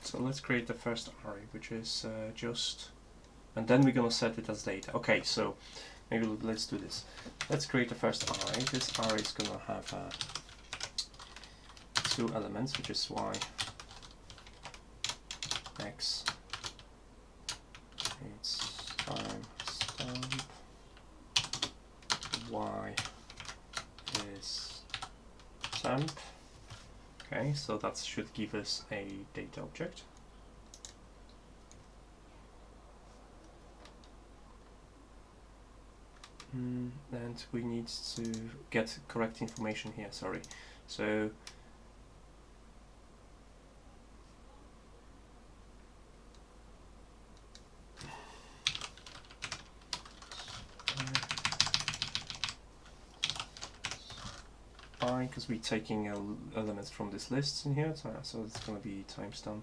So let's create the first array, which is just, and then we're gonna set it as data. Okay, so maybe let's do this. Let's create a first array. This array is gonna have 2 elements, which is y, x, it's time stamp, y is temp. Okay, so that should give us a data object. And we need to get correct information here, sorry. So because we're taking elements from this list in here, so it's going to be timestamp.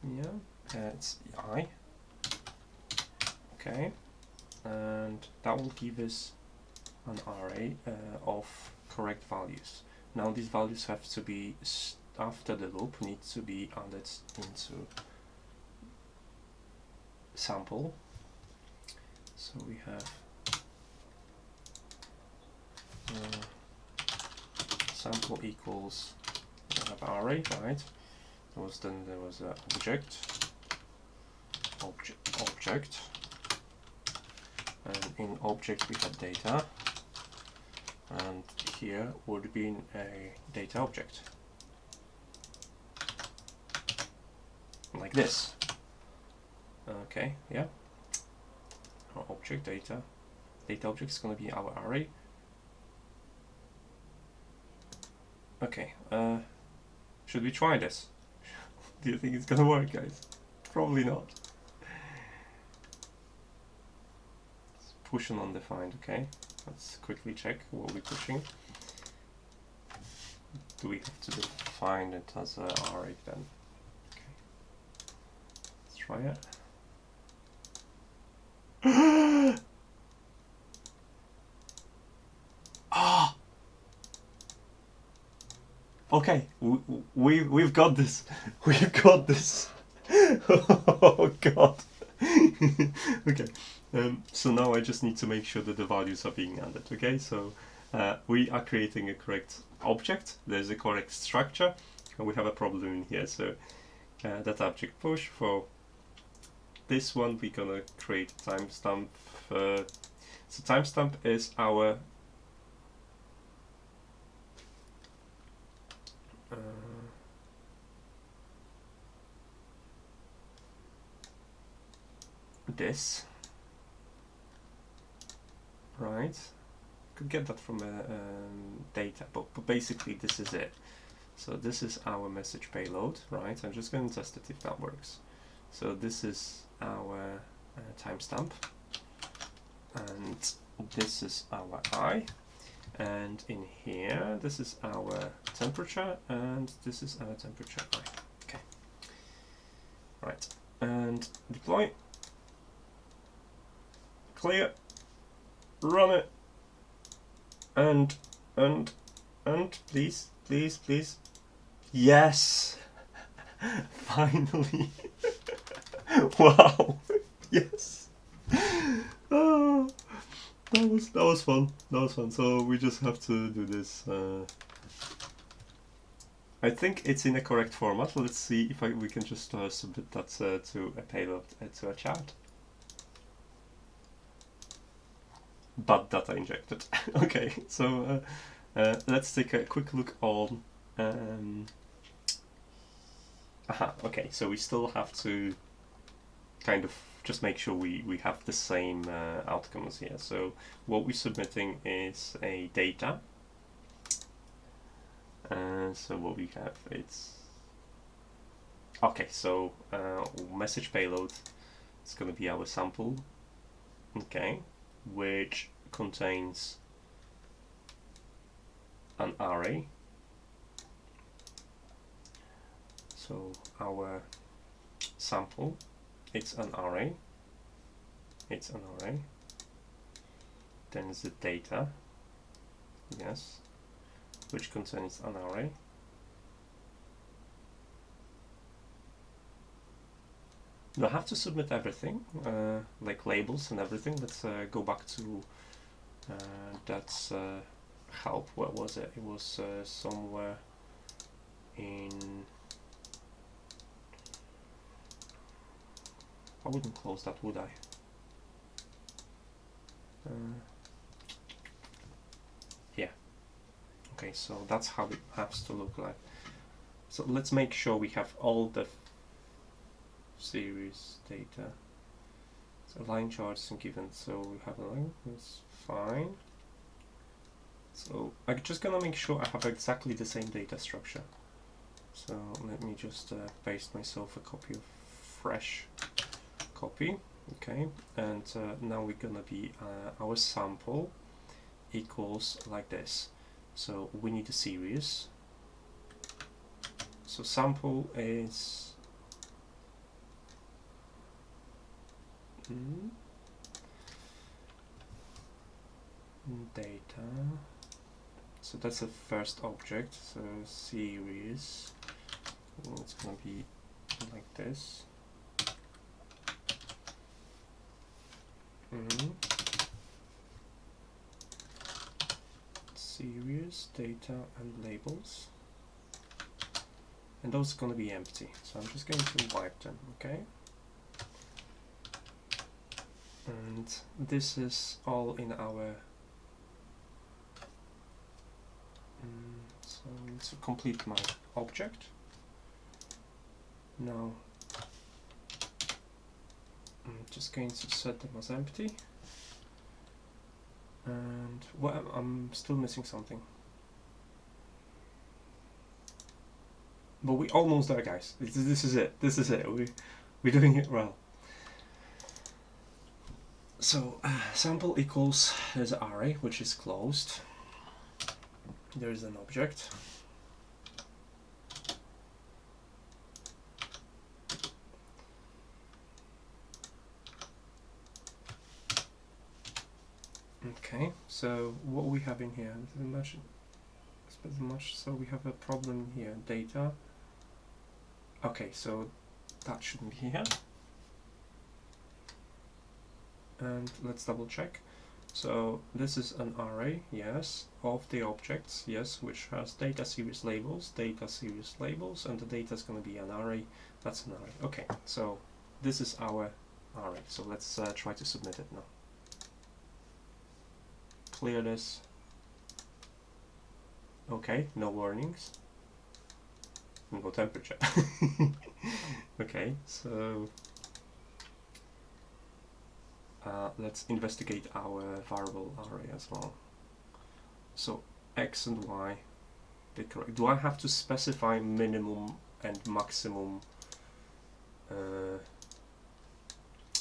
Yeah, it's I. Okay, and that will give us an array of correct values. Now these values have to be, after the loop, need to be added into sample. So we have sample equals, we have array, right? Then there was an object, and in object we had data, and here would be a data object, like this. Okay, yeah. Our object data object is going to be our array. Okay, should we try this? Do you think it's gonna work, guys? Probably not. Let's push on undefined, okay? Let's quickly check what we're pushing. Do we have to define it as an array then? Okay. Let's try it. Ah! Okay, we've got this. We've got this. Oh god. Okay. So now I just need to make sure that the values are being added. Okay, so we are creating a correct object. There's a correct structure, and we have a problem in here. So that object push for this one, we're gonna create a timestamp. So timestamp is our this, right? Could get that from data, but basically this is it. So this is our message payload, right? I'm just going to test it if that works. So this is our timestamp, and this is our I, and in here this is our temperature, and this is our temperature I. Okay, right, and deploy. Clear, run it, and please, yes, finally. Wow, yes. Oh, that was fun. So we just have to do this. I think it's in a correct format. Let's see if we can just submit that to a payload, to a chat. But data injected. Okay, so let's take a quick look on. Okay, so we still have to kind of just make sure we have the same outcomes here. So what we're submitting is a data. So what we have, it's okay. So message payload, it's going to be our sample. Okay. Which contains an array. So our sample, it's an array. Then is the data, yes, which contains an array. Do I have to submit everything, like labels and everything? Let's go back to that's help. Where was it? It was somewhere in. I wouldn't close that, would I? Yeah. Okay, so that's how it has to look like. So let's make sure we have all the series data. So line charts and given. So we have a line. That's fine. So I'm just gonna make sure I have exactly the same data structure. So let me just paste myself a copy of fresh copy. Okay, and now we're gonna be our sample equals like this. So we need a series. So sample is data. So that's the first object. So series. It's gonna be like this. Series, data, and labels. And those are going to be empty. So I'm just going to wipe them, okay? And this is all in our... so let's complete my object. Now I'm just going to set them as empty. And well, I'm still missing something. But we're almost there, guys. This is it. This is it. We're doing it well. So sample equals, there's an array which is closed. There is an object. Okay, so what we have in here, so we have a problem here, data. Okay, so that shouldn't be here. And let's double check. So this is an array, yes, of the objects, yes, which has data series labels, and the data is going to be an array. That's an array. Okay, so this is our array. So let's try to submit it now. Clear this. Okay, no warnings. No temperature. Okay, so let's investigate our variable array as well. So x and y, they're correct. Do I have to specify minimum and maximum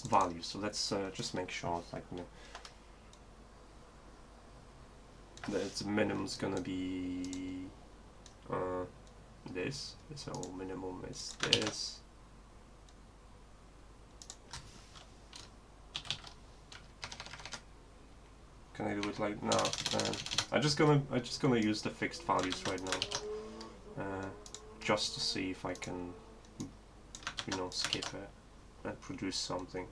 values? So let's just make sure, like, the minimum is gonna be this. So minimum is this. Can I do it like no? I'm just gonna use the fixed values right now, just to see if I can, skip it and produce something.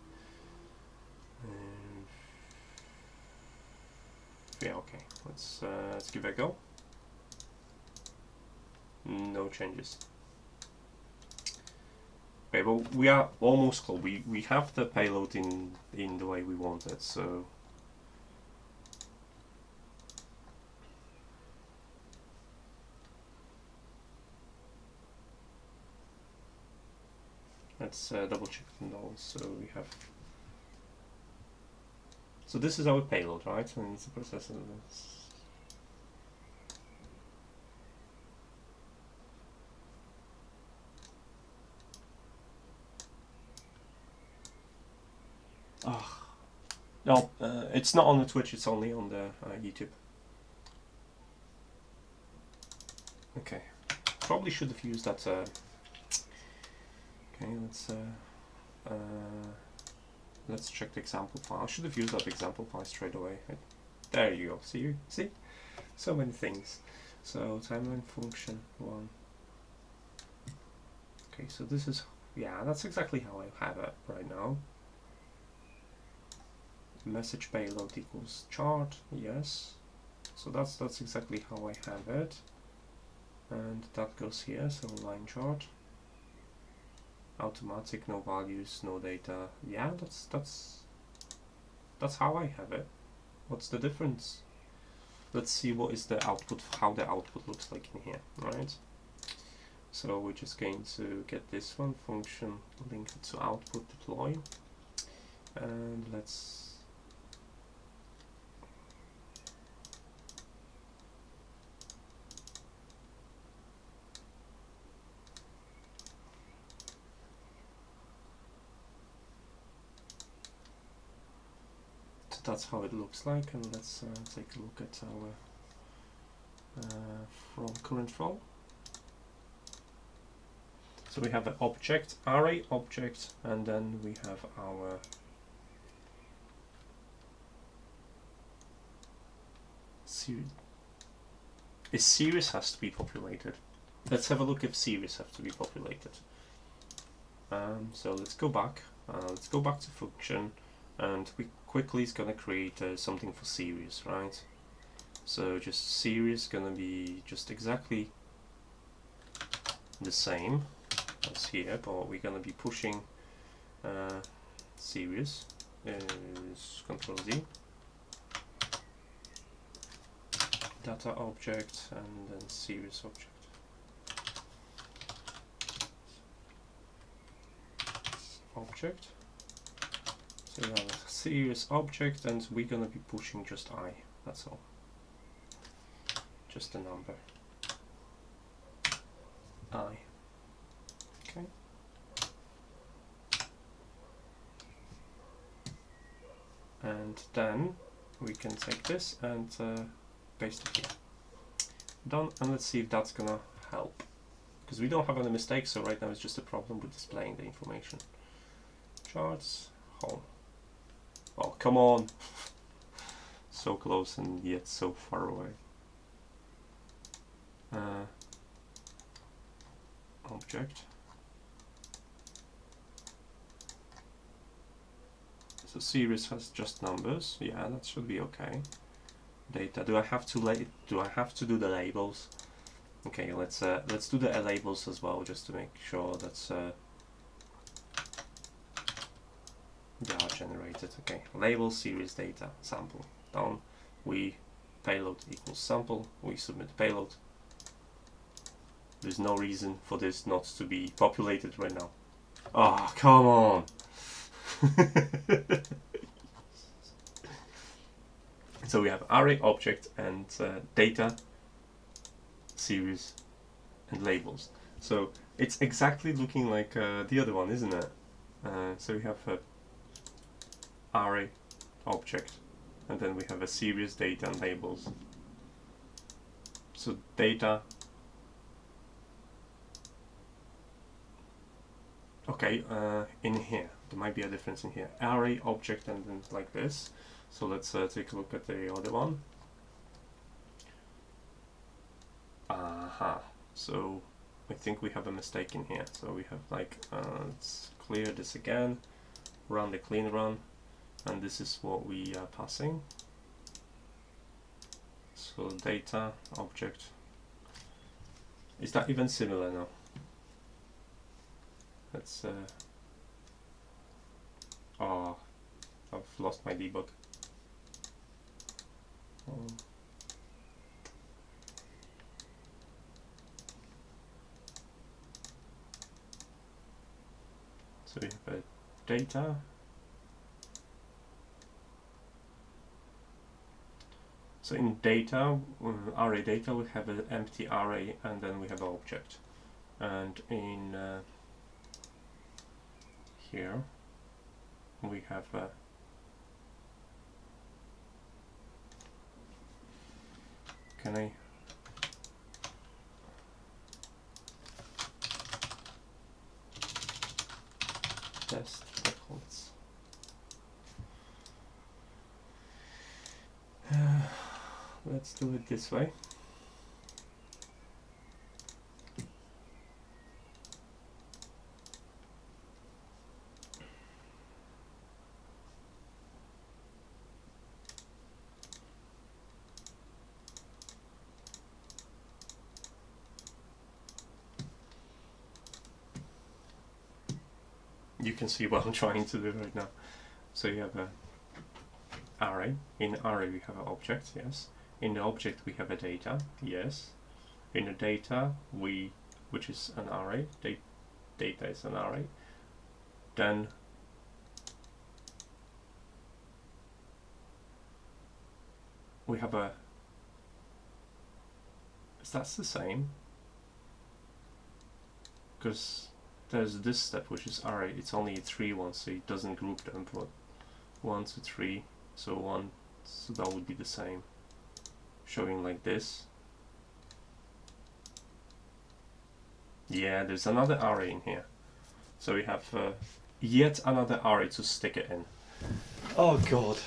Yeah, okay. Let's give it a go. No changes. Okay, but we are almost close. We have the payload in the way we want it, so. Let's double check the null. So we have. So this is our payload, right? And it's a processor. Oh. No, it's not on the Twitch. It's only on the YouTube. Okay, probably should have used that. Okay, let's check the example file. I should have used that example file straight away. There you go. See, so many things. So timeline function 1. Okay, so this is Yeah, that's exactly how I have it right now. Message payload equals chart, yes. So that's exactly how I have it. And that goes here, so line chart. Automatic, no values, no data. Yeah, that's how I have it. What's the difference? Let's see what is the output, how the output looks like in here, right? So we're just going to get this one function, link it to output deploy, and let's so that's how it looks like, and let's take a look at our from current role. So we have an object, array object, and then we have our series. A series has to be populated. Let's have a look if series have to be populated. So let's go back. Let's go back to function, and we quickly is gonna create something for series, right? So just series gonna be just exactly the same as here, but we're gonna be pushing series is Control Z, data object, and then series object. Object. So we have a series object, and we're gonna be pushing just I. That's all. Just a number. I. Okay. And then we can take this and paste it here. Done, and let's see if that's gonna help. Because we don't have any mistakes, so right now it's just a problem with displaying the information. Charts, home. Oh, come on! So close and yet so far away. Object. So series has just numbers. Yeah, that should be okay. Data. Do I have to do the labels? Okay, let's do the labels as well, just to make sure that's they are generated. Okay, label series data sample done. We payload equals sample. We submit payload. There's no reason for this not to be populated right now. Oh, come on! So we have array object and data series and labels. So it's exactly looking like the other one, isn't it? So we have a array object, and then we have a series, data, and labels. So data. Okay, in here there might be a difference in here. Array object, and then like this. So let's take a look at the other one. Aha. So I think we have a mistake in here. So we have like let's clear this again. Run the clean run. And this is what we are passing. So data object. Is that even similar now? Let's oh, I've lost my debug. So we have a data. So in data, array data, we have an empty array, and then we have an object. And in here, we have a can I test records? Let's do it this way. you can see what I'm trying to do right now. So you have a array. In array we have an object, yes. In the object we have a data, yes. In the data which is an array, data is an array. Then we have a, that's the same, because there's this step which is array, it's only a 3 one, so it doesn't group them, but 1 to 3, so 1, so that would be the same, showing like this. Yeah, there's another array in here, so we have yet another array to stick it in. Oh god.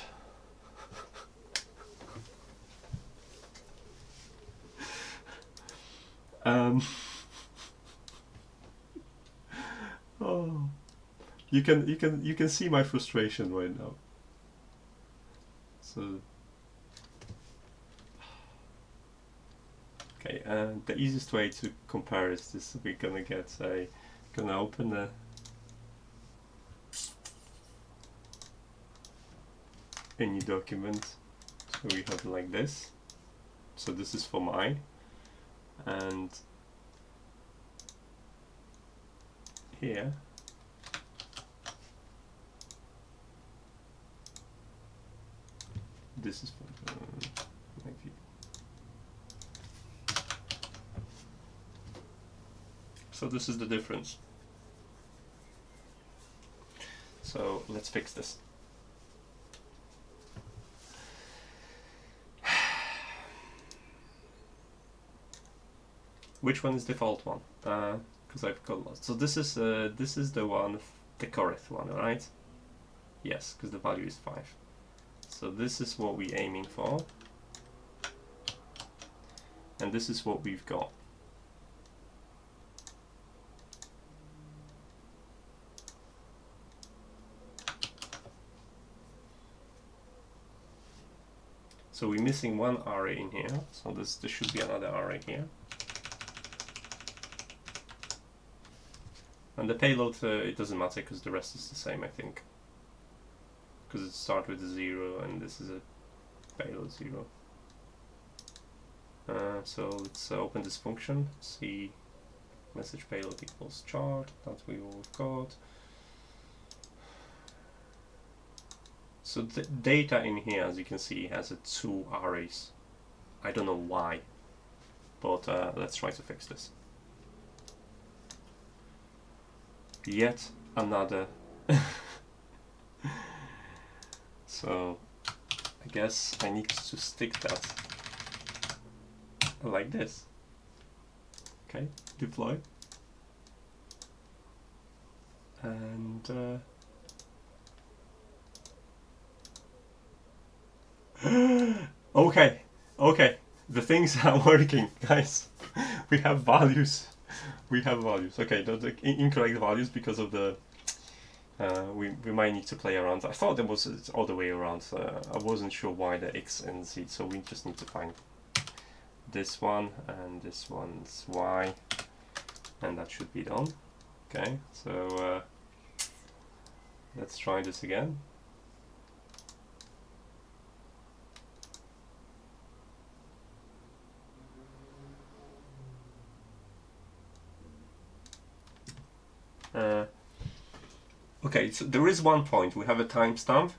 Oh, you can see my frustration right now. So okay, the easiest way to compare is this. We're gonna open a new document. So we have like this. So this is for mine, and here this is for maybe. So this is the difference. So let's fix this. Which one is default one? Because I've got lost. So this is the one, the correct one, right? Yes, because the value is 5. So this is what we're aiming for, and this is what we've got. So we're missing one array in here, so there should be another array here. And the payload, it doesn't matter because the rest is the same, I think. Because it starts with a 0 and this is a payload 0. So let's open this function, see message payload equals chart, that's what we've got. So the data in here, as you can see, has 2 arrays. I don't know why, but let's try to fix this. Yet another. So I guess I need to stick that like this. Okay, deploy. And okay, the things are working, guys. We have values. Okay, the incorrect values because of the we might need to play around. I thought there was all the way around, so I wasn't sure why the X and Z, so we just need to find this one, and this one's Y, and that should be done. Okay, so let's try this again. Okay, so there is one point. We have a timestamp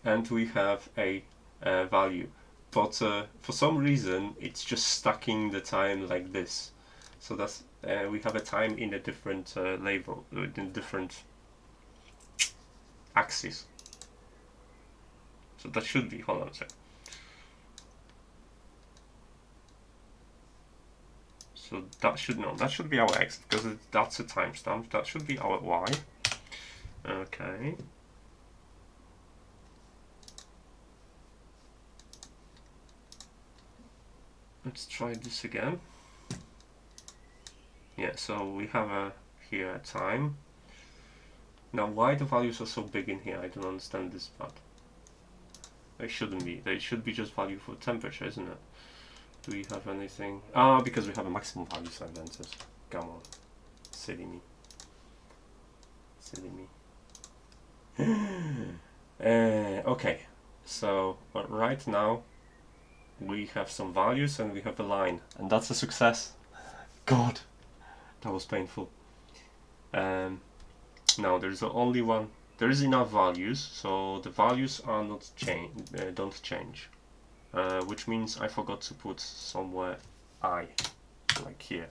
and we have a value, but for some reason it's just stacking the time like this. So that's we have a time in a different label, in different axis. So that should be, hold on a sec. So that should be our X, because that's a timestamp. That should be our Y. Okay. Let's try this again. Yeah, so we have here a time. Now why the values are so big in here, I don't understand this part. They shouldn't be. They should be just value for temperature, isn't it? Do we have anything? Ah, because we have a maximum value silences. Come on. Silly me. Silly me. Okay, so right now we have some values and we have a line, and that's a success. God, that was painful. Now there's only one. There is enough values, so the values are not don't change, which means I forgot to put somewhere I, like here.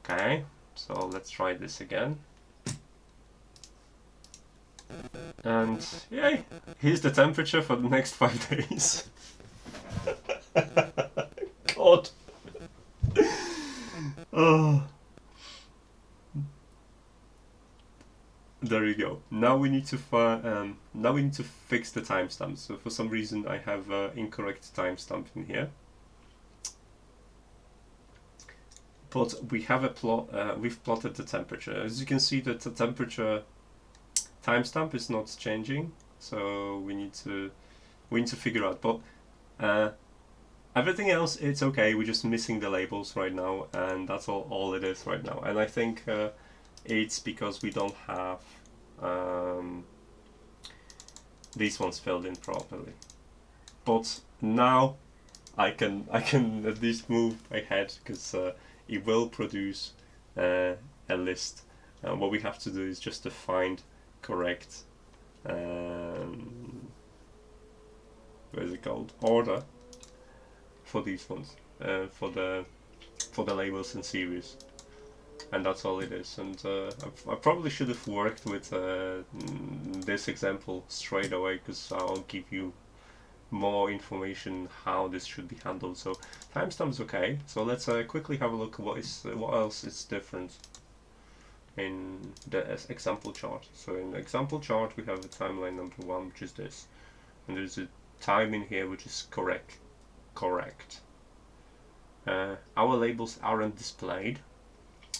Okay, so let's try this again. And yay, here's the temperature for the next 5 days. God. Oh. There you go. Now we need to fix the timestamp. So for some reason I have incorrect timestamp in here. But we have a plot. We've plotted the temperature. As you can see, that the temperature timestamp is not changing. So we need to figure out. But everything else, it's okay. We're just missing the labels right now, and that's all it is right now. And I think it's because we don't have these ones filled in properly. But now I can at least move ahead, because it will produce a list. What we have to do is just to find correct what is it called, order for these ones, for the labels in series, and that's all it is. And I probably should have worked with this example straight away, because I'll give you more information how this should be handled. So timestamp's okay. So let's quickly have a look at what else is different in the example chart. So in the example chart we have a timeline number 1, which is this, and there's a time in here which is correct. Our labels aren't displayed,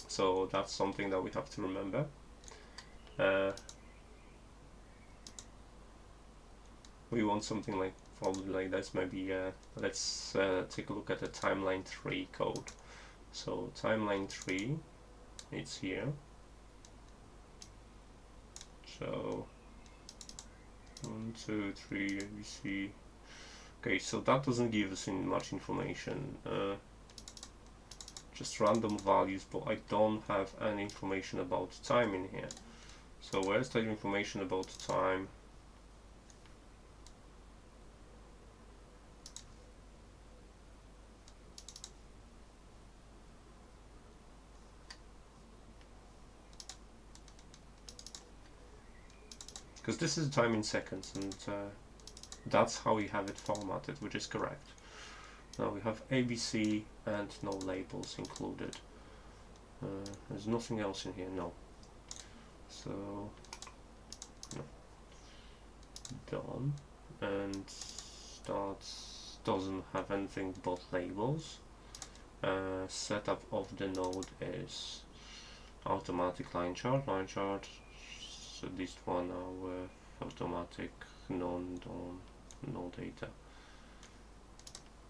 so that's something that we have to remember. We want something like probably like this. Maybe let's take a look at the timeline 3 code. So timeline 3, it's here. So 1, 2, 3, ABC. Okay, so that doesn't give us much information. Just random values, but I don't have any information about time in here. So where's the information about time? Because this is time in seconds, and that's how we have it formatted, which is correct. Now we have ABC and no labels included. There's nothing else in here, no. So, no. Done. And that doesn't have anything but labels. Setup of the node is automatic line chart. So this one are automatic no data.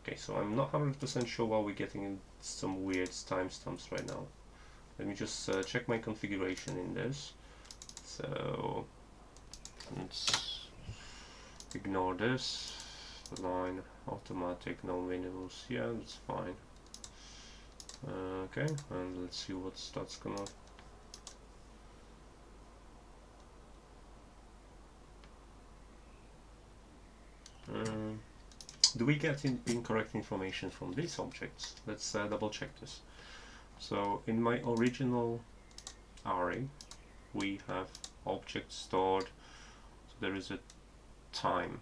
Okay, so I'm not 100% sure why we're getting some weird timestamps right now. Let me just check my configuration in this. So let's ignore this line, automatic, no minimals. Yeah, that's fine. Okay, and let's see what's that's gonna. Do we get incorrect information from these objects? Let's double check this. So in my original array we have objects stored, so there is a time,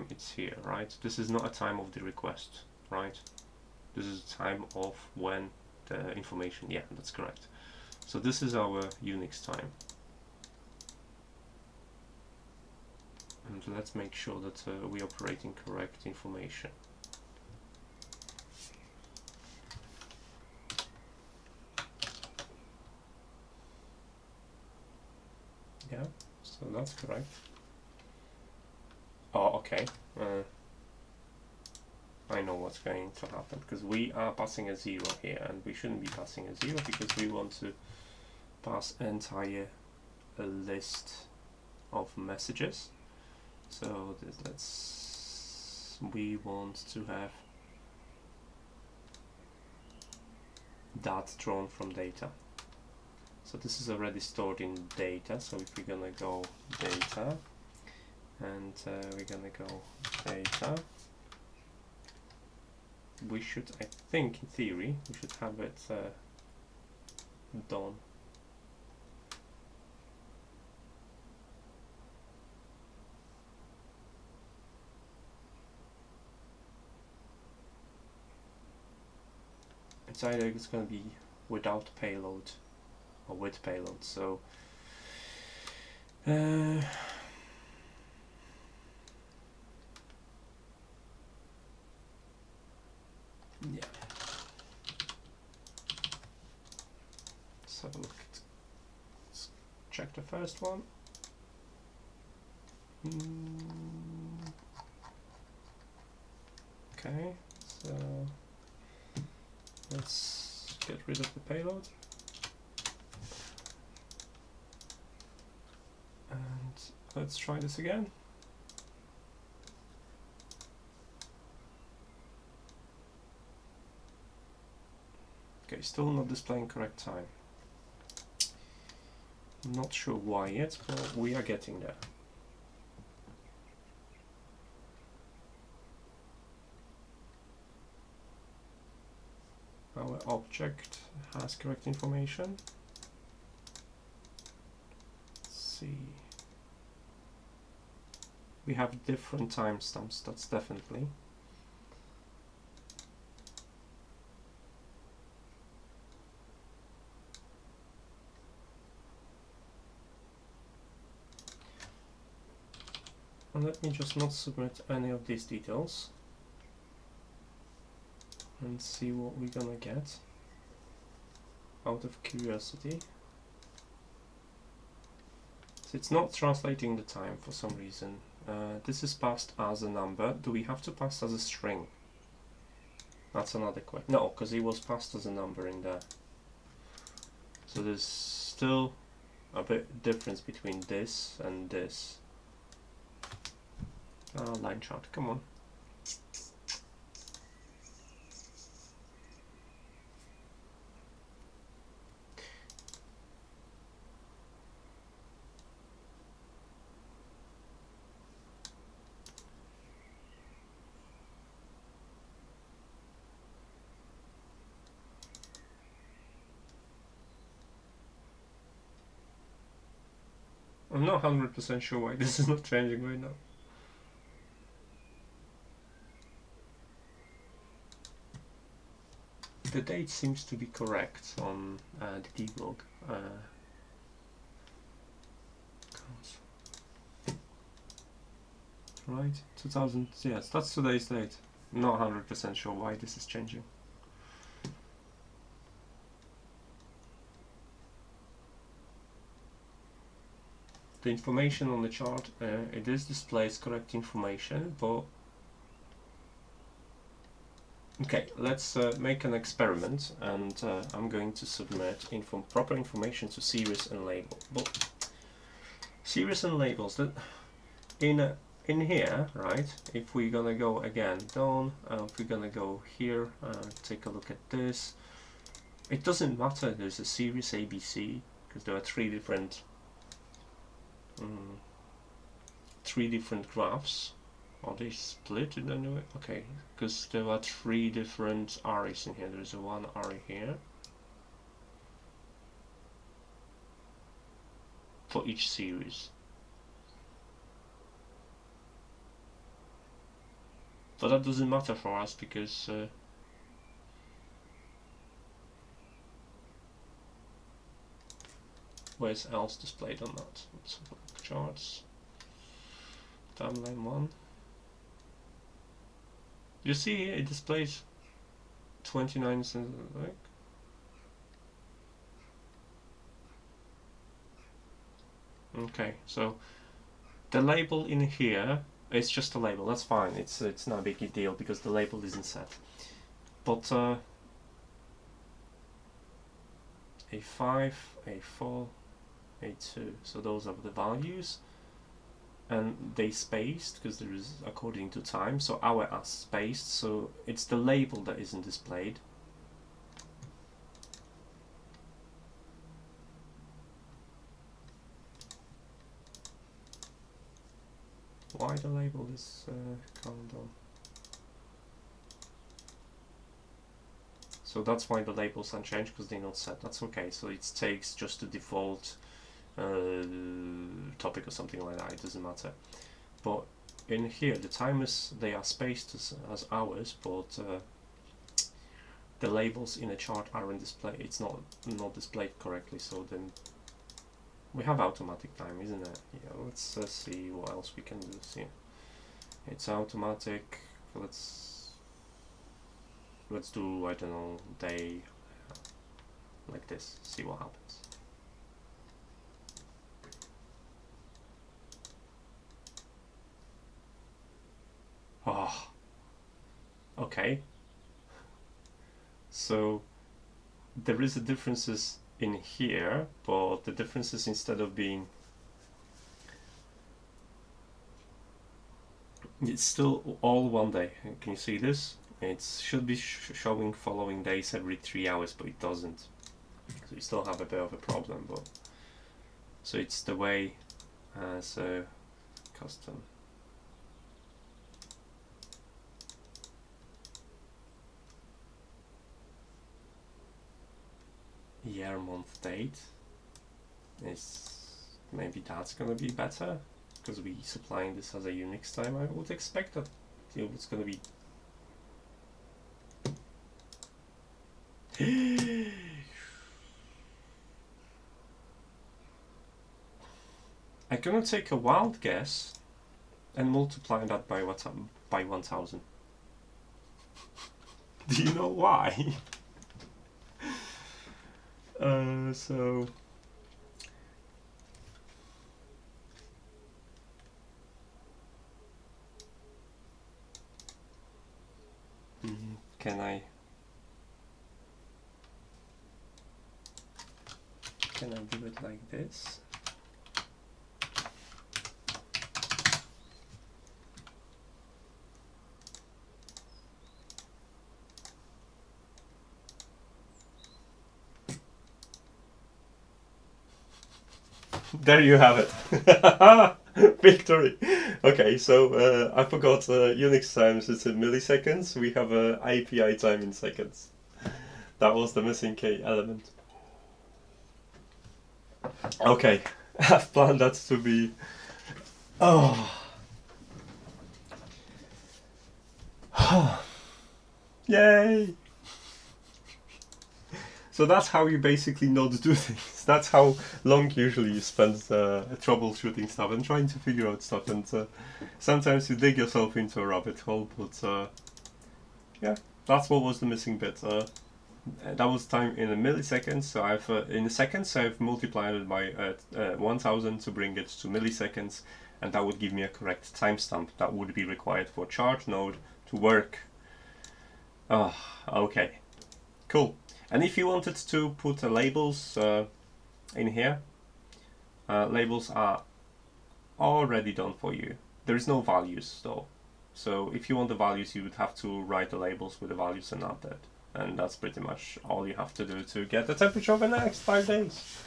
it's here, right? This is not a time of the request, right? This is a time of when the information, yeah, that's correct. So this is our Unix time. And let's make sure that we are operating correct information. Yeah, so that's correct. Oh, okay. I know what's going to happen, because we are passing a 0 here, and we shouldn't be passing a 0 because we want to pass entire list of messages. So we want to have that drawn from data. So this is already stored in data. So if we're gonna go data, and we're gonna go data, we should, I think, in theory, we should have it done. It's either it's going to be without payload or with payload. So yeah. Let's have a look. Let's check the first one. Okay, so let's get rid of the payload. And let's try this again. Okay, still not displaying correct time. Not sure why yet, but we are getting there. Our object has correct information. Let's see. We have different timestamps, that's definitely. And let me just not submit any of these details and see what we're gonna get out of curiosity. So it's not translating the time for some reason. This is passed as a number. Do we have to pass as a string? That's another question. No, because it was passed as a number in there. So there's still a bit difference between this and this. Line chart, come on. I'm not 100% sure why this is not changing right now. The date seems to be correct on the debug. Right, 2000, yes, that's today's date. Not 100% sure why this is changing. The information on the chart, it is displays correct information, but okay, let's make an experiment, and I'm going to submit proper information to series and label. But series and labels, that in here, right? If we're gonna go again down, if we're gonna go here, take a look at this. It doesn't matter. There's a series ABC because there are three different graphs. Are they split in any way? Okay, because there are three different arrays in here. There's a one array here for each series. But that doesn't matter for us because where's else displayed on that? Let's have a look. Charts. Timeline 1. You see here it displays 29 cents, like. Okay, so the label in here is just a label. That's fine. It's not a big deal because the label isn't set. But A5, A4, A2. So those are the values. and they spaced because there is according to time, so hour are spaced, so it's the label that isn't displayed. Why the label is countdown? So that's why the labels unchanged, because they're not set. That's okay. So it takes just the default topic or something like that. It doesn't matter. But in here, the timers, they are spaced as hours, but the labels in a chart aren't displayed. It's not displayed correctly. So then we have automatic time, isn't it? Yeah. Let's see what else we can do here. It's automatic. Let's do, I don't know, day like this. See what happens. Oh, okay. So there is a differences in here, but the differences, instead of being, it's still all one day. Can you see this? It should be showing following days every 3 hours, but it doesn't. So you still have a bit of a problem. But so it's the way as a custom. Year, month, date. Is maybe that's gonna be better because we supplying this as a Unix time. I would expect that it's gonna be. I'm gonna take a wild guess and multiply that by 1000. Do you know why? So can I do it like this? There you have it. Victory. Okay, so I forgot Unix times is in milliseconds. We have a API time in seconds. That was the missing key element. Okay, I've planned that to be. Oh. Yay! So that's how you basically know to do things. That's how long usually you spend troubleshooting stuff and trying to figure out stuff. And sometimes you dig yourself into a rabbit hole. But yeah, that's what was the missing bit. That was time in a millisecond. So I've in seconds I've multiplied it by 1000 to bring it to milliseconds, and that would give me a correct timestamp that would be required for chart node to work. Oh, okay, cool. And if you wanted to put labels in here, labels are already done for you. There is no values though. So if you want the values, you would have to write the labels with the values and add that. And that's pretty much all you have to do to get the temperature of the next 5 days.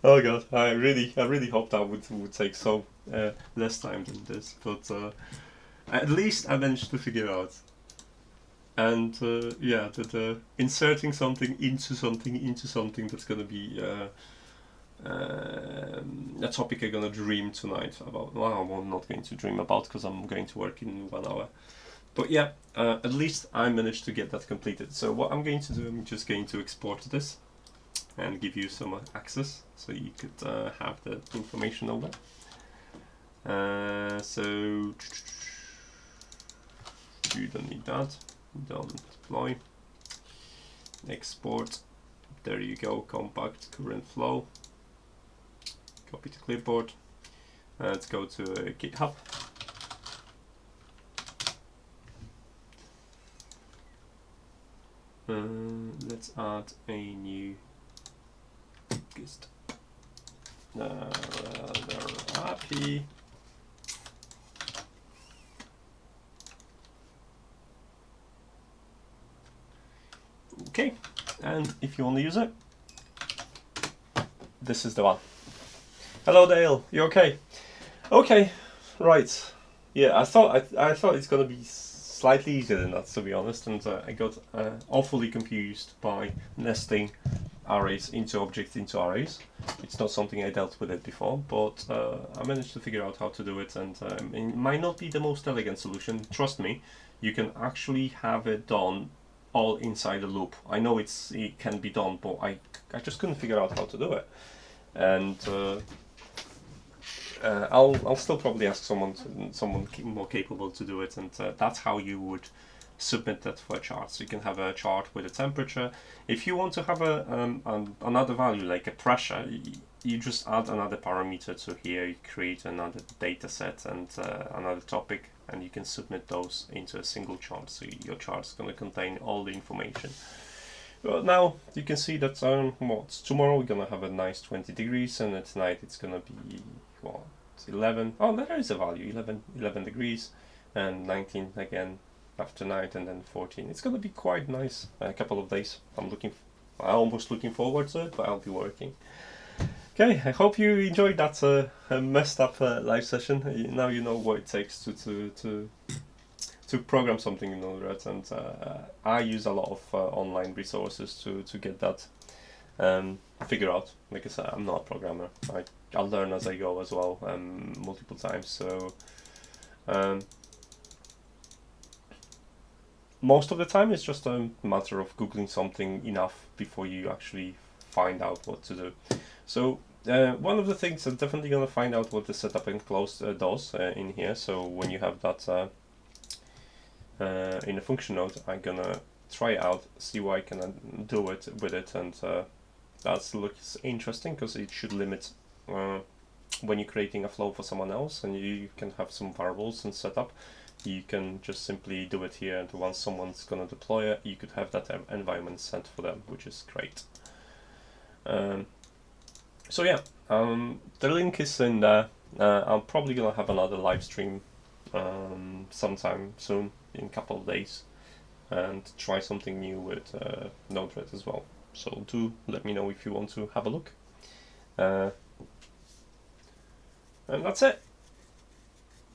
Oh god, I really hope that would take so less time than this, but at least I managed to figure out. And yeah, that inserting something into something that's gonna be a topic I'm gonna dream tonight about. Well, I'm not going to dream about because I'm going to work in 1 hour. But yeah, at least I managed to get that completed. So what I'm going to do, I'm just going to export this and give you some access so you could have the information over. So you don't need that. Don't deploy. Export. There you go. Compact current flow. Copy to clipboard. Let's go to GitHub. Let's add a new gist. They're happy. Okay, and if you want to use it, this is the one. Hello Dale, you okay? Okay, right. Yeah, I thought it's gonna be slightly easier than that, to be honest, and I got awfully confused by nesting arrays into objects into arrays. It's not something I dealt with it before, but I managed to figure out how to do it, and it might not be the most elegant solution. Trust me, you can actually have it done all inside a loop. I know it can be done, but I just couldn't figure out how to do it, and I'll still probably ask someone more capable to do it, and that's how you would submit that for a chart. So you can have a chart with a temperature. If you want to have another value like a pressure, you just add another parameter to here. You create another data set and another topic, and you can submit those into a single chart. So your chart is going to contain all the information. Well, now you can see that tomorrow we're going to have a nice 20 degrees, and at night it's going to be what, 11. Oh, there is a value, 11 degrees, and 19 again after night, and then 14. It's going to be quite nice. A couple of days. I'm almost looking forward to it, but I'll be working. Okay, I hope you enjoyed that messed up live session. Now you know what it takes to program something in NodeRED, and I use a lot of online resources to get that figure out. Like I said, I'm not a programmer. I'll learn as I go as well, multiple times. So most of the time it's just a matter of googling something enough before you actually find out what to do. So one of the things I'm definitely going to find out what the setup and close does in here. So when you have that in a function node, I'm gonna try it out, see what I can do it with it, and that looks interesting because it should limit when you're creating a flow for someone else, and you can have some variables and setup. You can just simply do it here, and once someone's gonna deploy it, you could have that environment sent for them, which is great. So yeah, the link is in there. I'm probably gonna have another live stream sometime soon, in a couple of days, and try something new with NodeRED as well. So do let me know if you want to have a look. And that's it.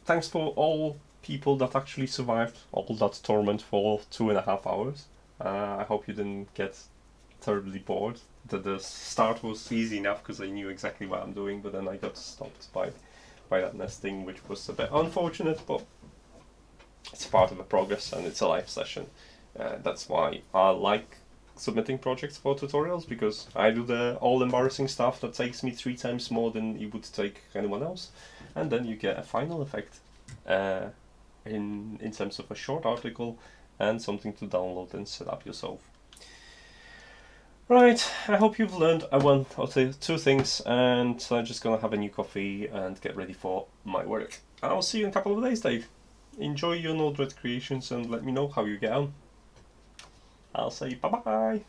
Thanks for all people that actually survived all that torment for 2.5 hours. I hope you didn't get terribly bored. The start was easy enough because I knew exactly what I'm doing, but then I got stopped by that nesting, which was a bit unfortunate, but it's part of the progress, and it's a live session. That's why I like submitting projects for tutorials, because I do the all embarrassing stuff that takes me 3 times more than it would take anyone else, and then you get a final effect in terms of a short article and something to download and set up yourself. Right, I hope you've learned one or two things, and I'm just gonna have a new coffee and get ready for my work. I'll see you in a couple of days, Dave. Enjoy your NodeRED creations and let me know how you get on. I'll say bye bye.